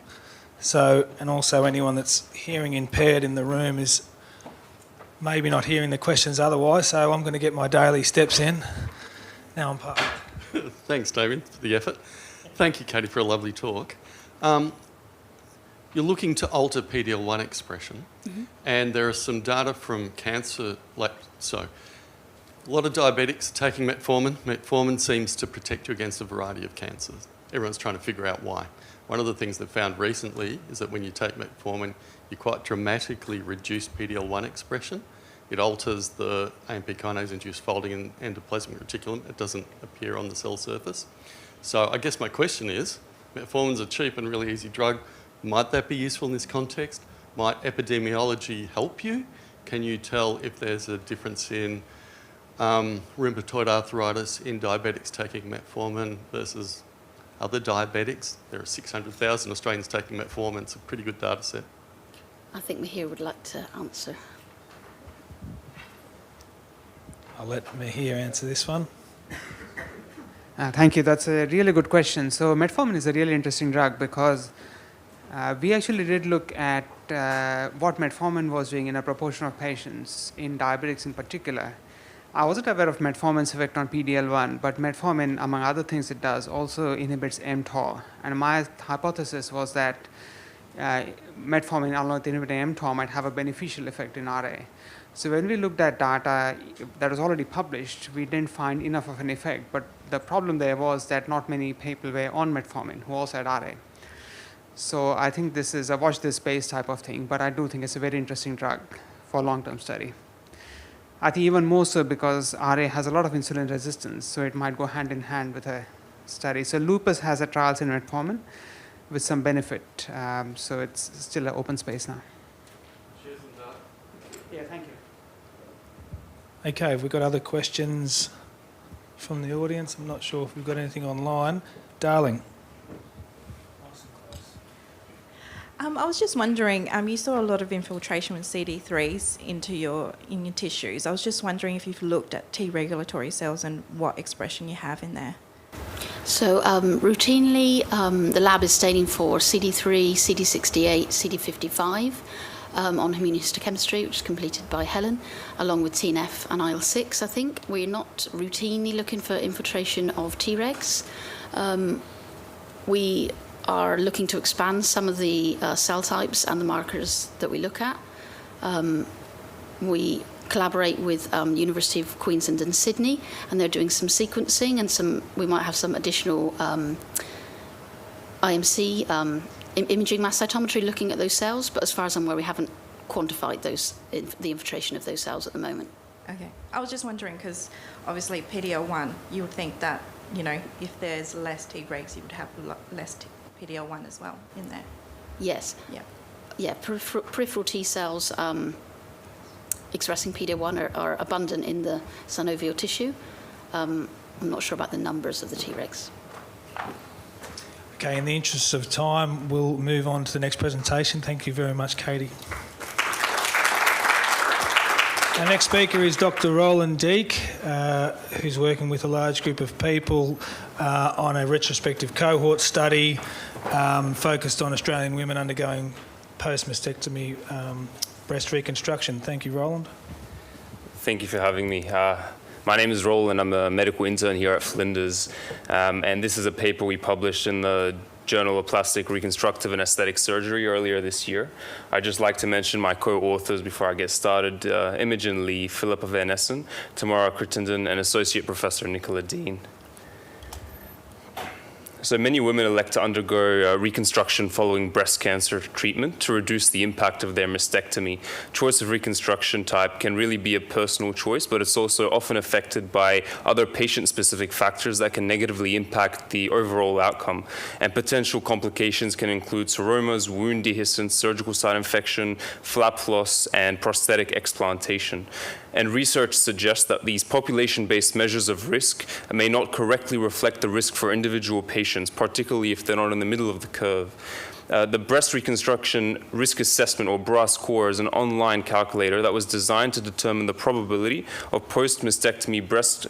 So, and also anyone that's hearing impaired in the room is maybe not hearing the questions otherwise, so I'm going to get my daily steps in. Now I'm parked. Thanks, Damien, for the effort. Thank you, Katie, for a lovely talk. You're looking to alter PD-L1 expression, and there are some data from cancer. So, a lot of diabetics are taking metformin. Metformin seems to protect you against a variety of cancers. Everyone's trying to figure out why. One of the things they've found recently is that when you take metformin, you quite dramatically reduce PD-L1 expression. It alters the AMP kinase-induced folding in endoplasmic reticulum. It doesn't appear on the cell surface. So I guess my question is, metformin's a cheap and really easy drug. Might that be useful in this context? Might epidemiology help you? Can you tell if there's a difference in rheumatoid arthritis in diabetics taking metformin versus other diabetics? There are 600,000 Australians taking metformin. It's a pretty good data set. I think Mihir would like to answer. I'll let Mihir answer this one. Thank you. That's a really good question. So metformin is a really interesting drug because we actually did look at what metformin was doing in a proportion of patients, in diabetics in particular. I wasn't aware of metformin's effect on PD-L1, but metformin, among other things it does, also inhibits mTOR. And my hypothesis was that metformin, along with inhibiting mTOR, might have a beneficial effect in RA. So when we looked at data that was already published, we didn't find enough of an effect. But the problem there was that not many people were on metformin who also had RA. So I think this is a watch this space type of thing, but I do think it's a very interesting drug for long-term study. I think even more so because RA has a lot of insulin resistance, so it might go hand in hand with a study. So lupus has a trials in metformin with some benefit, so it's still an open space now. Cheers and yeah, thank you. Okay, have we got other questions from the audience. I'm not sure if we've got anything online. Darling. I was just wondering, you saw a lot of infiltration with CD3s in your tissues. I was just wondering if you've looked at T regulatory cells and what expression you have in there. So routinely, the lab is staining for CD3, CD68, CD55 on immunohistochemistry, which is completed by Helen, along with TNF and IL-6, I think. We're not routinely looking for infiltration of Tregs. We are looking to expand some of the cell types and the markers that we look at. We collaborate with University of Queensland and Sydney, and they're doing some sequencing and we might have some additional IMC imaging mass cytometry looking at those cells, but as far as I'm aware, we haven't quantified the infiltration of those cells at the moment. Okay. I was just wondering, because obviously PD-L1, you would think that, if there's less Tregs, you would have less PD-L1 as well in there. Yes. Yeah. Yeah, peripheral T cells expressing PD-L1 are abundant in the synovial tissue. I'm not sure about the numbers of the Tregs. Okay, in the interest of time, we'll move on to the next presentation. Thank you very much, Katie. Our next speaker is Dr. Roland Deek, who's working with a large group of people on a retrospective cohort study focused on Australian women undergoing post-mastectomy breast reconstruction. Thank you, Roland. Thank you for having me. My name is Roland. I'm a medical intern here at Flinders, and this is a paper we published in the Journal of Plastic, Reconstructive and Aesthetic Surgery earlier this year. I'd just like to mention my co-authors before I get started, Imogen Lee, Philippa Van Essen, Tamara Crittenden, and Associate Professor Nicola Dean. So many women elect to undergo reconstruction following breast cancer treatment to reduce the impact of their mastectomy. Choice of reconstruction type can really be a personal choice, but it's also often affected by other patient-specific factors that can negatively impact the overall outcome. And potential complications can include seromas, wound dehiscence, surgical site infection, flap loss, and prosthetic explantation. And research suggests that these population-based measures of risk may not correctly reflect the risk for individual patients, particularly if they're not in the middle of the curve. The Breast Reconstruction Risk Assessment, or BRA score, is an online calculator that was designed to determine the probability of post-mastectomy breast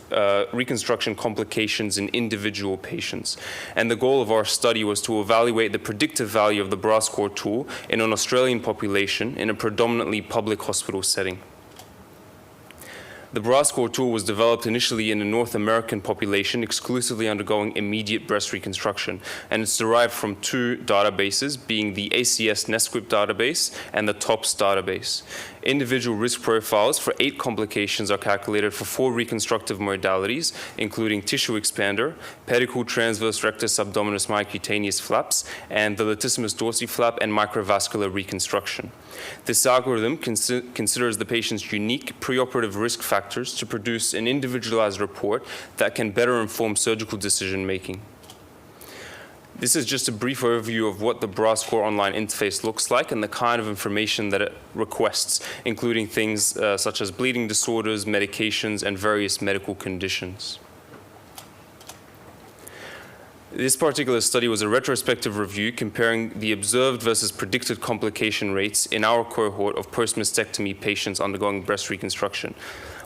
reconstruction complications in individual patients. And the goal of our study was to evaluate the predictive value of the BRA score tool in an Australian population in a predominantly public hospital setting. The BRA score tool was developed initially in a North American population exclusively undergoing immediate breast reconstruction, and it's derived from two databases, being the ACS NESQIP database and the TOPS database. Individual risk profiles for 8 complications are calculated for 4 reconstructive modalities, including tissue expander, pedicle transverse rectus abdominis myocutaneous flaps, and the latissimus dorsi flap and microvascular reconstruction. This algorithm considers the patient's unique preoperative risk factors to produce an individualized report that can better inform surgical decision making. This is just a brief overview of what the BRA score online interface looks like and the kind of information that it requests, including things such as bleeding disorders, medications, and various medical conditions. This particular study was a retrospective review comparing the observed versus predicted complication rates in our cohort of post-mastectomy patients undergoing breast reconstruction.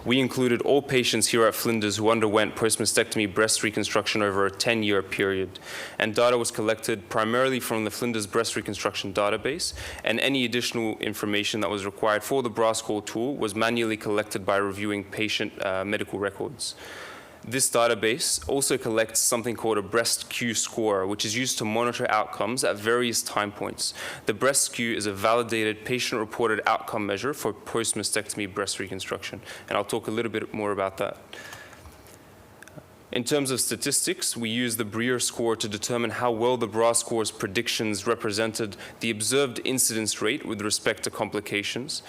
We included all patients here at Flinders who underwent post-mastectomy breast reconstruction over a 10-year period. And data was collected primarily from the Flinders Breast Reconstruction database, and any additional information that was required for the BRA score tool was manually collected by reviewing patient medical records. This database also collects something called a breast Q score, which is used to monitor outcomes at various time points. The breast Q is a validated patient-reported outcome measure for post-mastectomy breast reconstruction, and I'll talk a little bit more about that. In terms of statistics, we use the Breer score to determine how well the BRA score's predictions represented the observed incidence rate with respect to complications,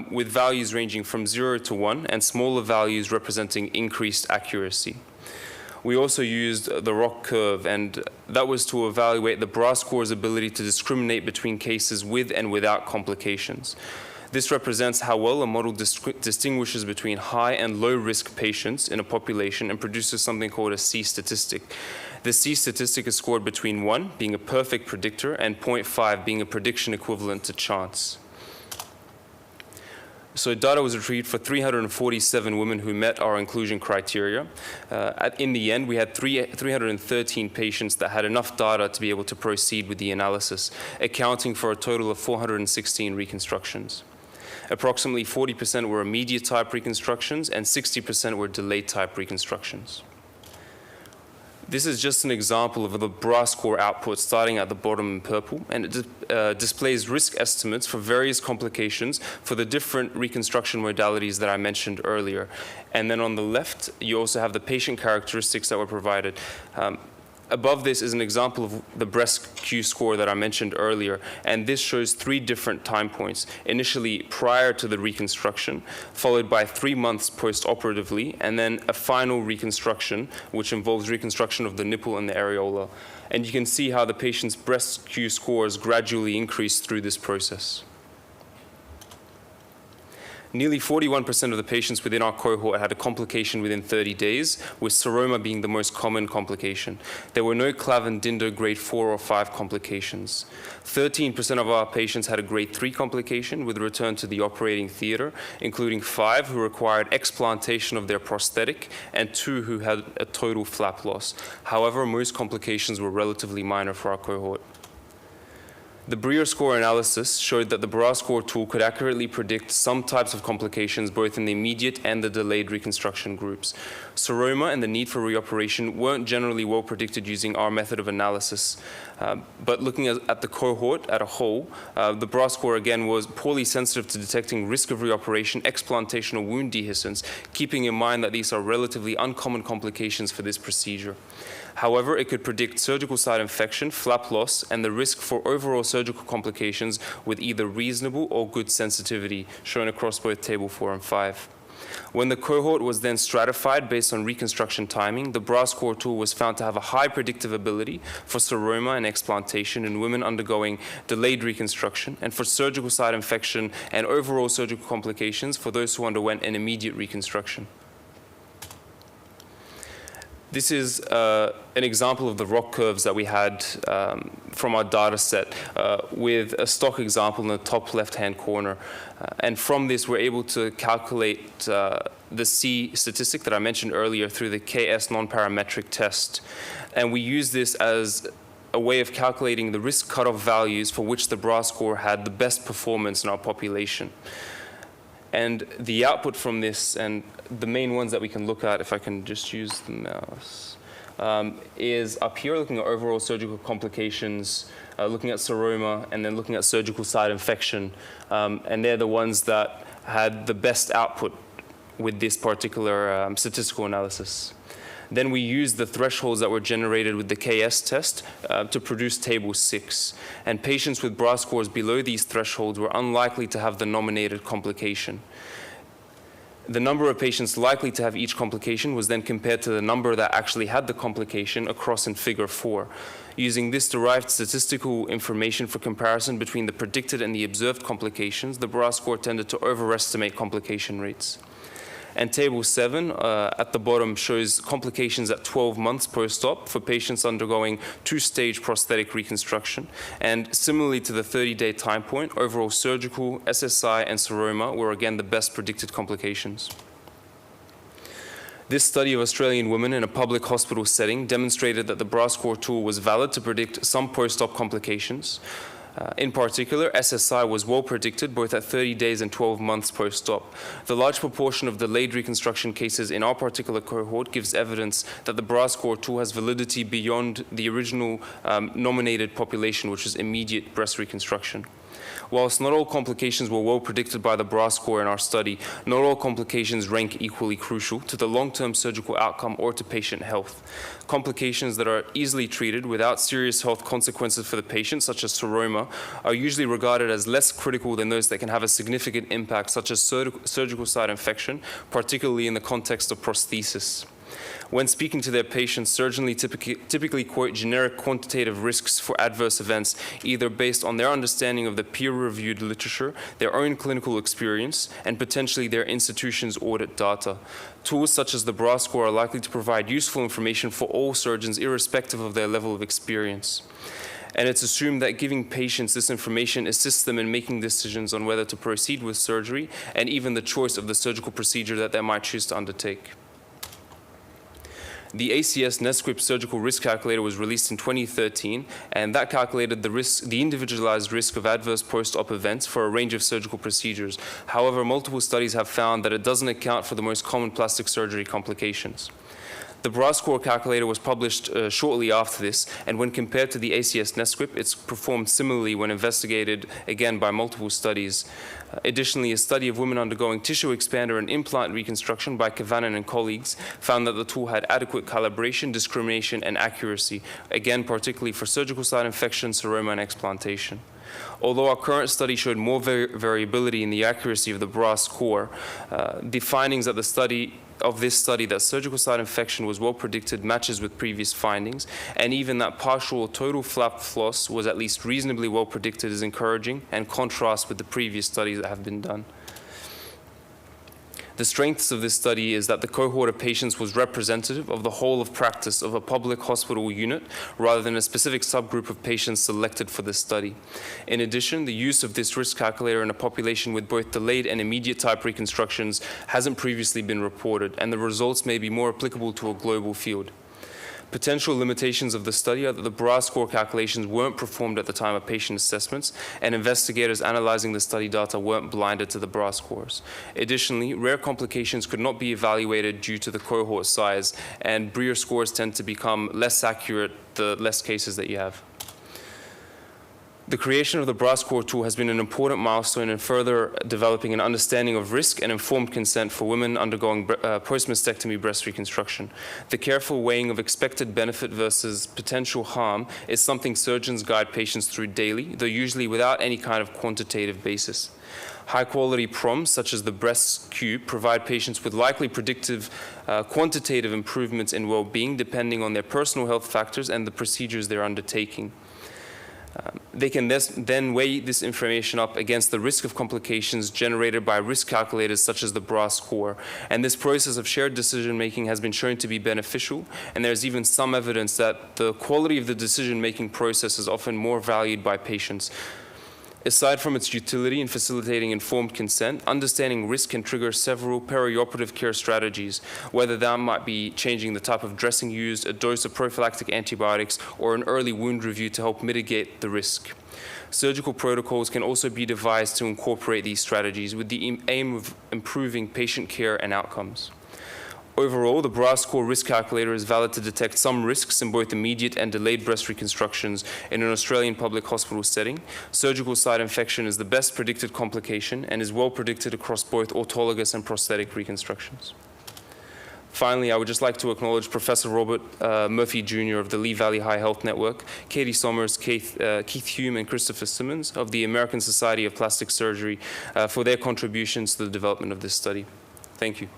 with values ranging from 0 to 1 and smaller values representing increased accuracy. We also used the ROC curve, and that was to evaluate the BRA score's ability to discriminate between cases with and without complications. This represents how well a model distinguishes between high and low risk patients in a population and produces something called a C statistic. The C statistic is scored between 1, being a perfect predictor, and 0.5, being a prediction equivalent to chance. So data was retrieved for 347 women who met our inclusion criteria. In the end, we had 313 patients that had enough data to be able to proceed with the analysis, accounting for a total of 416 reconstructions. Approximately 40% were immediate type reconstructions and 60% were delayed type reconstructions. This is just an example of the BRA score output starting at the bottom in purple, and it displays risk estimates for various complications for the different reconstruction modalities that I mentioned earlier. And then on the left, you also have the patient characteristics that were provided. Above this is an example of the breast Q score that I mentioned earlier, and this shows 3 different time points, initially prior to the reconstruction, followed by 3 months post-operatively, and then a final reconstruction, which involves reconstruction of the nipple and the areola. And you can see how the patient's breast Q scores gradually increase through this process. Nearly 41% of the patients within our cohort had a complication within 30 days, with seroma being the most common complication. There were no Clavin-Dinder grade 4 or 5 complications. 13% of our patients had a grade 3 complication with return to the operating theater, including 5 who required explantation of their prosthetic and 2 who had a total flap loss. However, most complications were relatively minor for our cohort. The Brier score analysis showed that the BRA score tool could accurately predict some types of complications both in the immediate and the delayed reconstruction groups. Seroma and the need for reoperation weren't generally well predicted using our method of analysis. But looking at the cohort as a whole, the BRA score again was poorly sensitive to detecting risk of reoperation, explantation, or wound dehiscence, keeping in mind that these are relatively uncommon complications for this procedure. However, it could predict surgical site infection, flap loss, and the risk for overall surgical complications with either reasonable or good sensitivity, shown across both Table 4 and 5. When the cohort was then stratified based on reconstruction timing, the BRA score tool was found to have a high predictive ability for seroma and explantation in women undergoing delayed reconstruction, and for surgical site infection and overall surgical complications for those who underwent an immediate reconstruction. This is an example of the ROC curves that we had from our data set with a stock example in the top left-hand corner. And from this, we're able to calculate the C statistic that I mentioned earlier through the KS non-parametric test. And we use this as a way of calculating the risk cutoff values for which the BRA score had the best performance in our population. And the output from this, and the main ones that we can look at, if I can just use the mouse, is up here looking at overall surgical complications, looking at seroma, and then looking at surgical site infection. And they're the ones that had the best output with this particular statistical analysis. Then we used the thresholds that were generated with the KS test to produce Table 6. And patients with BRA scores below these thresholds were unlikely to have the nominated complication. The number of patients likely to have each complication was then compared to the number that actually had the complication across in Figure 4. Using this derived statistical information for comparison between the predicted and the observed complications, the BRA score tended to overestimate complication rates. And Table 7 at the bottom shows complications at 12 months post-op for patients undergoing 2-stage prosthetic reconstruction. And similarly to the 30-day time point, overall surgical, SSI, and seroma were again the best predicted complications. This study of Australian women in a public hospital setting demonstrated that the BRA score tool was valid to predict some post-op complications. In particular, SSI was well predicted both at 30 days and 12 months post-op. The large proportion of delayed reconstruction cases in our particular cohort gives evidence that the BRA score tool has validity beyond the original nominated population, which is immediate breast reconstruction. Whilst not all complications were well predicted by the BRA score in our study, not all complications rank equally crucial to the long-term surgical outcome or to patient health. Complications that are easily treated without serious health consequences for the patient, such as seroma, are usually regarded as less critical than those that can have a significant impact, such as surgical site infection, particularly in the context of prosthesis. When speaking to their patients, surgeons typically quote generic quantitative risks for adverse events, either based on their understanding of the peer-reviewed literature, their own clinical experience, and potentially their institution's audit data. Tools such as the BRA score are likely to provide useful information for all surgeons, irrespective of their level of experience. And it's assumed that giving patients this information assists them in making decisions on whether to proceed with surgery and even the choice of the surgical procedure that they might choose to undertake. The ACS NESQIP Surgical Risk Calculator was released in 2013, and that calculated the individualized risk of adverse post-op events for a range of surgical procedures. However, multiple studies have found that it doesn't account for the most common plastic surgery complications. The BRA score calculator was published shortly after this, and when compared to the ACS NESQIP, it's performed similarly when investigated, again, by multiple studies. Additionally, a study of women undergoing tissue expander and implant reconstruction by Kavanen and colleagues found that the tool had adequate calibration, discrimination, and accuracy, again, particularly for surgical site infection, seroma, and explantation. Although our current study showed more variability in the accuracy of the BRA score, the findings of this study that surgical site infection was well predicted matches with previous findings, and even that partial or total flap floss was at least reasonably well predicted is encouraging and contrasts with the previous studies that have been done. The strengths of this study is that the cohort of patients was representative of the whole of practice of a public hospital unit rather than a specific subgroup of patients selected for this study. In addition, the use of this risk calculator in a population with both delayed and immediate type reconstructions hasn't previously been reported, and the results may be more applicable to a global field. Potential limitations of the study are that the BRA score calculations weren't performed at the time of patient assessments, and investigators analyzing the study data weren't blinded to the BRA scores. Additionally, rare complications could not be evaluated due to the cohort size, and BRIA scores tend to become less accurate the less cases that you have. The creation of the BRA score tool has been an important milestone in further developing an understanding of risk and informed consent for women undergoing post-mastectomy breast reconstruction. The careful weighing of expected benefit versus potential harm is something surgeons guide patients through daily, though usually without any kind of quantitative basis. High-quality prompts, such as the breast cube, provide patients with likely predictive quantitative improvements in well-being depending on their personal health factors and the procedures they're undertaking. They can then weigh this information up against the risk of complications generated by risk calculators such as the BRA score. And this process of shared decision-making has been shown to be beneficial, and there's even some evidence that the quality of the decision-making process is often more valued by patients. Aside from its utility in facilitating informed consent, understanding risk can trigger several perioperative care strategies, whether that might be changing the type of dressing used, a dose of prophylactic antibiotics, or an early wound review to help mitigate the risk. Surgical protocols can also be devised to incorporate these strategies with the aim of improving patient care and outcomes. Overall, the BRA score risk calculator is valid to detect some risks in both immediate and delayed breast reconstructions in an Australian public hospital setting. Surgical site infection is the best predicted complication and is well predicted across both autologous and prosthetic reconstructions. Finally, I would just like to acknowledge Professor Robert Murphy Jr. of the Lee Valley High Health Network, Katie Somers, Keith Hume, and Christopher Simmons of the American Society of Plastic Surgery for their contributions to the development of this study. Thank you.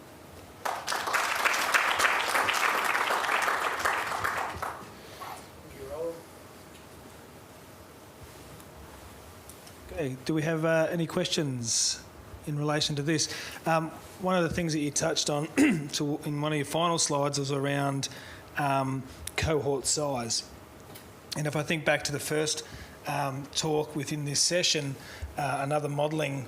Okay, do we have any questions in relation to this? One of the things that you touched on in one of your final slides was around cohort size. And if I think back to the first talk within this session, another modelling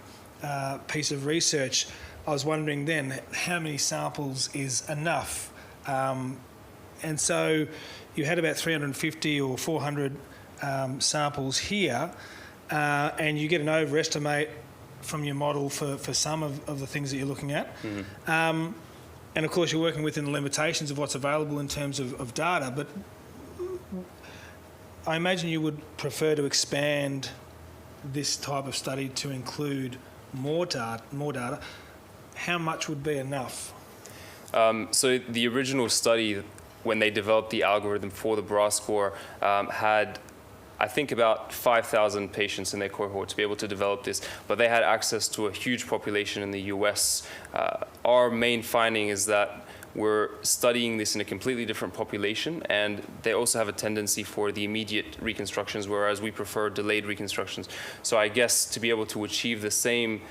piece of research, I was wondering then how many samples is enough? And so you had about 350 or 400 samples here, and you get an overestimate from your model for some of the things that you're looking at. Mm-hmm. And of course you're working within the limitations of what's available in terms of data, but I imagine you would prefer to expand this type of study to include more data. How much would be enough? So the original study, when they developed the algorithm for the BRA score, had I think about 5,000 patients in their cohort to be able to develop this, but they had access to a huge population in the US. Our main finding is that we're studying this in a completely different population, and they also have a tendency for the immediate reconstructions, whereas we prefer delayed reconstructions. So I guess to be able to achieve the same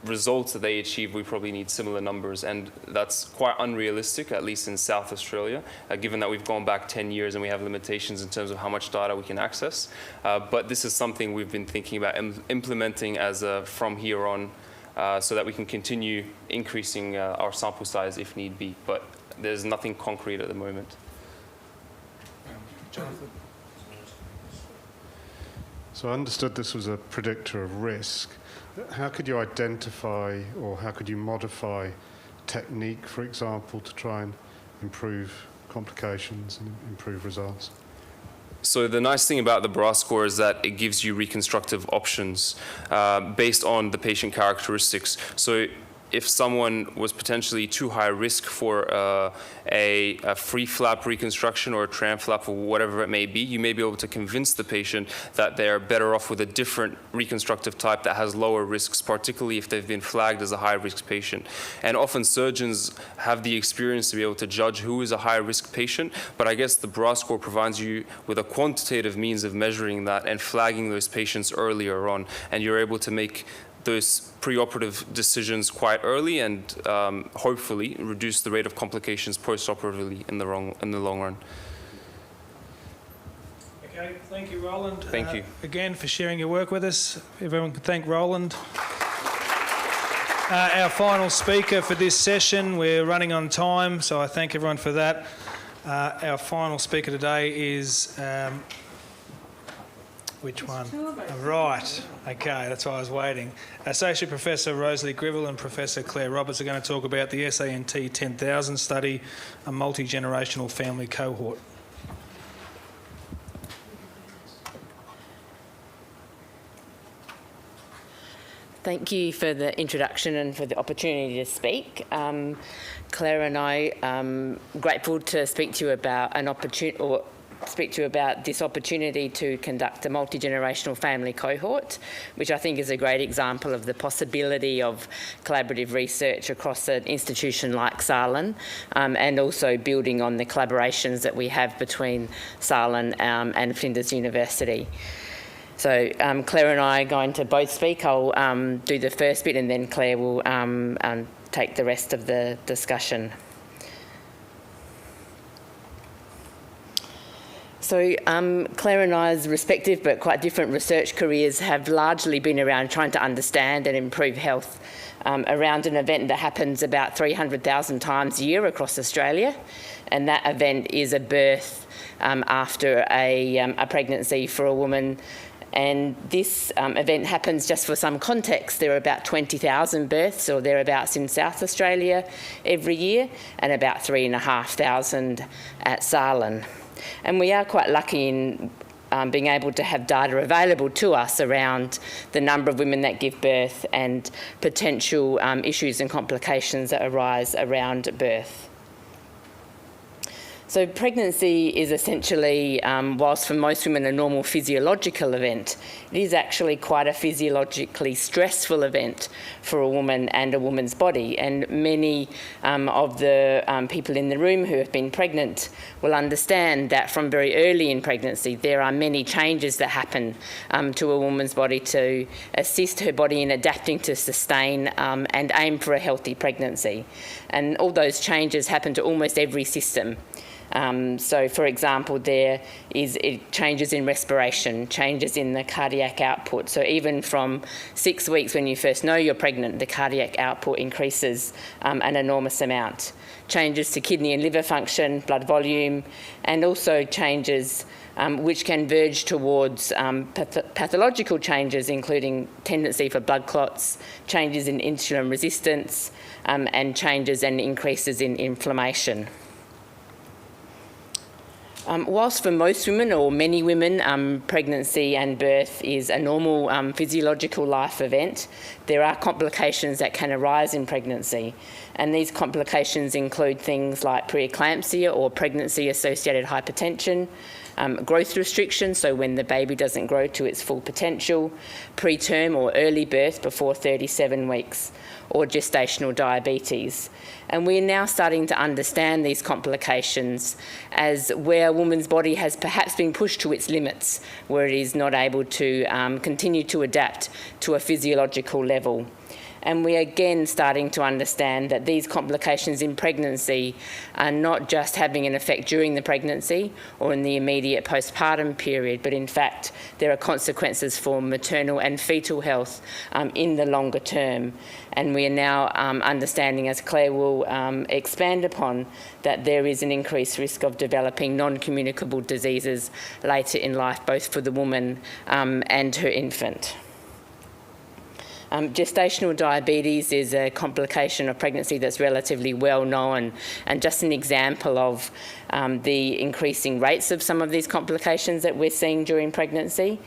results that they achieve, we probably need similar numbers, and that's quite unrealistic, at least in South Australia, given that we've gone back 10 years and we have limitations in terms of how much data we can access. But this is something we've been thinking about implementing as from here on, so that we can continue increasing our sample size if need be, but there's nothing concrete at the moment. Jonathan? So I understood this was a predictor of risk. How could you identify, or how could you modify technique, for example, to try and improve complications and improve results? So the nice thing about the BRAS score is that it gives you reconstructive options based on the patient characteristics. So if someone was potentially too high risk for a free flap reconstruction or a tram flap or whatever it may be, you may be able to convince the patient that they're better off with a different reconstructive type that has lower risks, particularly if they've been flagged as a high-risk patient. And often surgeons have the experience to be able to judge who is a high-risk patient, but I guess the BRAS score provides you with a quantitative means of measuring that and flagging those patients earlier on, and you're able to make those preoperative decisions quite early and hopefully reduce the rate of complications postoperatively in the long run. Okay, thank you, Roland. Thank you. Again, for sharing your work with us. Everyone can thank Roland. Our final speaker for this session, we're running on time, so I thank everyone for that. Our final speaker today is... which one? Right. Okay, that's why I was waiting. Associate Professor Rosalie Grivell and Professor Claire Roberts are going to talk about the SALHN 10,000 study, a multi-generational family cohort. Thank you for the introduction and for the opportunity to speak. Claire and I are grateful to speak to you about an opportunity, or speak to you about this opportunity to conduct a multi-generational family cohort, which I think is a great example of the possibility of collaborative research across an institution like SALHN, and also building on the collaborations that we have between SALHN and Flinders University. So Claire and I are going to both speak. I'll do the first bit and then Claire will take the rest of the discussion. So Claire and I's respective but quite different research careers have largely been around trying to understand and improve health around an event that happens about 300,000 times a year across Australia, and that event is a birth after a pregnancy for a woman. And this event happens, just for some context, there are about 20,000 births or thereabouts in South Australia every year, and about 3,500 at SALHN. And we are quite lucky in being able to have data available to us around the number of women that give birth and potential issues and complications that arise around birth. So pregnancy is essentially, whilst for most women a normal physiological event, it is actually quite a physiologically stressful event for a woman and a woman's body. And many of the people in the room who have been pregnant will understand that from very early in pregnancy there are many changes that happen to a woman's body to assist her body in adapting to sustain and aim for a healthy pregnancy. And all those changes happen to almost every system. So, for example, there is changes in respiration, changes in the cardiac output. So even from 6 weeks when you first know you're pregnant, the cardiac output increases an enormous amount. Changes to kidney and liver function, blood volume, and also changes which can verge towards pathological changes, including tendency for blood clots, changes in insulin resistance, and changes and increases in inflammation. Whilst for most women, or many women, pregnancy and birth is a normal physiological life event, there are complications that can arise in pregnancy. And these complications include things like preeclampsia or pregnancy-associated hypertension, growth restrictions, so when the baby doesn't grow to its full potential, preterm or early birth before 37 weeks, or gestational diabetes. And we're now starting to understand these complications as where a woman's body has perhaps been pushed to its limits, where it is not able to continue to adapt to a physiological level. And we're again starting to understand that these complications in pregnancy are not just having an effect during the pregnancy or in the immediate postpartum period, but in fact there are consequences for maternal and fetal health in the longer term. And we are now understanding, as Claire will expand upon, that there is an increased risk of developing non-communicable diseases later in life, both for the woman and her infant. Gestational diabetes is a complication of pregnancy that's relatively well known, and just an example of the increasing rates of some of these complications that we're seeing during pregnancy.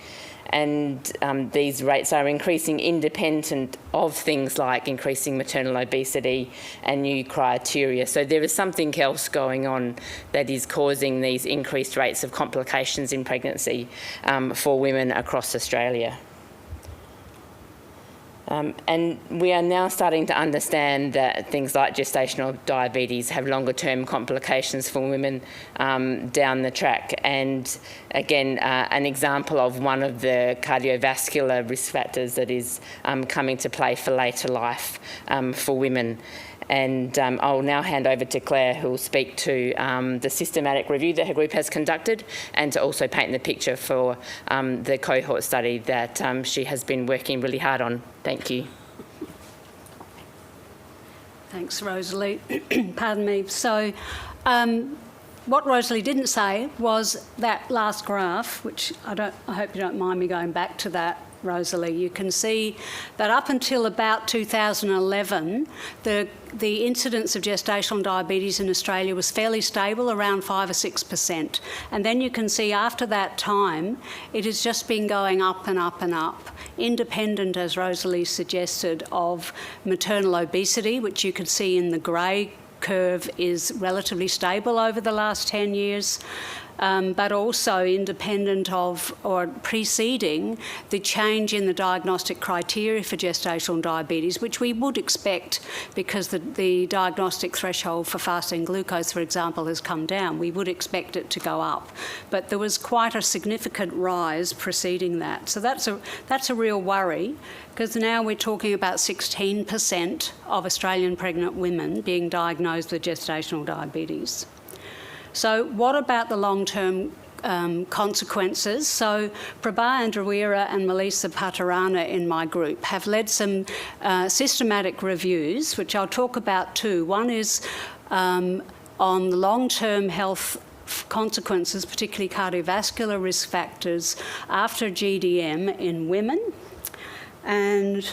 And these rates are increasing independent of things like increasing maternal obesity and new criteria. So there is something else going on that is causing these increased rates of complications in pregnancy for women across Australia. And we are now starting to understand that things like gestational diabetes have longer-term complications for women down the track. And again, an example of one of the cardiovascular risk factors that is coming to play for later life for women. And I'll now hand over to Claire, who will speak to the systematic review that her group has conducted, and to also paint the picture for the cohort study that she has been working really hard on. Thank you. Thanks, Rosalie. Pardon me. So what Rosalie didn't say was that last graph, which I hope you don't mind me going back to that, Rosalie. You can see that up until about 2011, the incidence of gestational diabetes in Australia was fairly stable, around 5 or 6%. And then you can see after that time, it has just been going up and up and up, independent, as Rosalie suggested, of maternal obesity, which you can see in the grey curve is relatively stable over the last 10 years. But also independent of or preceding the change in the diagnostic criteria for gestational diabetes, which we would expect because the diagnostic threshold for fasting glucose, for example, has come down. We would expect it to go up. But there was quite a significant rise preceding that. So that's a real worry, because now we're talking about 16% of Australian pregnant women being diagnosed with gestational diabetes. So what about the long-term consequences? So Prabha Andrawira and Melissa Patarana in my group have led some systematic reviews, which I'll talk about too. One is on the long-term health consequences, particularly cardiovascular risk factors after GDM in women. And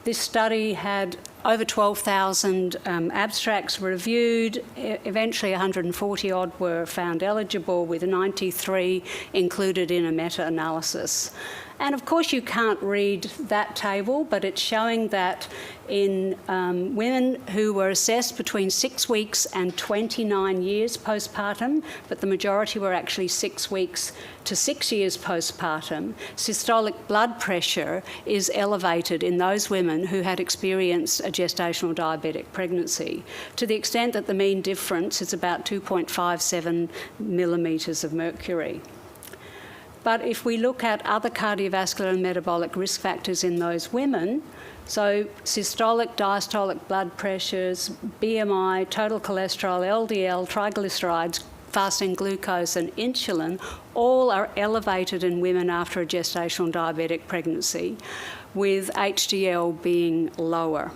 this study had over 12,000 abstracts reviewed. Eventually 140 odd were found eligible, with 93 included in a meta-analysis. And of course you can't read that table, but it's showing that in women who were assessed between 6 weeks and 29 years postpartum, but the majority were actually 6 weeks to 6 years postpartum, systolic blood pressure is elevated in those women who had experienced a gestational diabetic pregnancy, to the extent that the mean difference is about 2.57 millimetres of mercury. But if we look at other cardiovascular and metabolic risk factors in those women, so systolic, diastolic blood pressures, BMI, total cholesterol, LDL, triglycerides, fasting glucose and insulin, all are elevated in women after a gestational diabetic pregnancy, with HDL being lower.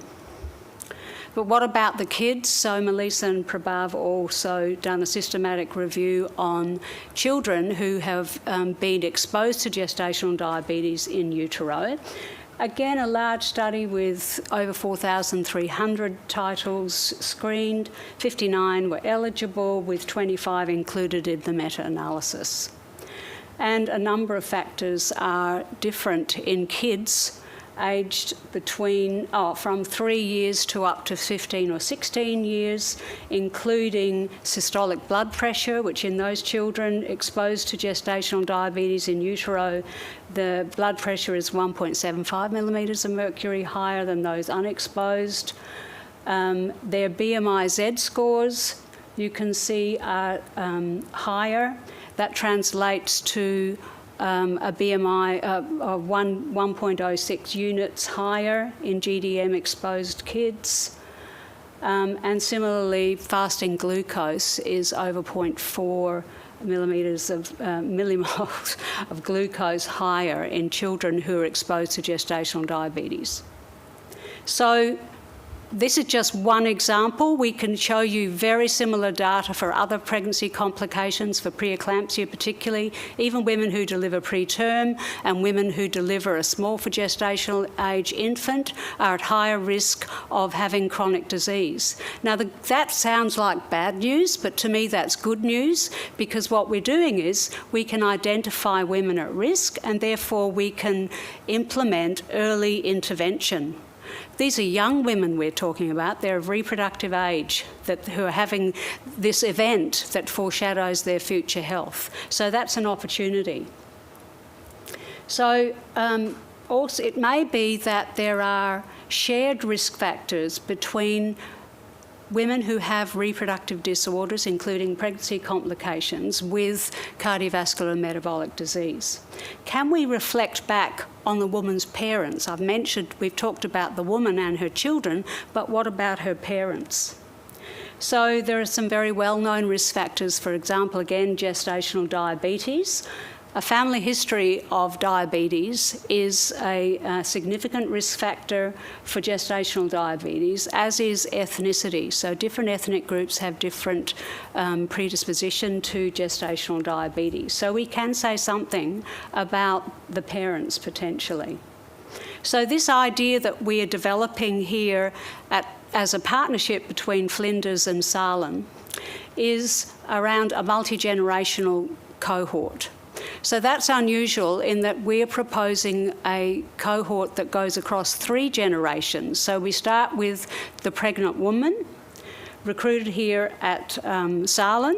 But what about the kids? So Melissa and Prabha have also done a systematic review on children who have been exposed to gestational diabetes in utero. Again, a large study with over 4,300 titles screened. 59 were eligible, with 25 included in the meta-analysis. And a number of factors are different in kids aged from 3 years to up to 15 or 16 years, including systolic blood pressure, which in those children exposed to gestational diabetes in utero, the blood pressure is 1.75 millimetres of mercury higher than those unexposed. Their BMI Z scores, you can see, are higher. That translates to a BMI of 1.06 units higher in GDM-exposed kids. And similarly, fasting glucose is over 0.4 millimoles of glucose higher in children who are exposed to gestational diabetes. So this is just one example. We can show you very similar data for other pregnancy complications, for preeclampsia particularly. Even women who deliver preterm and women who deliver a small for gestational age infant are at higher risk of having chronic disease. Now, that sounds like bad news, but to me that's good news, because what we're doing is we can identify women at risk and therefore we can implement early intervention. These are young women we're talking about. They're of reproductive age who are having this event that foreshadows their future health. So that's an opportunity. So also it may be that there are shared risk factors between women who have reproductive disorders, including pregnancy complications, with cardiovascular and metabolic disease. Can we reflect back on the woman's parents? We've talked about the woman and her children, but what about her parents? So there are some very well-known risk factors, for example, again, gestational diabetes. A family history of diabetes is a significant risk factor for gestational diabetes, as is ethnicity. So different ethnic groups have different predisposition to gestational diabetes. So we can say something about the parents potentially. So this idea that we are developing here as a partnership between Flinders and SALHN is around a multi-generational cohort. So that's unusual in that we're proposing a cohort that goes across 3 generations. So we start with the pregnant woman, recruited here at SALHN,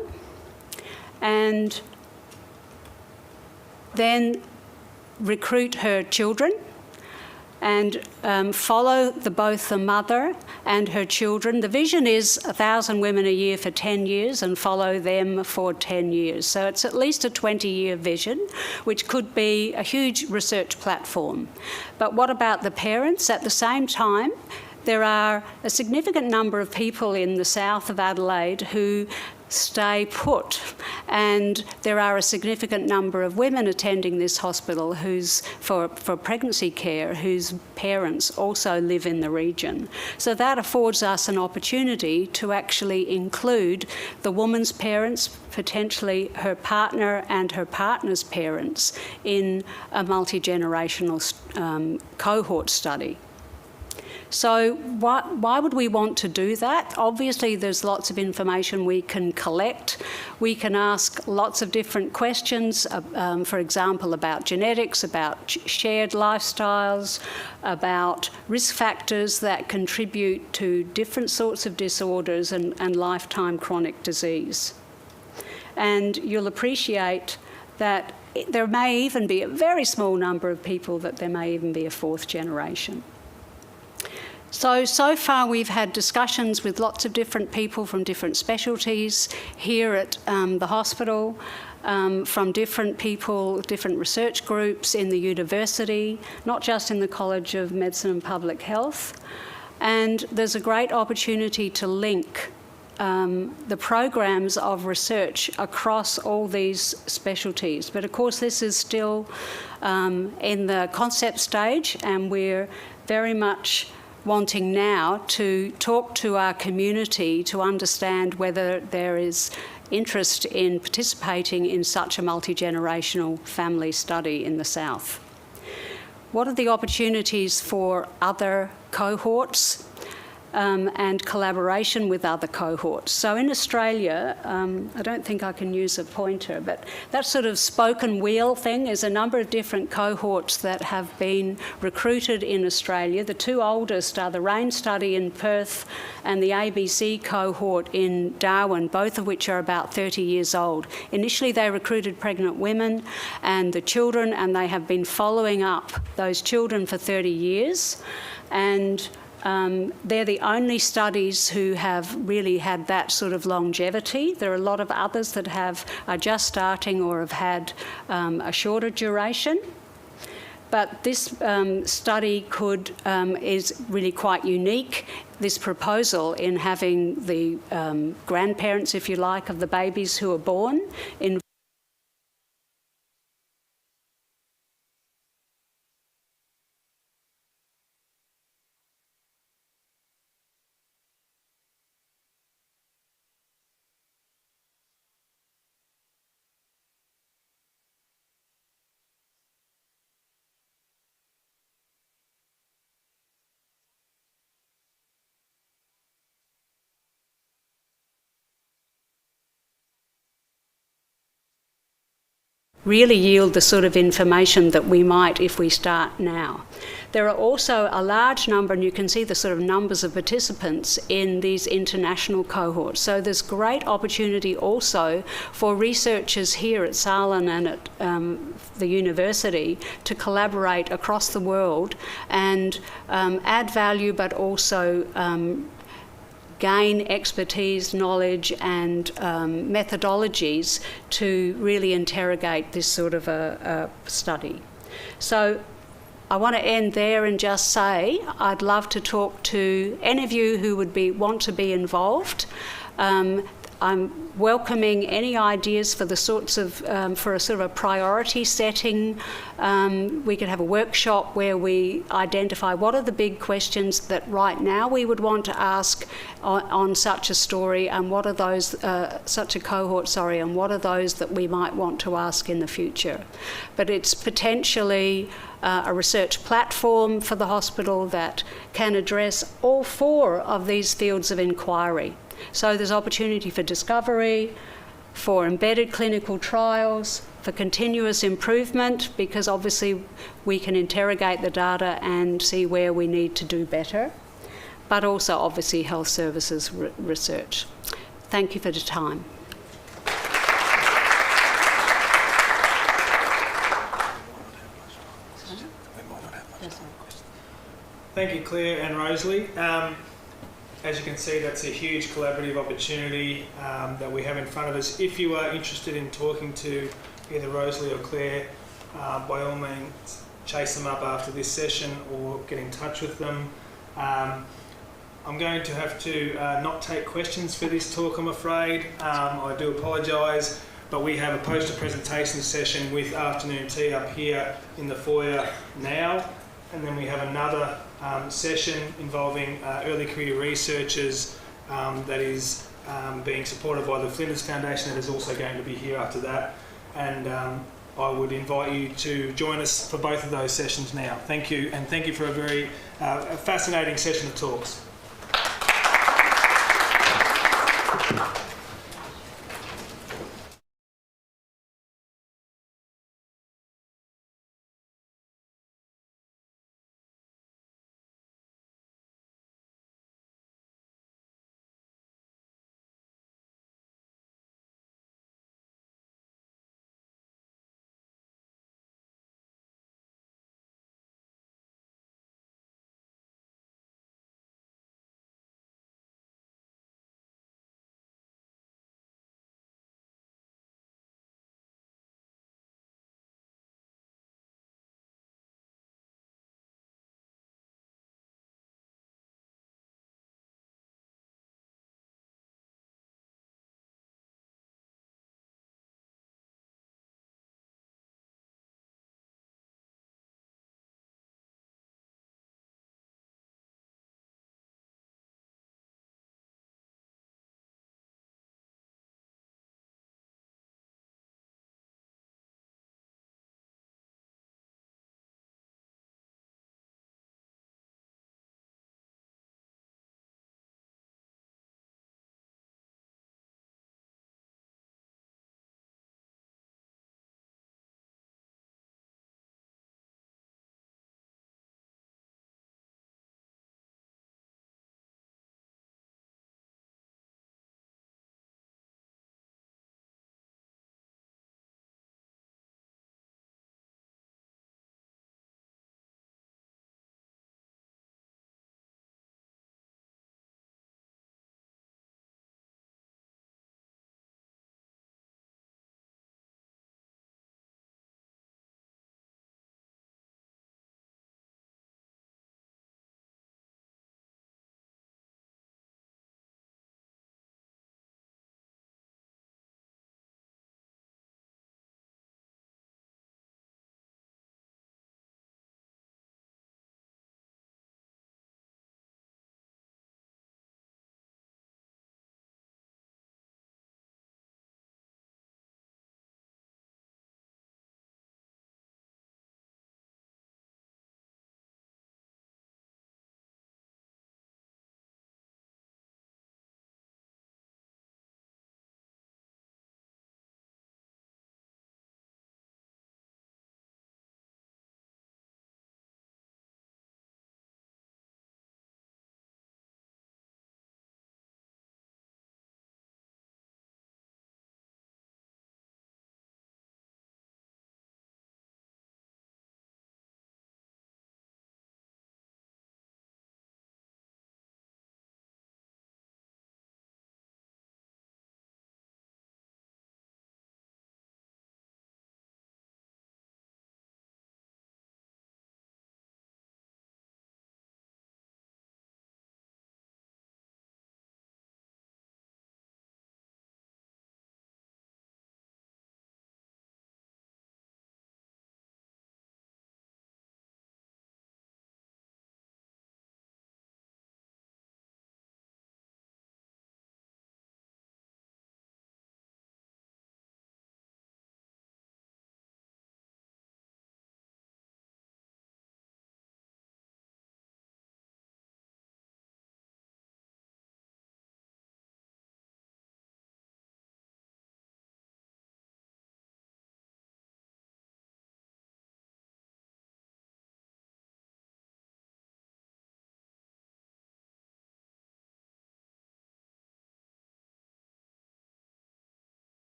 and then recruit her children and follow both the mother and her children. The vision is 1,000 women a year for 10 years and follow them for 10 years. So it's at least a 20-year vision, which could be a huge research platform. But what about the parents? At the same time, there are a significant number of people in the south of Adelaide who stay put, and there are a significant number of women attending this hospital for pregnancy care whose parents also live in the region. So that affords us an opportunity to actually include the woman's parents, potentially her partner and her partner's parents, in a multi-generational cohort study. So why would we want to do that? Obviously, there's lots of information we can collect. We can ask lots of different questions, for example, about genetics, about shared lifestyles, about risk factors that contribute to different sorts of disorders and lifetime chronic disease. And you'll appreciate that there may even be a very small number of people that there may even be a 4th generation. So far we've had discussions with lots of different people from different specialties here at the hospital, from different people, different research groups in the university, not just in the College of Medicine and Public Health. And there's a great opportunity to link the programs of research across all these specialties. But of course this is still in the concept stage, and we're very much wanting now to talk to our community to understand whether there is interest in participating in such a multi-generational family study in the south. What are the opportunities for other cohorts? and collaboration with other cohorts. So in Australia, I don't think I can use a pointer, but that sort of spoken wheel thing is a number of different cohorts that have been recruited in Australia. The two oldest are the RAIN study in Perth and the ABC cohort in Darwin, both of which are about 30 years old. Initially, they recruited pregnant women and the children, and they have been following up those children for 30 years. And they're the only studies who have really had that sort of longevity. There are a lot of others that are just starting or have had a shorter duration. But this study is really quite unique, this proposal in having the grandparents, if you like, of the babies who are born in really yield the sort of information that we might if we start now. There are also a large number, and you can see the sort of numbers of participants in these international cohorts. So there's great opportunity also for researchers here at SALHN and at the university to collaborate across the world and add value, but also gain expertise, knowledge and methodologies to really interrogate this sort of a study. So I want to end there and just say I'd love to talk to any of you who would want to be involved. I'm welcoming any ideas for the sorts of, for a sort of a priority setting. We could have a workshop where we identify what are the big questions that right now we would want to ask on such a story, and what are those, such a cohort, sorry, and what are those that we might want to ask in the future. But it's potentially a research platform for the hospital that can address all four of these fields of inquiry. So there's opportunity for discovery, for embedded clinical trials, for continuous improvement, because obviously we can interrogate the data and see where we need to do better, but also obviously health services research. Thank you for the time. Thank you, Claire and Rosalie. As you can see, that's a huge collaborative opportunity that we have in front of us. If you are interested in talking to either Rosalie or Claire, by all means, chase them up after this session or get in touch with them. I'm going to have to not take questions for this talk, I'm afraid. I do apologise, but we have a poster presentation session with afternoon tea up here in the foyer now, and then we have another session involving early career researchers that is being supported by the Flinders Foundation, that is also going to be here after that. And I would invite you to join us for both of those sessions now. Thank you, and thank you for a very fascinating session of talks.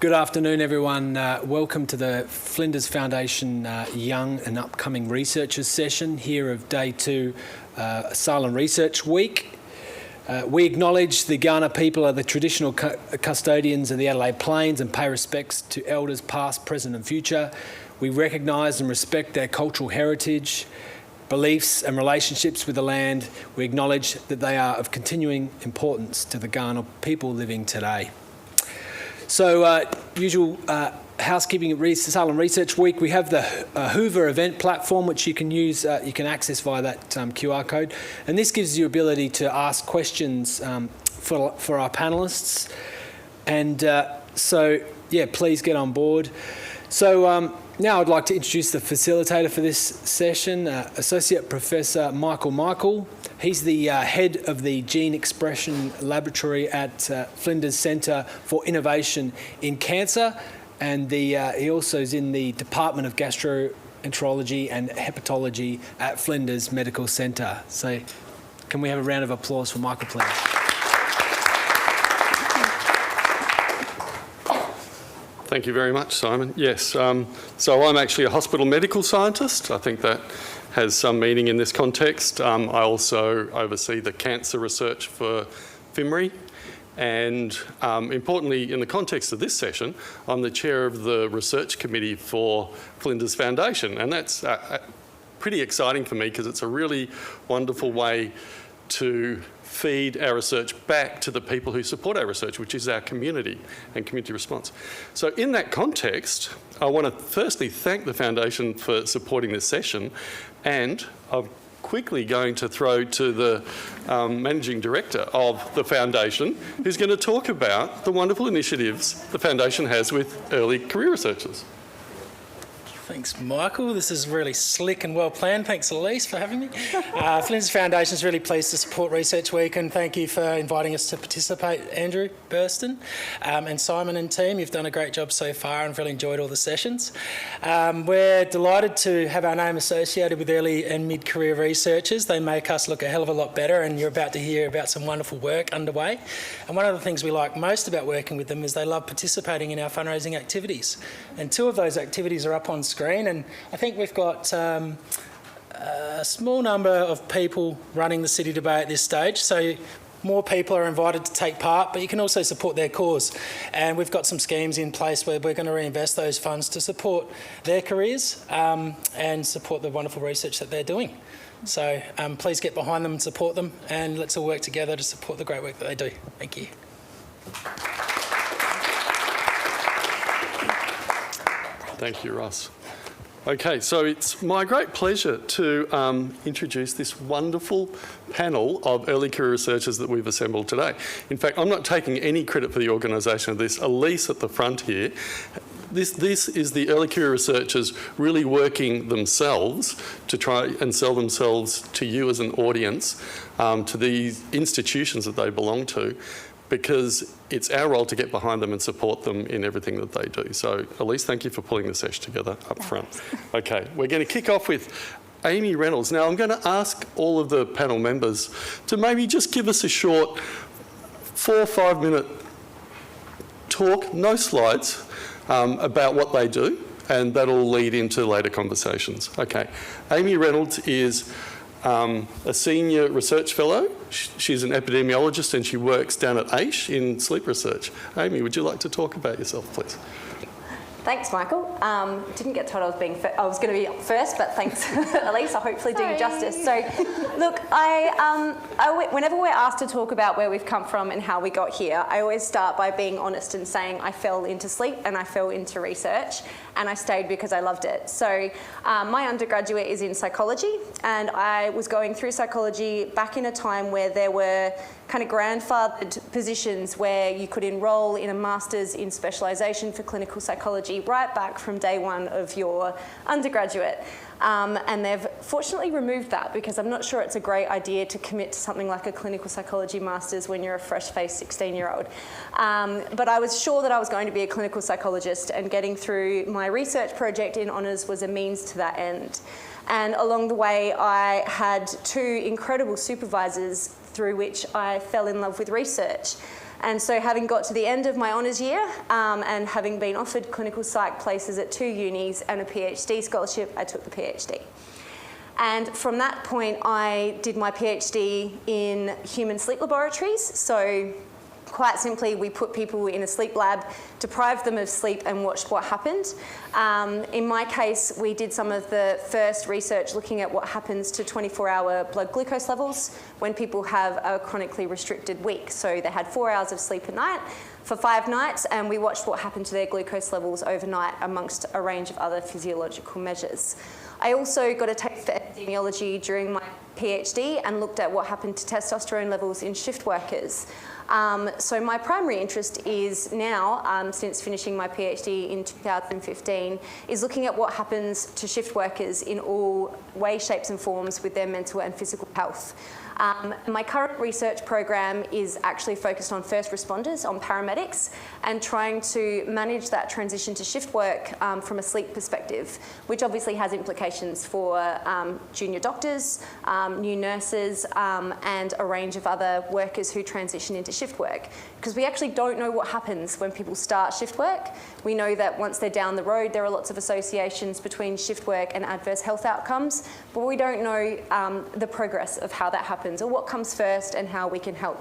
Good afternoon, everyone. Welcome to the Flinders Foundation Young and Upcoming Researchers session here of Day 2, SALHN Research Week. We acknowledge the Kaurna people are the traditional custodians of the Adelaide Plains and pay respects to elders past, present and future. We recognise and respect their cultural heritage, beliefs and relationships with the land. We acknowledge that they are of continuing importance to the Kaurna people living today. So, usual housekeeping at SALHN Research Week, we have the Hoover event platform, which you can use, you can access via that QR code. And this gives you ability to ask questions for our panellists. And so, yeah, please get on board. So now I'd like to introduce the facilitator for this session, Associate Professor Michael. He's the head of the Gene Expression Laboratory at Flinders Centre for Innovation in Cancer, and he also is in the Department of Gastroenterology and Hepatology at Flinders Medical Centre. So can we have a round of applause for Michael, please? Thank you very much, Simon. Yes, so I'm actually a hospital medical scientist. I think that has some meaning in this context. I also oversee the cancer research for FIMRI, and importantly, in the context of this session, I'm the chair of the research committee for Flinders Foundation, and that's pretty exciting for me because it's a really wonderful way to feed our research back to the people who support our research, which is our community and community response. So in that context, I want to firstly thank the Foundation for supporting this session, and I'm quickly going to throw to the Managing Director of the Foundation, who's going to talk about the wonderful initiatives the Foundation has with early career researchers. Thanks, Michael. This is really slick and well planned. Thanks, Elise, for having me. Flinders Foundation is really pleased to support Research Week, and thank you for inviting us to participate, Andrew Burston, and Simon and team. You've done a great job so far and I've really enjoyed all the sessions. We're delighted to have our name associated with early and mid-career researchers. They make us look a hell of a lot better, and you're about to hear about some wonderful work underway. And one of the things we like most about working with them is they love participating in our fundraising activities. And 2 of those activities are up on screen, and I think we've got a small number of people running the city debate at this stage, so more people are invited to take part, but you can also support their cause. And we've got some schemes in place where we're going to reinvest those funds to support their careers and support the wonderful research that they're doing. So please get behind them and support them, and let's all work together to support the great work that they do. Thank you. Thank you, Ross. Okay, so it's my great pleasure to introduce this wonderful panel of early career researchers that we've assembled today. In fact, I'm not taking any credit for the organisation of this. Elise at the front here, this is the early career researchers really working themselves to try and sell themselves to you as an audience, to these institutions that they belong to, because it's our role to get behind them and support them in everything that they do. So, Elise, thank you for pulling the session together up front. Okay, we're going to kick off with Amy Reynolds. Now, I'm going to ask all of the panel members to maybe just give us a short 4 or 5 minute talk, no slides, about what they do, and that'll lead into later conversations. Okay, Amy Reynolds is a senior research fellow. She's an epidemiologist and she works down at AISH in sleep research. Amy, would you like to talk about yourself, please? Thanks, Michael. Didn't get told I was going to be first, but thanks, Elise. I'll hopefully do you justice. So, look, whenever we're asked to talk about where we've come from and how we got here, I always start by being honest and saying I fell into sleep and I fell into research, and I stayed because I loved it. So, my undergraduate is in psychology, and I was going through psychology back in a time where there were kind of grandfathered positions where you could enrol in a master's in specialisation for clinical psychology right back from day one of your undergraduate. And they've fortunately removed that, because I'm not sure it's a great idea to commit to something like a clinical psychology master's when you're a fresh-faced 16-year-old. But I was sure that I was going to be a clinical psychologist, and getting through my research project in honours was a means to that end. And along the way, I had 2 incredible supervisors through which I fell in love with research. And so having got to the end of my honours year and having been offered clinical psych places at 2 unis and a PhD scholarship, I took the PhD. And from that point, I did my PhD in human sleep laboratories. So quite simply, we put people in a sleep lab, deprived them of sleep and watched what happened. In my case, we did some of the first research looking at what happens to 24-hour blood glucose levels when people have a chronically restricted week. So they had 4 hours of sleep a night for 5 nights, and we watched what happened to their glucose levels overnight amongst a range of other physiological measures. I also got a taste for epidemiology during my PhD and looked at what happened to testosterone levels in shift workers. So my primary interest is now, since finishing my PhD in 2015, is looking at what happens to shift workers in all ways, shapes and forms with their mental and physical health. My current research program is actually focused on first responders, on paramedics, and trying to manage that transition to shift work from a sleep perspective, which obviously has implications for junior doctors, new nurses, and a range of other workers who transition into shift work. Because we actually don't know what happens when people start shift work. We know that once they're down the road, there are lots of associations between shift work and adverse health outcomes, but we don't know the progress of how that happens or what comes first and how we can help.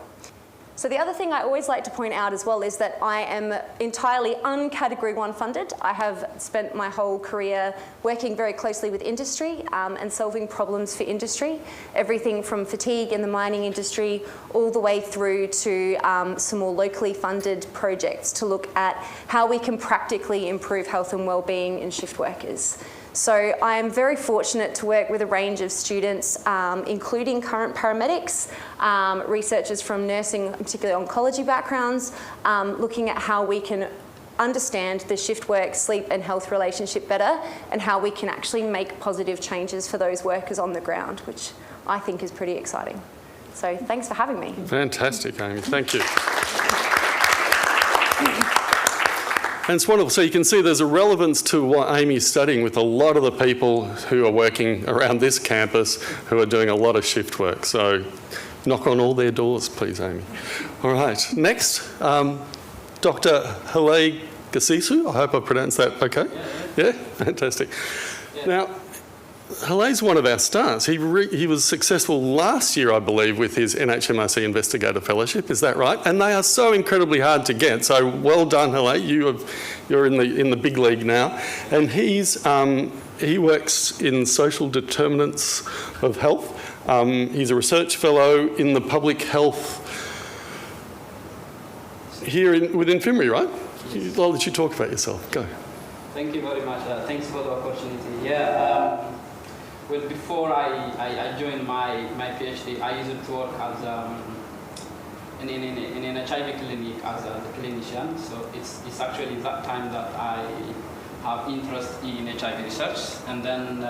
So the other thing I always like to point out as well is that I am entirely un-Category 1 funded. I have spent my whole career working very closely with industry and solving problems for industry, everything from fatigue in the mining industry all the way through to some more locally funded projects to look at how we can practically improve health and well-being in shift workers. So I am very fortunate to work with a range of students, including current paramedics, researchers from nursing, particularly oncology backgrounds, looking at how we can understand the shift work, sleep and health relationship better and how we can actually make positive changes for those workers on the ground, which I think is pretty exciting. So thanks for having me. Fantastic, Amy. Thank you. And it's wonderful. So you can see there's a relevance to what Amy's studying with a lot of the people who are working around this campus who are doing a lot of shift work. So knock on all their doors, please, Amy. All right. Next, Dr. Adelaide Gasisu. I hope I pronounced that okay. Yeah? Fantastic. Yeah. Now, Adelade's one of our stars. He was successful last year, I believe, with his NHMRC Investigator Fellowship. Is that right? And they are so incredibly hard to get. So well done, Adelaide. You're in the big league now. And he works in social determinants of health. He's a research fellow in the public health here with Infirmary, right? Yes. I'll let you talk about yourself. Go. Thank you very much. Thanks for the opportunity. Yeah. Well, before I joined my PhD, I used to work as in an HIV clinic as a clinician. So it's actually that time that I have interest in HIV research. And then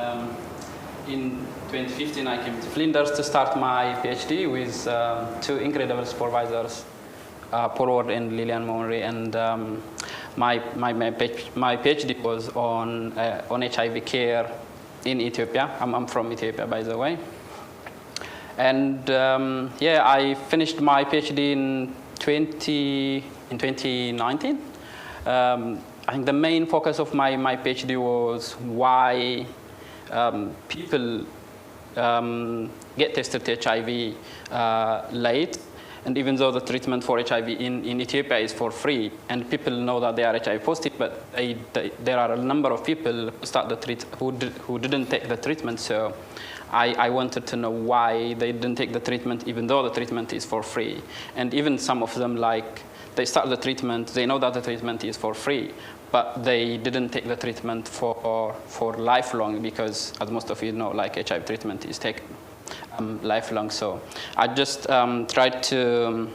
in 2015, I came to Flinders to start my PhD with 2 incredible supervisors, Paul Ward and Lillian Monry. And my PhD was on HIV care in Ethiopia. I'm from Ethiopia, by the way. And yeah, I finished my PhD in 2019. I think the main focus of my PhD was why people get tested to HIV late. And even though the treatment for HIV in Ethiopia is for free, and people know that they are HIV positive, but there are a number of people who didn't take the treatment. So I wanted to know why they didn't take the treatment, even though the treatment is for free. And even some of them, like, they start the treatment, they know that the treatment is for free, but they didn't take the treatment for lifelong, because, as most of you know, like, HIV treatment is taken lifelong. So I just tried to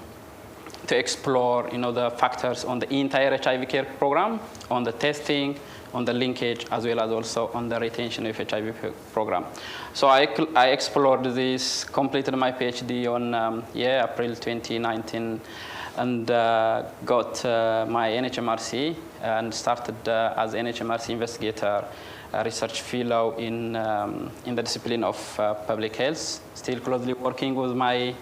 explore, the factors on the entire HIV care program, on the testing, on the linkage, as well as also on the retention of HIV program. So I explored this, completed my PhD on April 2019, and got my NHMRC and started as NHMRC investigator, a research fellow in the discipline of public health, still closely working with my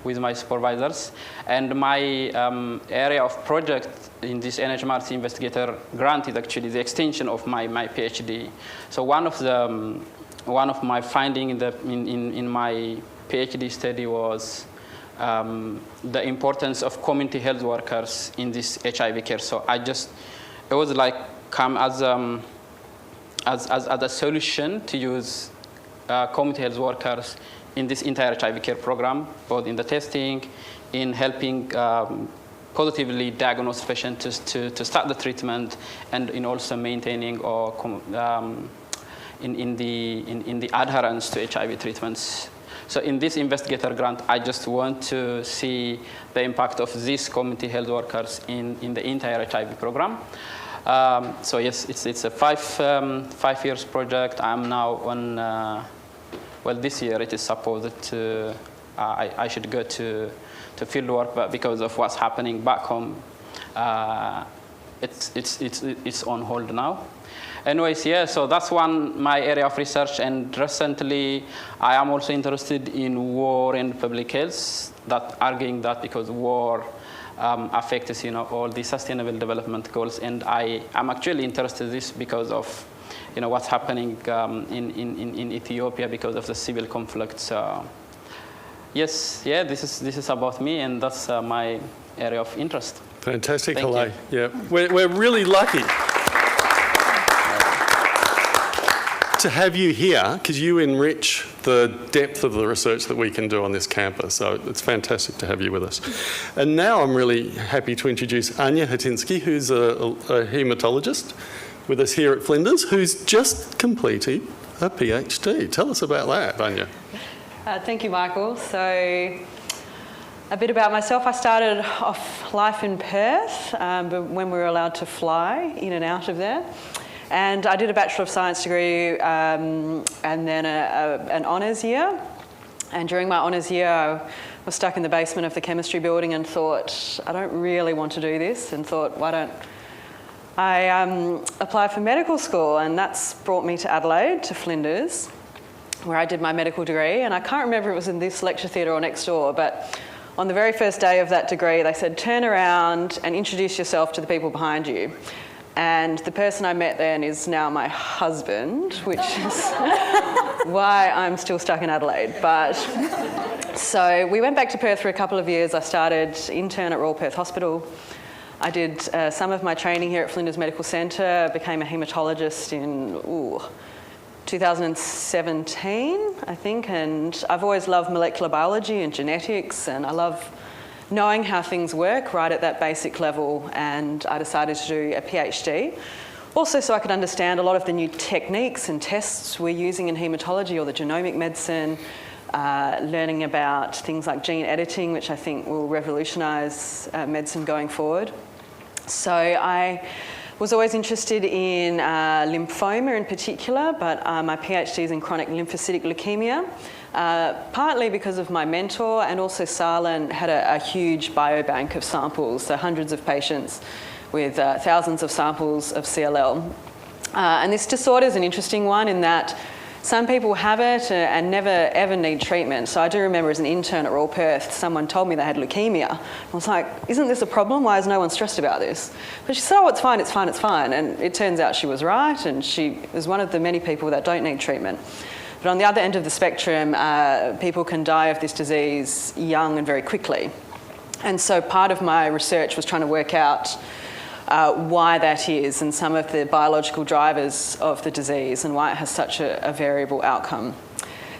with my supervisors. And my area of project in this NHMRC investigator grant is actually the extension of my PhD. So one of my findings in my PhD study was the importance of community health workers in this HIV care. So it was like come as a solution to use community health workers in this entire HIV care program, both in the testing, in helping positively diagnosed patients to start the treatment, and in also maintaining or in the adherence to HIV treatments. So in this investigator grant, I just want to see the impact of these community health workers in the entire HIV program. So yes, it's a five years project. I'm now on, well, this year it is supposed to, I should go to field work, but because of what's happening back home, it's on hold now. Anyways, yeah, so that's my area of research, and recently I am also interested in war and public health, that arguing that because war affects all the sustainable development goals, and I am actually interested in this because of what's happening in Ethiopia because of the civil conflict. So yes, yeah, this is about me, and that's my area of interest. Fantastic, Thank Adelaide. you. Yeah, we're really lucky to have you here, because you enrich the depth of the research that we can do on this campus. So it's fantastic to have you with us. And now I'm really happy to introduce Anya Hatinsky, who's a haematologist with us here at Flinders, who's just completed a PhD. Tell us about that, Anya. Thank you, Michael. So a bit about myself. I started off life in Perth, but when we were allowed to fly in and out of there. And I did a Bachelor of Science degree and then an honours year. And during my honours year, I was stuck in the basement of the chemistry building and thought, I don't really want to do this, and thought, why don't I apply for medical school? And that's brought me to Adelaide, to Flinders, where I did my medical degree. And I can't remember if it was in this lecture theatre or next door, but on the very first day of that degree, they said, turn around and introduce yourself to the people behind you. And the person I met then is now my husband, which is why I'm still stuck in Adelaide. But so we went back to Perth for a couple of years. I started intern at Royal Perth Hospital. I did some of my training here at Flinders Medical Centre, became a haematologist in 2017, I think, and I've always loved molecular biology and genetics, and I love knowing how things work right at that basic level, and I decided to do a PhD. Also so I could understand a lot of the new techniques and tests we're using in haematology, or the genomic medicine, learning about things like gene editing, which I think will revolutionise medicine going forward. So I was always interested in lymphoma in particular, but my PhD is in chronic lymphocytic leukemia. Partly because of my mentor, and also SALHN had a huge biobank of samples, so hundreds of patients with thousands of samples of CLL. And this disorder is an interesting one in that some people have it and never ever need treatment. So I do remember as an intern at Royal Perth, someone told me they had leukemia. I was like, isn't this a problem? Why is no one stressed about this? But she said, oh, it's fine, it's fine, it's fine. And it turns out she was right, and she was one of the many people that don't need treatment. But on the other end of the spectrum, people can die of this disease young and very quickly. And so part of my research was trying to work out why that is, and some of the biological drivers of the disease, and why it has such a variable outcome.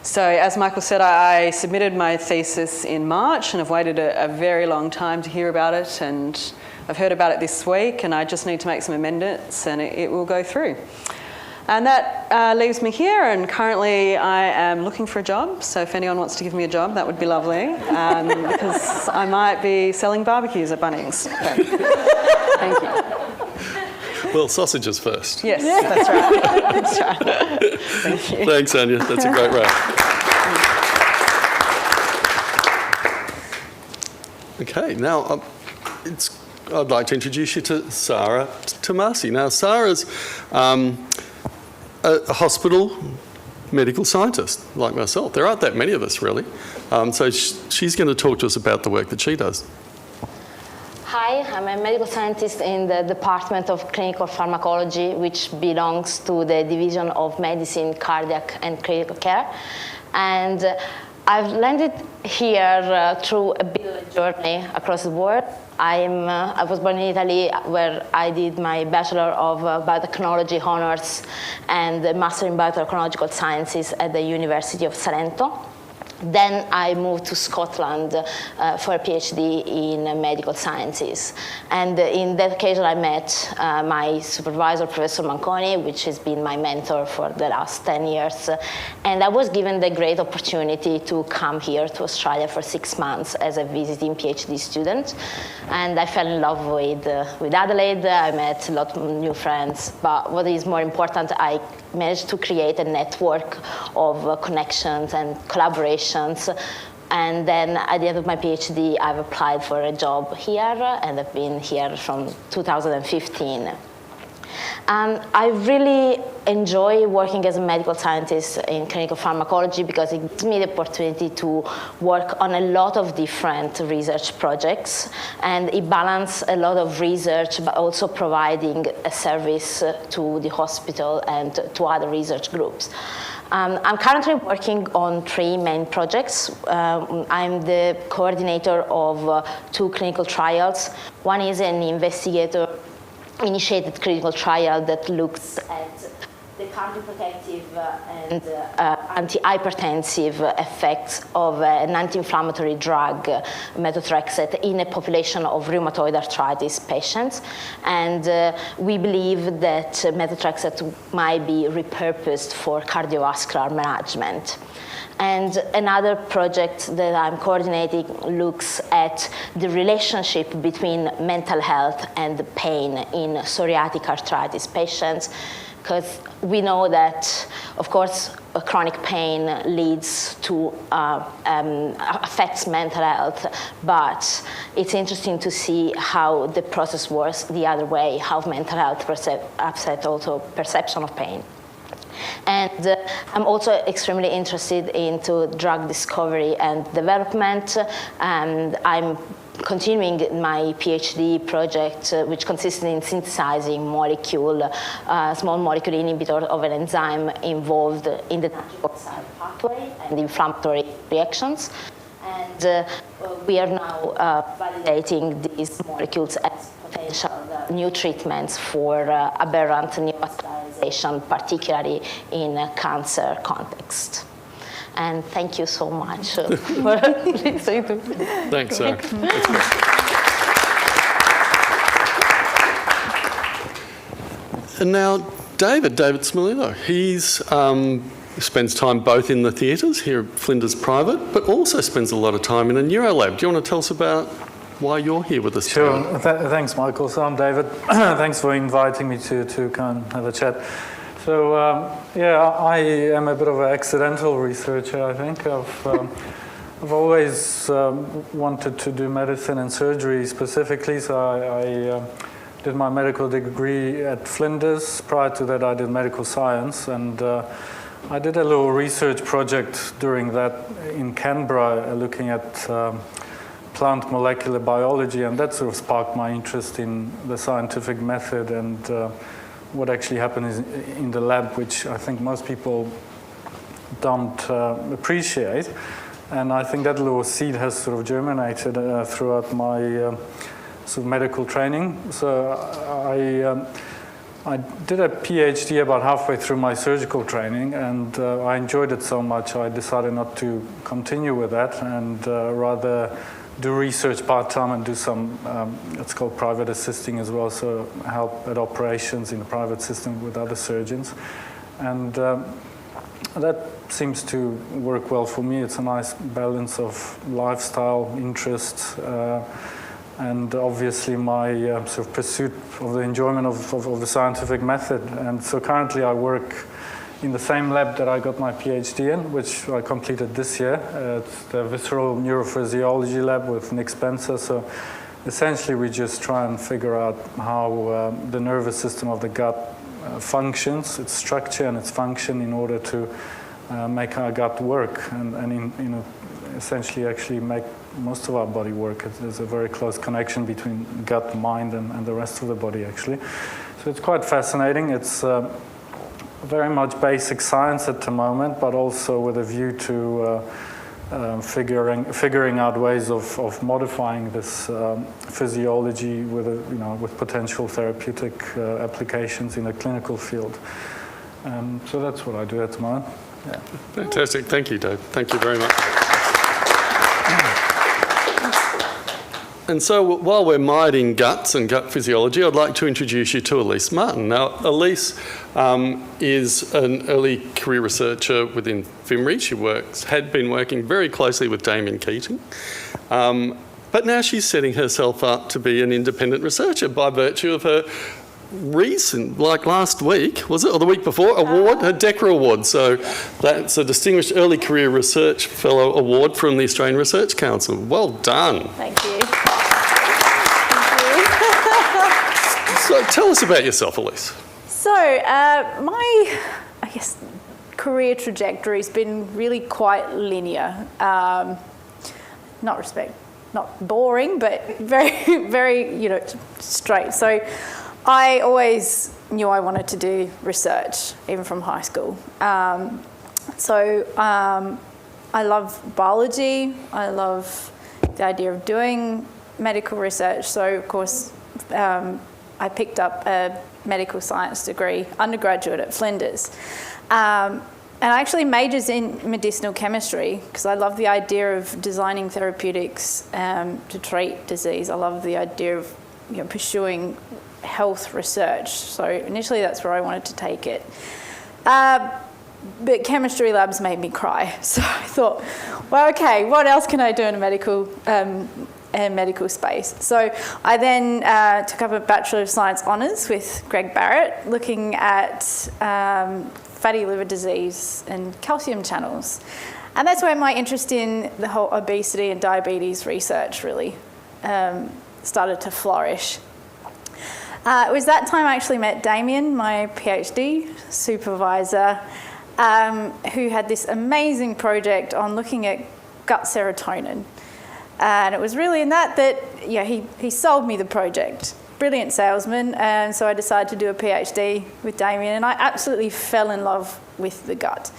So as Michael said, I submitted my thesis in March, and I've waited a very long time to hear about it, and I've heard about it this week, and I just need to make some amendments and it will go through. And that leaves me here, and currently I am looking for a job, so if anyone wants to give me a job, that would be lovely, because I might be selling barbecues at Bunnings. Thank you. Well, sausages first. Yes, that's right. That's right. Thank you. Thanks, Anya. That's a great wrap. Okay, now I'd like to introduce you to Sarah Tomasi. Now, Sarah's a hospital medical scientist like myself. There aren't that many of us, really. So she's going to talk to us about the work that she does. Hi, I'm a medical scientist in the Department of Clinical Pharmacology, which belongs to the Division of Medicine, Cardiac and Critical Care. And I've landed here through a bit of a journey across the world. I was born in Italy, where I did my Bachelor of Biotechnology Honours and a Master in Biotechnological Sciences at the University of Salento. Then I moved to Scotland for a PhD in medical sciences. And in that occasion, I met my supervisor, Professor Manconi, which has been my mentor for the last 10 years. And I was given the great opportunity to come here to Australia for 6 months as a visiting PhD student. And I fell in love with Adelaide. I met a lot of new friends. But what is more important, I managed to create a network of connections and collaborations. And then at the end of my PhD, I've applied for a job here, and I've been here from 2015. I really enjoy working as a medical scientist in clinical pharmacology because it gives me the opportunity to work on a lot of different research projects, and it balances a lot of research but also providing a service to the hospital and to other research groups. I'm currently working on 3 main projects. I'm the coordinator of 2 clinical trials. One is an investigator-initiated clinical trial that looks at the cardioprotective and antihypertensive effects of an anti-inflammatory drug, methotrexate, in a population of rheumatoid arthritis patients. And we believe that methotrexate might be repurposed for cardiovascular management. And another project that I'm coordinating looks at the relationship between mental health and pain in psoriatic arthritis patients, because we know that, of course, chronic pain leads to, affects mental health, but it's interesting to see how the process works the other way, how mental health upset also perception of pain. And I'm also extremely interested into drug discovery and development, and I'm continuing my PhD project, which consisted in synthesizing small molecule inhibitor of an enzyme involved in the nitric oxide pathway and inflammatory reactions. And we are now validating these molecules as potential new treatments for aberrant neovascularization, particularly in a cancer context. And thank you so much for listening to me. Thanks, Sarah. And now David Smolillo. He's spends time both in the theatres here at Flinders Private, but also spends a lot of time in a neurolab. Do you want to tell us about why you're here with us today? Sure. Thanks, Michael. So I'm David. Thanks for inviting me to come and have a chat. So, I am a bit of an accidental researcher, I think. I've always wanted to do medicine and surgery specifically, so I did my medical degree at Flinders. Prior to that, I did medical science, and I did a little research project during that in Canberra, looking at plant molecular biology, and that sort of sparked my interest in the scientific method and what actually happens in the lab, which I think most people don't appreciate. And I think that little seed has sort of germinated throughout my sort of medical training. So I did a PhD about halfway through my surgical training, and I enjoyed it so much I decided not to continue with that and rather do research part-time and do some, it's called private assisting as well, so help at operations in the private system with other surgeons. And that seems to work well for me. It's a nice balance of lifestyle, interests, and obviously my sort of pursuit of the enjoyment of the scientific method. And so currently I work in the same lab that I got my PhD in, which I completed this year. It's the Visceral Neurophysiology Lab with Nick Spencer. So essentially we just try and figure out how the nervous system of the gut functions, its structure and its function, in order to make our gut work and essentially actually make most of our body work. There's a very close connection between gut, mind, and the rest of the body, actually. So it's quite fascinating. It's very much basic science at the moment, but also with a view to figuring out ways of modifying this physiology with potential therapeutic applications in a clinical field. So that's what I do at the moment. Yeah. Fantastic. Thank you, Dave. Thank you very much. And so while we're mired guts and gut physiology, I'd like to introduce you to Elise Martin. Now, Elise is an early career researcher within FIMRI. She had been working very closely with Damien Keating. But now she's setting herself up to be an independent researcher by virtue of her recent, like last week, was it, or the week before, award, her DECRA award. So that's a Distinguished Early Career Research Fellow Award from the Australian Research Council. Well done. Thank you. So tell us about yourself, Elise. So my, I guess, career trajectory has been really quite linear. Not boring, but very, very, straight. So I always knew I wanted to do research, even from high school. I love biology. I love the idea of doing medical research. So, of course, I picked up a medical science degree, undergraduate at Flinders. And I actually majored in medicinal chemistry because I love the idea of designing therapeutics to treat disease. I love the idea of pursuing health research. So initially that's where I wanted to take it. But chemistry labs made me cry. So I thought, well, okay, what else can I do in a medical space? So I then took up a Bachelor of Science Honours with Greg Barrett, looking at fatty liver disease and calcium channels. And that's where my interest in the whole obesity and diabetes research really started to flourish. It was that time I actually met Damien, my PhD supervisor, who had this amazing project on looking at gut serotonin. And it was really in that he sold me the project. Brilliant salesman. And so I decided to do a PhD with Damien, and I absolutely fell in love with the gut.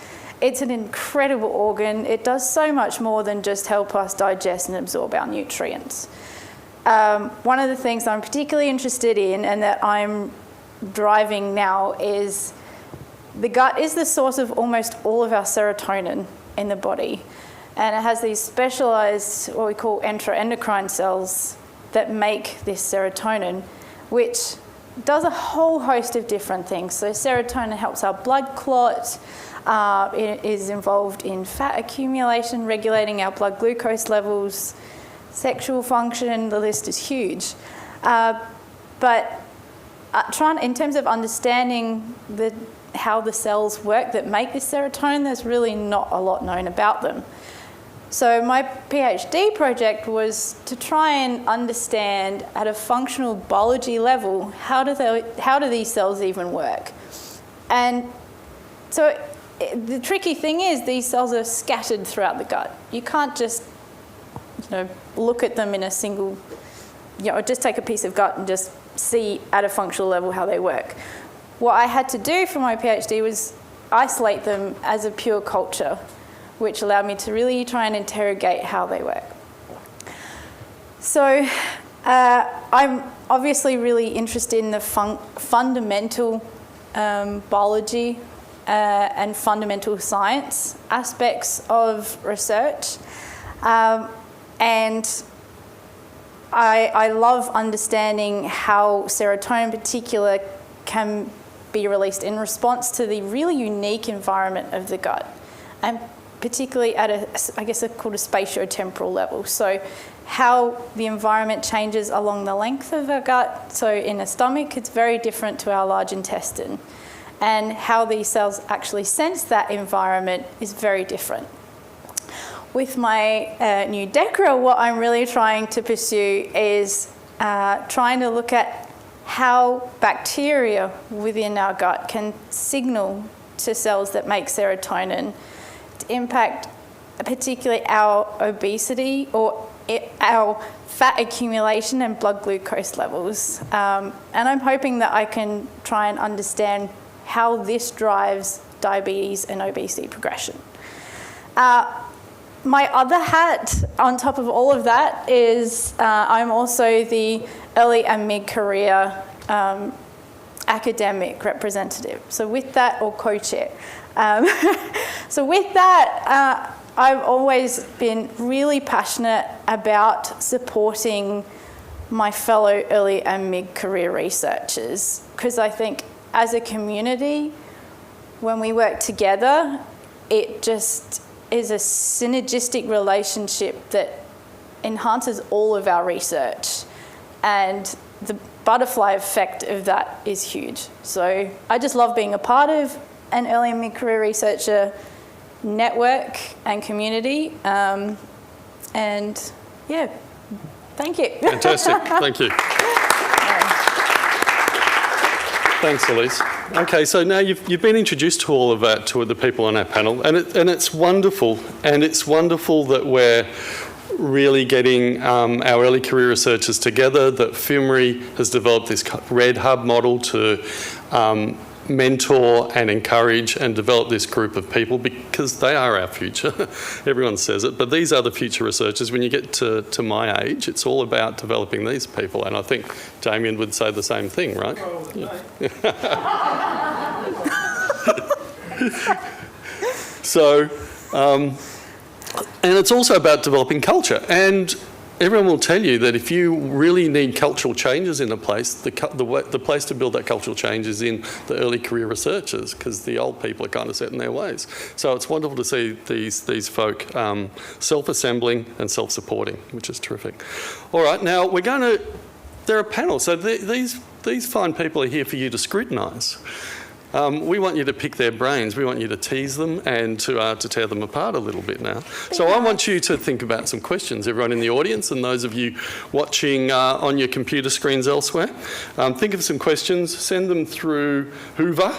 It's an incredible organ. It does so much more than just help us digest and absorb our nutrients. One of the things I'm particularly interested in and that I'm driving now is the gut is the source of almost all of our serotonin in the body. And it has these specialised, what we call enteroendocrine cells that make this serotonin, which does a whole host of different things. So serotonin helps our blood clot. It is involved in fat accumulation, regulating our blood glucose levels, sexual function, the list is huge. But in terms of understanding how the cells work that make this serotonin, there's really not a lot known about them. So my PhD project was to try and understand at a functional biology level, how do these cells even work? And so the tricky thing is these cells are scattered throughout the gut. You can't just look at them in a single, just take a piece of gut and just see at a functional level how they work. What I had to do for my PhD was isolate them as a pure culture, which allowed me to really try and interrogate how they work. So I'm obviously really interested in the fundamental biology and fundamental science aspects of research. And I love understanding how serotonin in particular can be released in response to the really unique environment of the gut, and particularly at called a spatiotemporal level. So how the environment changes along the length of our gut. So in the stomach, it's very different to our large intestine. And how these cells actually sense that environment is very different. With my new DECRA, what I'm really trying to pursue is trying to look at how bacteria within our gut can signal to cells that make serotonin impact particularly our obesity or our fat accumulation and blood glucose levels. And I'm hoping that I can try and understand how this drives diabetes and obesity progression. My other hat on top of all of that is I'm also the early and mid-career academic representative. So with that, or co-chair. So with that, I've always been really passionate about supporting my fellow early and mid-career researchers, because I think as a community, when we work together, it just is a synergistic relationship that enhances all of our research, and the butterfly effect of that is huge. So I just love being a part of an early and mid-career researcher network and community, and yeah, thank you. Fantastic, thank you. Thanks, Elise. Okay, so now you've been introduced to all of that, to the people on our panel, and it's wonderful, and it's wonderful that we're really getting our early career researchers together, that FUMRI has developed this Red Hub model to mentor and encourage and develop this group of people, because they are our future. Everyone says it, but these are the future researchers. When you get to my age, it's all about developing these people, and I think Damien would say the same thing, right? Yeah. So, and it's also about developing culture, and everyone will tell you that if you really need cultural changes in a place, the place to build that cultural change is in the early career researchers, because the old people are kind of set in their ways. So it's wonderful to see these folk self-assembling and self-supporting, which is terrific. All right, now they're a panel, so these fine people are here for you to scrutinise. We want you to pick their brains. We want you to tease them and to tear them apart a little bit now. So I want you to think about some questions, everyone in the audience and those of you watching on your computer screens elsewhere. Think of some questions, send them through Hoover,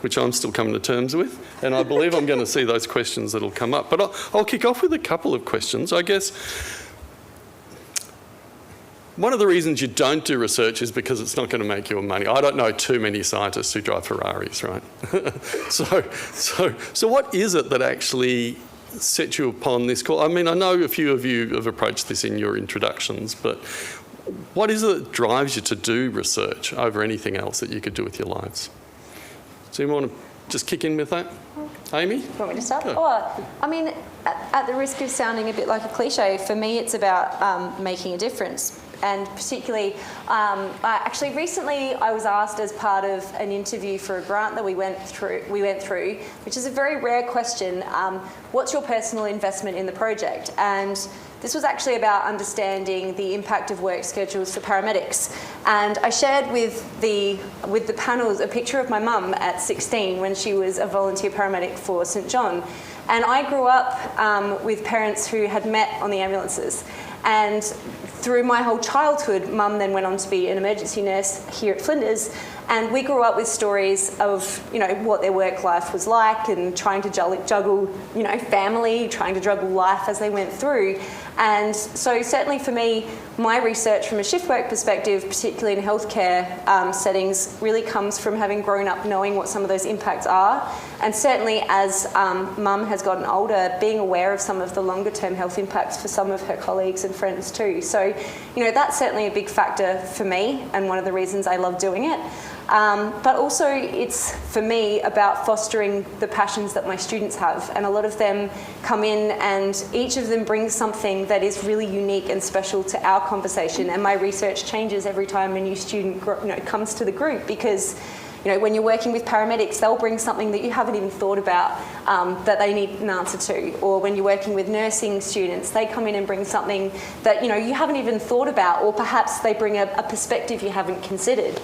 which I'm still coming to terms with, and I believe I'm going to see those questions that'll come up. But I'll kick off with a couple of questions, I guess. One of the reasons you don't do research is because it's not going to make you money. I don't know too many scientists who drive Ferraris, right? So what is it that actually set you upon this call? I mean, I know a few of you have approached this in your introductions, but what is it that drives you to do research over anything else that you could do with your lives? So you want to just kick in with that? Amy? You want me to start? Oh, I mean, at the risk of sounding a bit like a cliche, for me it's about making a difference. And particularly, actually recently I was asked as part of an interview for a grant that we went through, which is a very rare question, what's your personal investment in the project? And this was actually about understanding the impact of work schedules for paramedics. And I shared with the panels a picture of my mum at 16 when she was a volunteer paramedic for St John. And I grew up with parents who had met on the ambulances. And through my whole childhood, Mum then went on to be an emergency nurse here at Flinders, and we grew up with stories of, you know, what their work life was like and trying to juggle, you know, family, trying to juggle life as they went through. And so certainly for me, my research from a shift work perspective, particularly in healthcare settings, really comes from having grown up knowing what some of those impacts are. And certainly as Mum has gotten older, being aware of some of the longer term health impacts for some of her colleagues and friends too. So, you know, that's certainly a big factor for me and one of the reasons I love doing it. But also it's, for me, about fostering the passions that my students have. And a lot of them come in and each of them brings something that is really unique and special to our conversation. And my research changes every time a new student comes to the group, because you know, when you're working with paramedics, they'll bring something that you haven't even thought about that they need an answer to. Or when you're working with nursing students, they come in and bring something that, you know, you haven't even thought about, or perhaps they bring a perspective you haven't considered.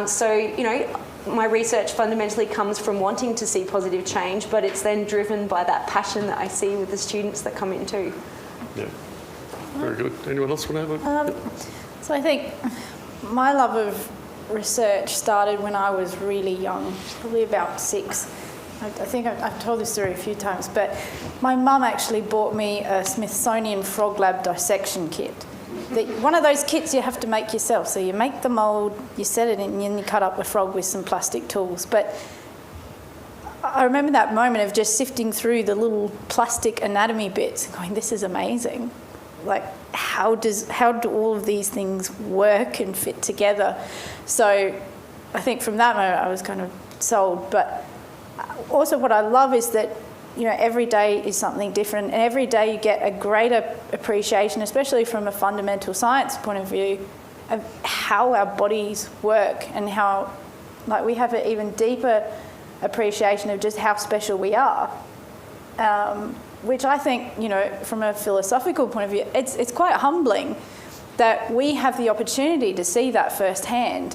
So, you know, my research fundamentally comes from wanting to see positive change, but it's then driven by that passion that I see with the students that come in too. Yeah, very good. Anyone else want to have a... So I think my love of research started when I was really young, probably about 6. I think I've told this story a few times, but my mum actually bought me a Smithsonian Frog Lab dissection kit. One of those kits you have to make yourself. So you make the mould, you set it in, and then you cut up the frog with some plastic tools. But I remember that moment of just sifting through the little plastic anatomy bits and going, this is amazing. Like, how do all of these things work and fit together? So I think from that moment I was kind of sold. But also what I love is that, you know, every day is something different, and every day you get a greater appreciation, especially from a fundamental science point of view, of how our bodies work and how, like, we have an even deeper appreciation of just how special we are, which I think, you know, from a philosophical point of view, it's quite humbling that we have the opportunity to see that firsthand.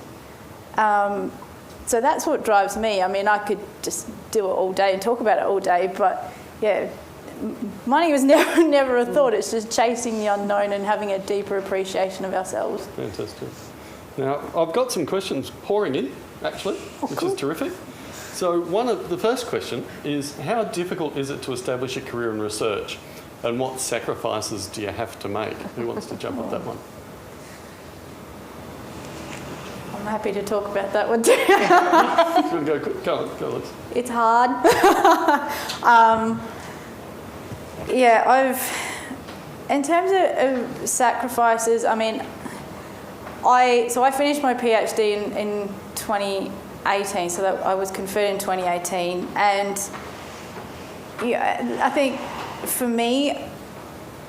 So that's what drives me. I mean, I could just do it all day and talk about it all day, but yeah, money was never a thought. It's just chasing the unknown and having a deeper appreciation of ourselves. Fantastic. Now, I've got some questions pouring in, actually, which is terrific. So the first question is, how difficult is it to establish a career in research, and what sacrifices do you have to make? Who wants to jump at that one? I'm happy to talk about that one too. Go, Liz. It's hard. In terms of sacrifices, I mean, I finished my PhD in 2018, so that I was conferred in 2018, and yeah, I think for me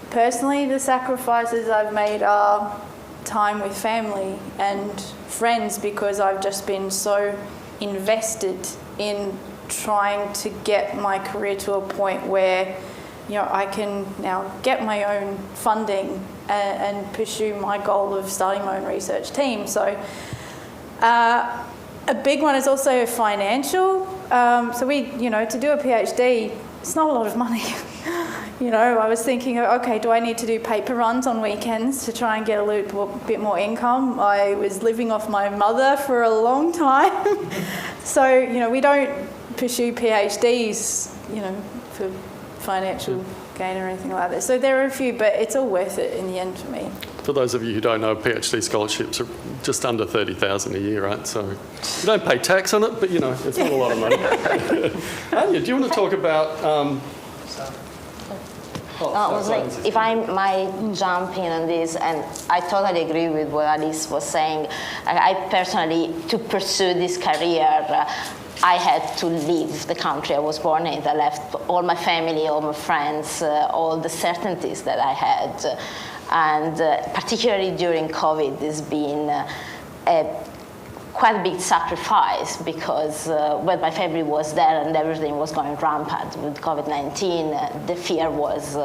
personally, the sacrifices I've made are time with family and friends, because I've just been so invested in trying to get my career to a point where, you know, I can now get my own funding and pursue my goal of starting my own research team. So a big one is also financial. So to do a PhD, it's not a lot of money. You know, I was thinking, okay, do I need to do paper runs on weekends to try and get a little bit more income? I was living off my mother for a long time. So, you know, we don't pursue PhDs, you know, for financial gain or anything like that. So there are a few, but it's all worth it in the end for me. For those of you who don't know, PhD scholarships are just under $30,000 a year, right? So you don't pay tax on it, but, you know, it's not a lot of money. Anya, do you want to talk about... if I might jump in on this, and I totally agree with what Alice was saying. I personally, to pursue this career, I had to leave the country I was born in. I left all my family, all my friends, all the certainties that I had. And particularly during COVID, it's been quite a big sacrifice, because when my family was there and everything was going rampant with COVID-19, the fear was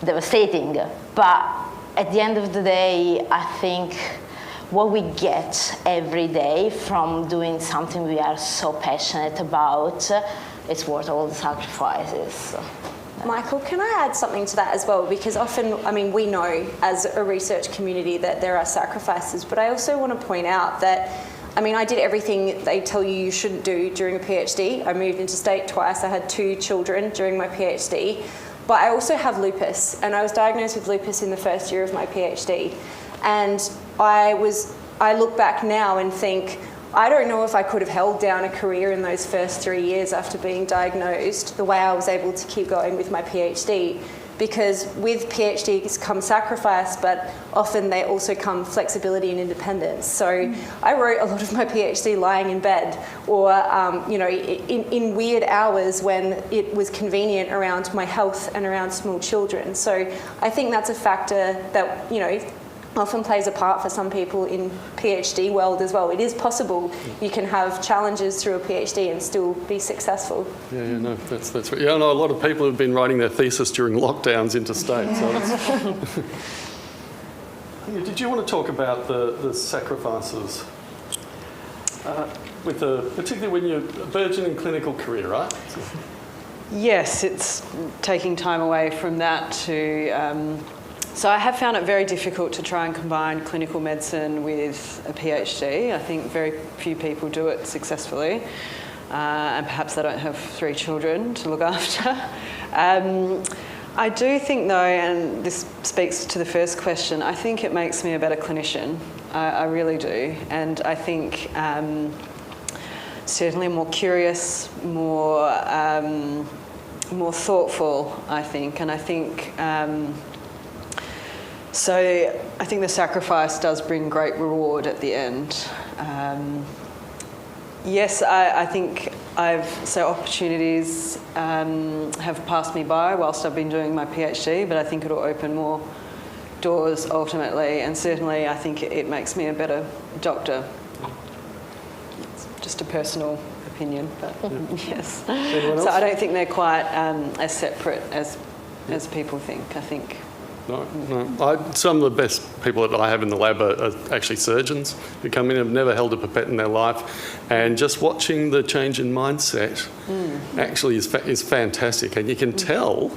devastating. But at the end of the day, I think what we get every day from doing something we are so passionate about, it's worth all the sacrifices. Michael, can I add something to that as well? Because often, I mean, we know as a research community that there are sacrifices, but I also want to point out that, I mean, I did everything they tell you shouldn't do during a PhD. I moved interstate twice. I had 2 children during my PhD, but I also have lupus, and I was diagnosed with lupus in the first year of my PhD. And I look back now and think, I don't know if I could have held down a career in those first 3 years after being diagnosed the way I was able to keep going with my PhD, because with PhDs come sacrifice, but often they also come flexibility and independence. So I wrote a lot of my PhD lying in bed, or in weird hours when it was convenient around my health and around small children. So I think that's a factor that, you know, often plays a part for some people in PhD world as well. It is possible you can have challenges through a PhD and still be successful. No, that's right. Yeah, I know a lot of people have been writing their thesis during lockdowns interstate. So that's... Did you want to talk about the sacrifices, particularly when you're a burgeoning clinical career, right? Yes, it's taking time away from that to... So I have found it very difficult to try and combine clinical medicine with a PhD. I think very few people do it successfully. and perhaps they don't have 3 children to look after. I do think though, and this speaks to the first question, I think it makes me a better clinician. I really do. And I think certainly more curious, more thoughtful, I think. And I think, so I think the sacrifice does bring great reward at the end. Yes, I think opportunities have passed me by whilst I've been doing my PhD, but I think it'll open more doors ultimately, and certainly I think it makes me a better doctor. It's just a personal opinion, but yes. So I don't think they're quite as separate as people think, I think. No. Some of the best people that I have in the lab are actually surgeons who come in and have never held a pipette in their life, and just watching the change in mindset actually is fantastic, and you can tell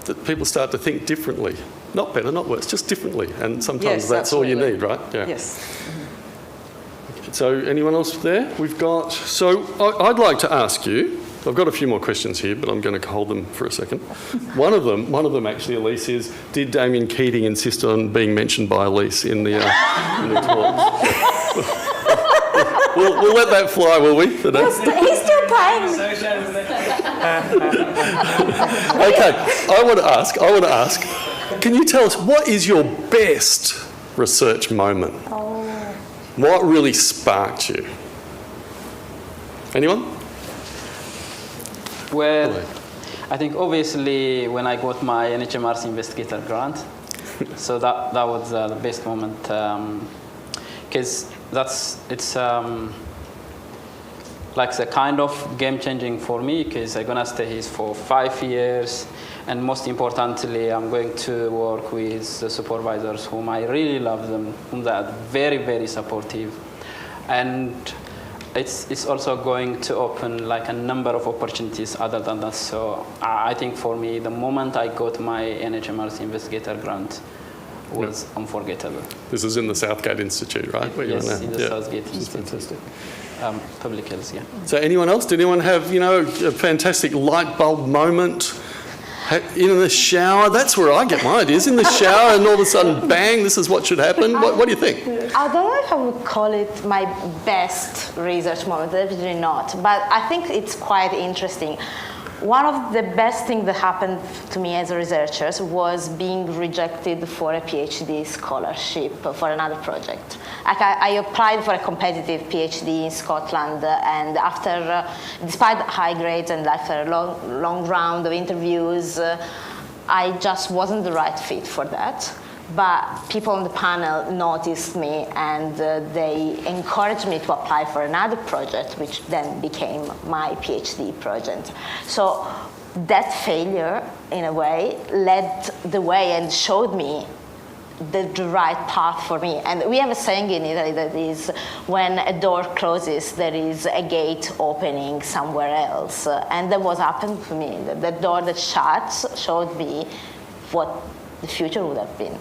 that people start to think differently. Not better, not worse, just differently, and sometimes that's all you need, right? Yeah. Yes. So anyone else there? So I'd like to ask you, I've got a few more questions here, but I'm going to hold them for a second. One of them actually, Elise, is, did Damien Keating insist on being mentioned by Elise in the talk? We'll let that fly, will we? He's still paying me. Okay, I want to ask, can you tell us, what is your best research moment? What really sparked you? Anyone? Well, I think obviously when I got my NHMRC investigator grant, so that was the best moment, because it's like the kind of game changing for me, because I'm gonna stay here for 5 years, and most importantly, I'm going to work with the supervisors whom I really love them, whom they are very, very supportive, and it's also going to open like a number of opportunities other than that. So I think for me, the moment I got my NHMRC investigator grant was unforgettable. This is in the Southgate Institute, right? Yes, in the Southgate Institute. Fantastic. Public health, yeah. So anyone else? Did anyone have, a fantastic light bulb moment in the shower? That's where I get my ideas. In the shower, and all of a sudden, bang, this is what should happen. What do you think? I don't know if I would call it my best research moment, definitely not, but I think it's quite interesting. One of the best things that happened to me as a researcher was being rejected for a PhD scholarship for another project. Like I applied for a competitive PhD in Scotland, and after, despite high grades and after a long round of interviews, I just wasn't the right fit for that. But people on the panel noticed me, and they encouraged me to apply for another project, which then became my PhD project. So that failure, in a way, led the way and showed me the right path for me. And we have a saying in Italy that is, when a door closes, there is a gate opening somewhere else. And that was happened to me. The door that shut showed me what the future would have been.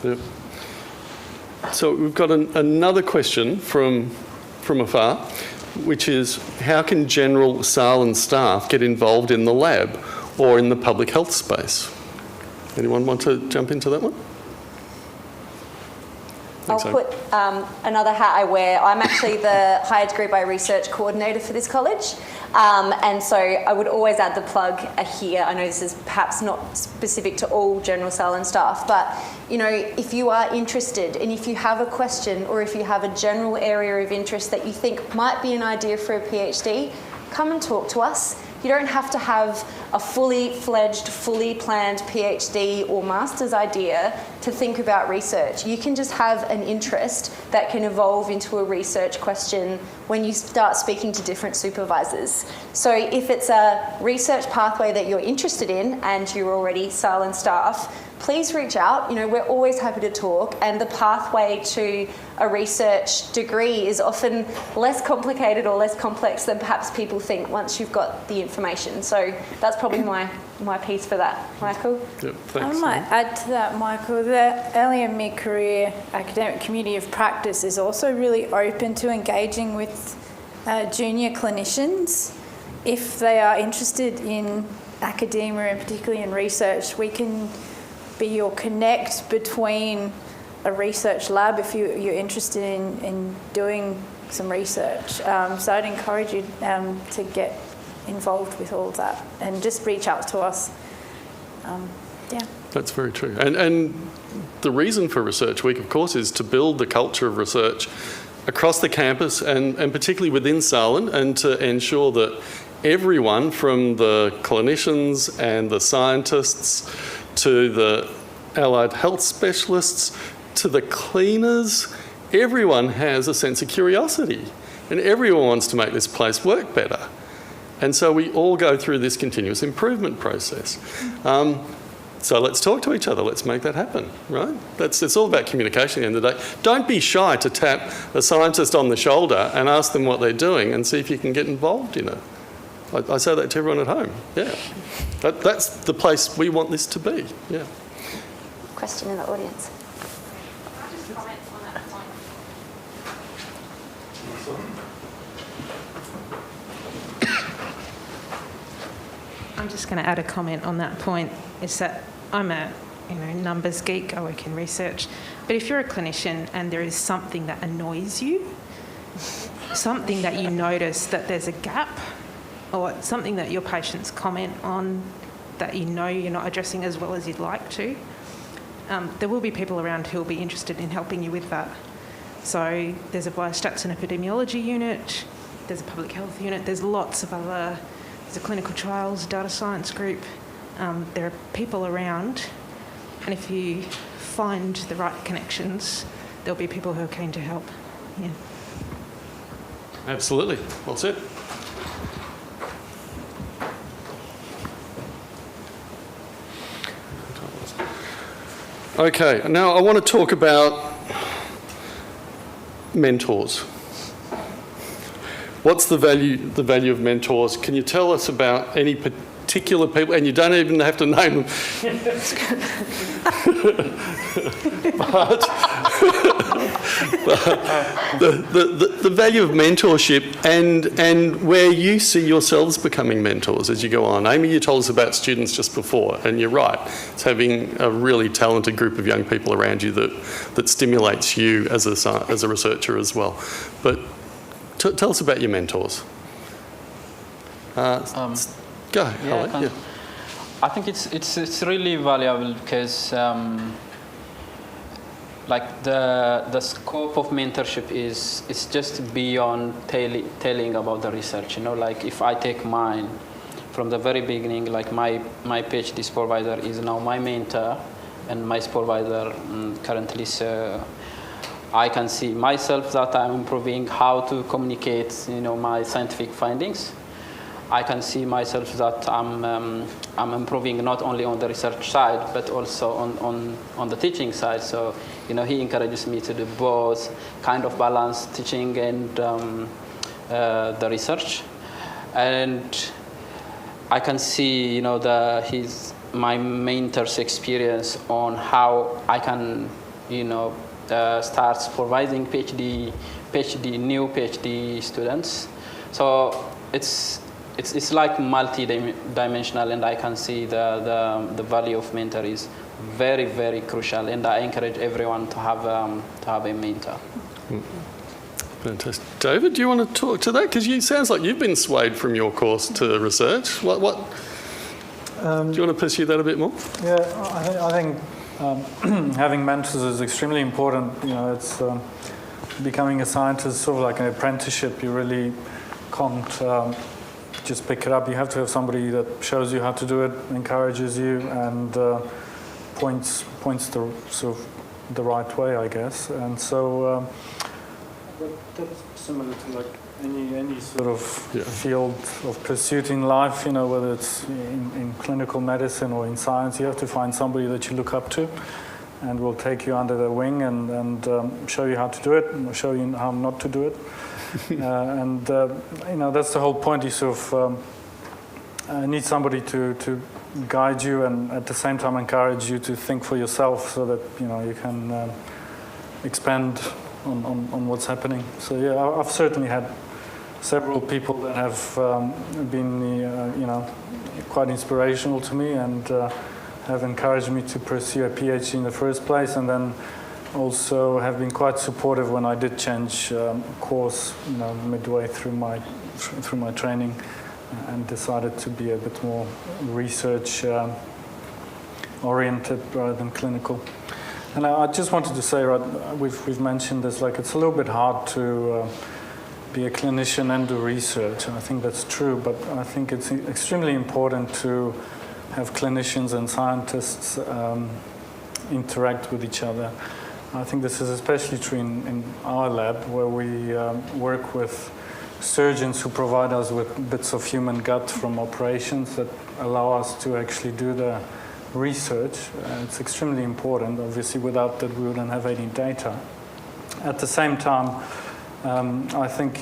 Yep. So we've got another question from afar, which is, how can general SALHN staff get involved in the lab or in the public health space? Anyone want to jump into that one? I'll put another hat I wear. I'm actually the higher degree by research coordinator for this college. And so I would always add the plug here. I know this is perhaps not specific to all general SALHN staff, but if you are interested, and if you have a question, or if you have a general area of interest that you think might be an idea for a PhD, come and talk to us. You don't have to have a fully fledged, fully planned PhD or master's idea to think about research. You can just have an interest that can evolve into a research question when you start speaking to different supervisors. So if it's a research pathway that you're interested in and you're already SALHN staff, please reach out. We're always happy to talk, and the pathway to a research degree is often less complicated or less complex than perhaps people think once you've got the information. So that's probably my piece for that. Michael? Yep, thanks. I might add to that, Michael, the early and mid-career academic community of practice is also really open to engaging with junior clinicians, if they are interested in academia and particularly in research, we can be your connect between a research lab if you're interested in doing some research. So I'd encourage you to get involved with all of that and just reach out to us. Yeah. That's very true. And the reason for Research Week, of course, is to build the culture of research across the campus and particularly within SALHN, and to ensure that everyone from the clinicians and the scientists to the allied health specialists to the cleaners, everyone has a sense of curiosity and everyone wants to make this place work better. And so we all go through this continuous improvement process. So let's talk to each other. Let's make that happen, right? It's all about communication at the end of the day. Don't be shy to tap a scientist on the shoulder and ask them what they're doing and see if you can get involved in it. I say that to everyone at home. Yeah, that's the place we want this to be. Yeah. Question in the audience. I'm just going to add a comment on that point. Is that I'm a numbers geek. I work in research, but if you're a clinician and there is something that annoys you, something that you notice that there's a gap, or something that your patients comment on that you know you're not addressing as well as you'd like to, there will be people around who will be interested in helping you with that. So there's a biostats and epidemiology unit, there's a public health unit, there's lots of other, there's a clinical trials data science group. There are people around, and if you find the right connections, there'll be people who are keen to help. Yeah. Absolutely. Well said. Okay, now I want to talk about mentors. What's the value of mentors? Can you tell us about any particular people, and you don't even have to name them, but the value of mentorship and where you see yourselves becoming mentors as you go on. Amy, you told us about students just before, and you're right. It's having a really talented group of young people around you that stimulates you as a researcher as well. But tell us about your mentors. Go, yeah. I think it's really valuable because like the scope of mentorship is just beyond telling about the research. Like if I take mine from the very beginning, like my PhD supervisor is now my mentor and my supervisor currently. So I can see myself that I'm improving how to communicate, my scientific findings. I can see myself that I'm improving not only on the research side, but also on the teaching side. So, he encourages me to do both kind of balance teaching and the research. And I can see, my mentor's experience on how I can, start supervising new PhD students. So it's like multi-dimensional, and I can see the value of mentor is very, very crucial, and I encourage everyone to have a mentor. Fantastic. David, do you want to talk to that? Because it sounds like you've been swayed from your course to research. What do you want to pursue that a bit more? Yeah, I think having mentors is extremely important. It's becoming a scientist, sort of like an apprenticeship. You really can't just pick it up. You have to have somebody that shows you how to do it, encourages you, and points the sort of the right way, I guess. And so that's similar to like any sort of field of pursuit in life. Whether it's in clinical medicine or in science, you have to find somebody that you look up to, and will take you under their wing and show you how to do it, and show you how not to do it. That's the whole point. You sort of need somebody to guide you, and at the same time encourage you to think for yourself, so that you can expand on what's happening. So yeah, I've certainly had several people that have been, quite inspirational to me and have encouraged me to pursue a PhD in the first place, and then also have been quite supportive when I did change course, midway through my training, and decided to be a bit more research oriented rather than clinical. And I just wanted to say, we've mentioned this, like it's a little bit hard to be a clinician and do research, and I think that's true, but I think it's extremely important to have clinicians and scientists interact with each other. I think this is especially true in our lab, where we work with surgeons who provide us with bits of human gut from operations that allow us to actually do the research. It's extremely important. Obviously, without that, we wouldn't have any data. At the same time, I think,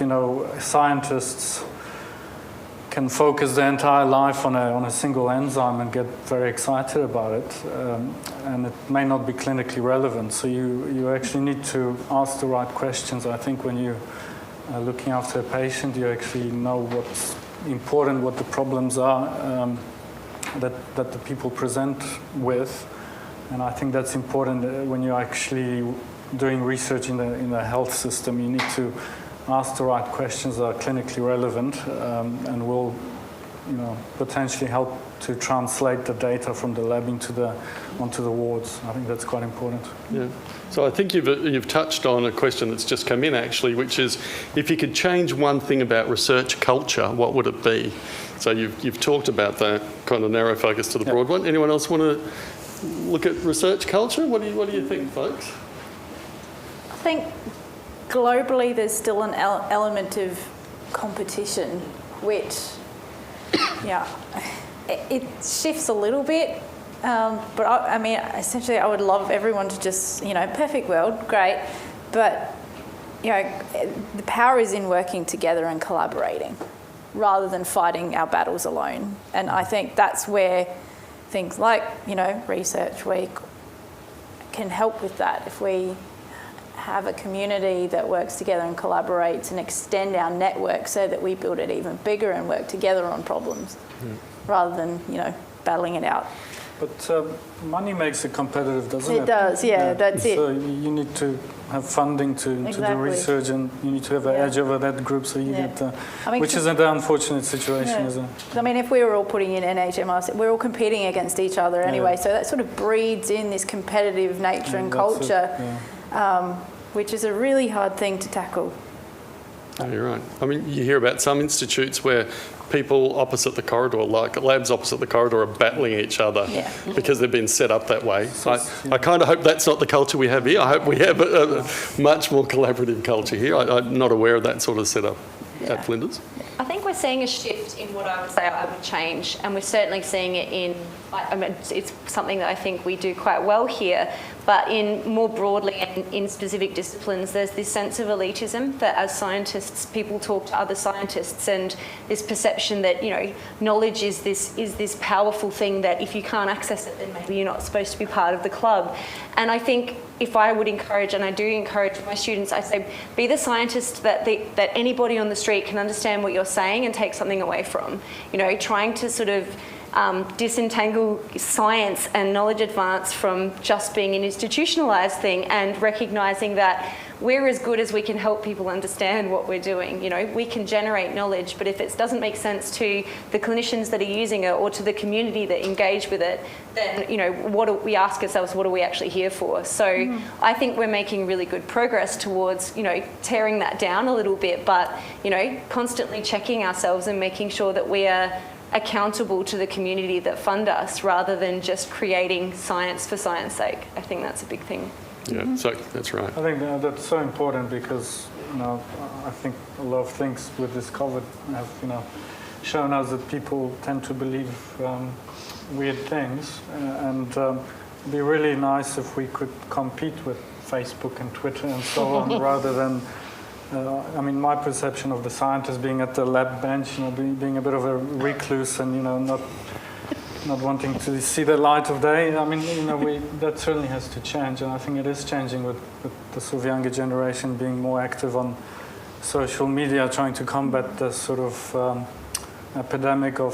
scientists can focus their entire life on a single enzyme and get very excited about it, and it may not be clinically relevant. So you actually need to ask the right questions. I think when you are looking after a patient, you actually know what's important, what the problems are that the people present with, and I think that's important when you're actually doing research in the health system. You need to ask the right questions that are clinically relevant and will, potentially help to translate the data from the lab onto the wards. I think that's quite important. Yeah. So I think you've touched on a question that's just come in actually, which is if you could change one thing about research culture, what would it be? So you've talked about that kind of narrow focus to the broad one. Anyone else want to look at research culture? What do you think, folks? I think globally there's still an element of competition, which, it shifts a little bit. But I mean, essentially I would love everyone to just, perfect world, great. But, the power is in working together and collaborating rather than fighting our battles alone. And I think that's where things like, Research Week can help with that. If we have a community that works together and collaborates and extend our network so that we build it even bigger and work together on problems rather than, battling it out. But money makes it competitive, doesn't it? It does, yeah, that's it. So you need to have funding to do research, and you need to have an edge over that group, so you get, which is an unfortunate situation, isn't it? I mean, if we were all putting in NHMRC, we're all competing against each other anyway, so that sort of breeds in this competitive nature and culture, which is a really hard thing to tackle. Oh, you're right. I mean, you hear about some institutes where people opposite the corridor, like labs opposite the corridor, are battling each other because they've been set up that way. I kind of hope that's not the culture we have here. I hope we have a much more collaborative culture here. I'm not aware of that sort of setup at Flinders. I think we're seeing a shift in what I would say I would change, and we're certainly seeing it in, it's something that I think we do quite well here, but in more broadly and in specific disciplines, there's this sense of elitism that as scientists, people talk to other scientists, and this perception that, knowledge is this powerful thing that if you can't access it, then maybe you're not supposed to be part of the club. And I think if I would encourage, and I do encourage my students, I say, be the scientist that anybody on the street can understand what you're saying and take something away from. Trying to sort of disentangle science and knowledge advance from just being an institutionalised thing, and recognising that we're as good as we can help people understand what we're doing. We can generate knowledge, but if it doesn't make sense to the clinicians that are using it or to the community that engage with it, then, we ask ourselves, what are we actually here for? So I think we're making really good progress towards, tearing that down a little bit, but, constantly checking ourselves and making sure that we are accountable to the community that fund us rather than just creating science for science sake. I think that's a big thing. Yeah, so that's right. I think that's so important because, I think a lot of things with this COVID have, shown us that people tend to believe weird things, and it'd be really nice if we could compete with Facebook and Twitter and so on rather than my perception of the scientist being at the lab bench, being a bit of a recluse and, not wanting to see the light of day. That certainly has to change, and I think it is changing with the sort of younger generation being more active on social media trying to combat the sort of epidemic of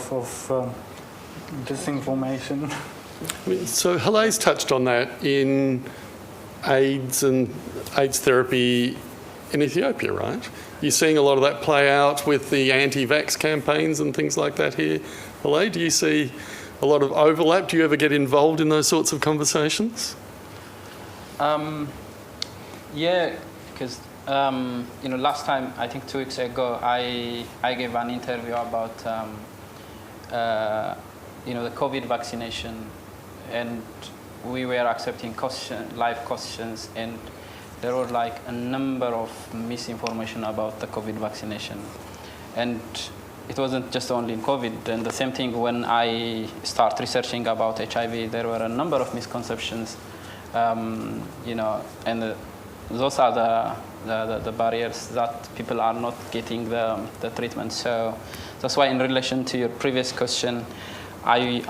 disinformation. I mean, so Helene's touched on that in AIDS and AIDS therapy in Ethiopia, right? You're seeing a lot of that play out with the anti-vax campaigns and things like that here. Helene, do you see a lot of overlap? Do you ever get involved in those sorts of conversations? Yeah, because last time, I think 2 weeks ago, I gave an interview about the COVID vaccination, and we were accepting live questions, and there were like a number of misinformation about the COVID vaccination. And it wasn't just only in COVID. And the same thing when I start researching about HIV, there were a number of misconceptions, and those are the barriers that people are not getting the treatment. So that's why, in relation to your previous question, I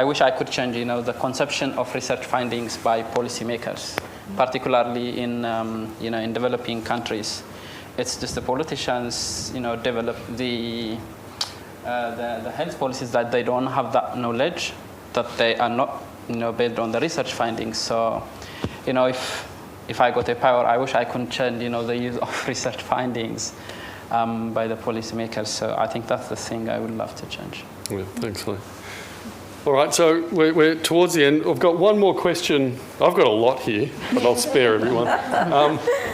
wish I could change, the conception of research findings by policymakers, particularly in developing countries. It's just the politicians, develop the health policies that they don't have that knowledge, that they are not, based on the research findings. So, if I got a power, I wish I could change, the use of research findings by the policymakers. So I think that's the thing I would love to change. Yeah, thanks, Lee. All right, so we're towards the end. I've got one more question. I've got a lot here, but I'll spare everyone.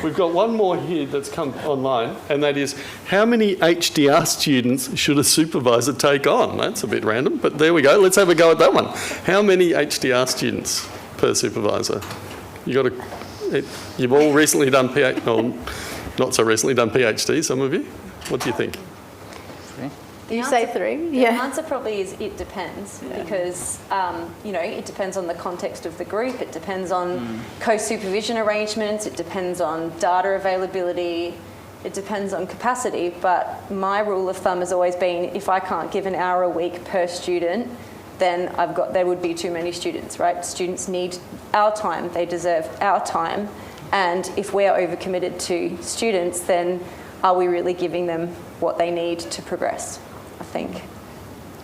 We've got one more here that's come online, and that is, how many HDR students should a supervisor take on? That's a bit random, but there we go. Let's have a go at that one. How many HDR students per supervisor? You've all recently done not so recently done PhD, some of you. What do you think? You say 3? The answer probably is it depends, because it depends on the context of the group, it depends on co-supervision arrangements, it depends on data availability, it depends on capacity. But my rule of thumb has always been, if I can't give an hour a week per student, then there would be too many students, right? Students need our time, they deserve our time, and if we're overcommitted to students, then are we really giving them what they need to progress? I think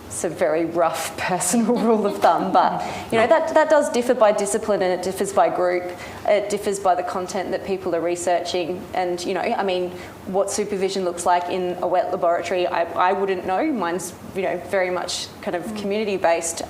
it's a very rough personal rule of thumb, but that does differ by discipline, and it differs by group, it differs by the content that people are researching, and what supervision looks like in a wet laboratory, I wouldn't know. Mine's very much kind of community based.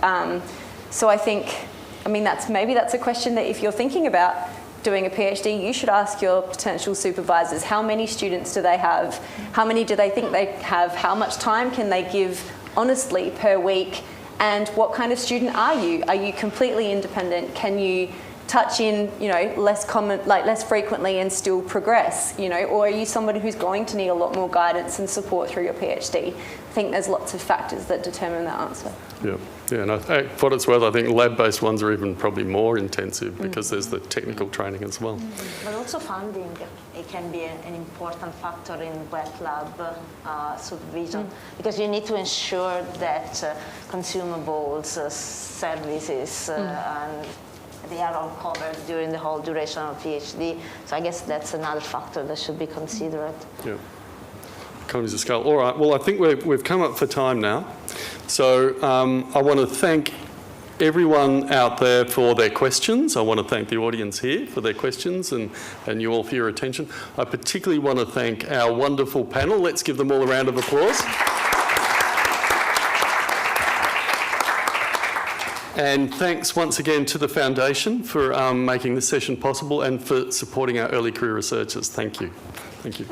So I think, that's a question that if you're thinking about doing a PhD, you should ask your potential supervisors, how many students do they have? How many do they think they have? How much time can they give honestly per week? And what kind of student are you? Are you completely independent? Can you touch in, less frequently and still progress, or are you somebody who's going to need a lot more guidance and support through your PhD? I think there's lots of factors that determine that answer. Yeah, and for what it's worth, I think lab-based ones are even probably more intensive because there's the technical training as well. But also funding, it can be an important factor in wet lab supervision, because you need to ensure that consumables, services, and they are all covered during the whole duration of PhD. So I guess that's another factor that should be considered. Yeah. Economies of scale. All right, well, I think we've come up for time now. So I want to thank everyone out there for their questions. I want to thank the audience here for their questions and you all for your attention. I particularly want to thank our wonderful panel. Let's give them all a round of applause. And thanks once again to the Foundation for making this session possible and for supporting our early career researchers. Thank you. Thank you.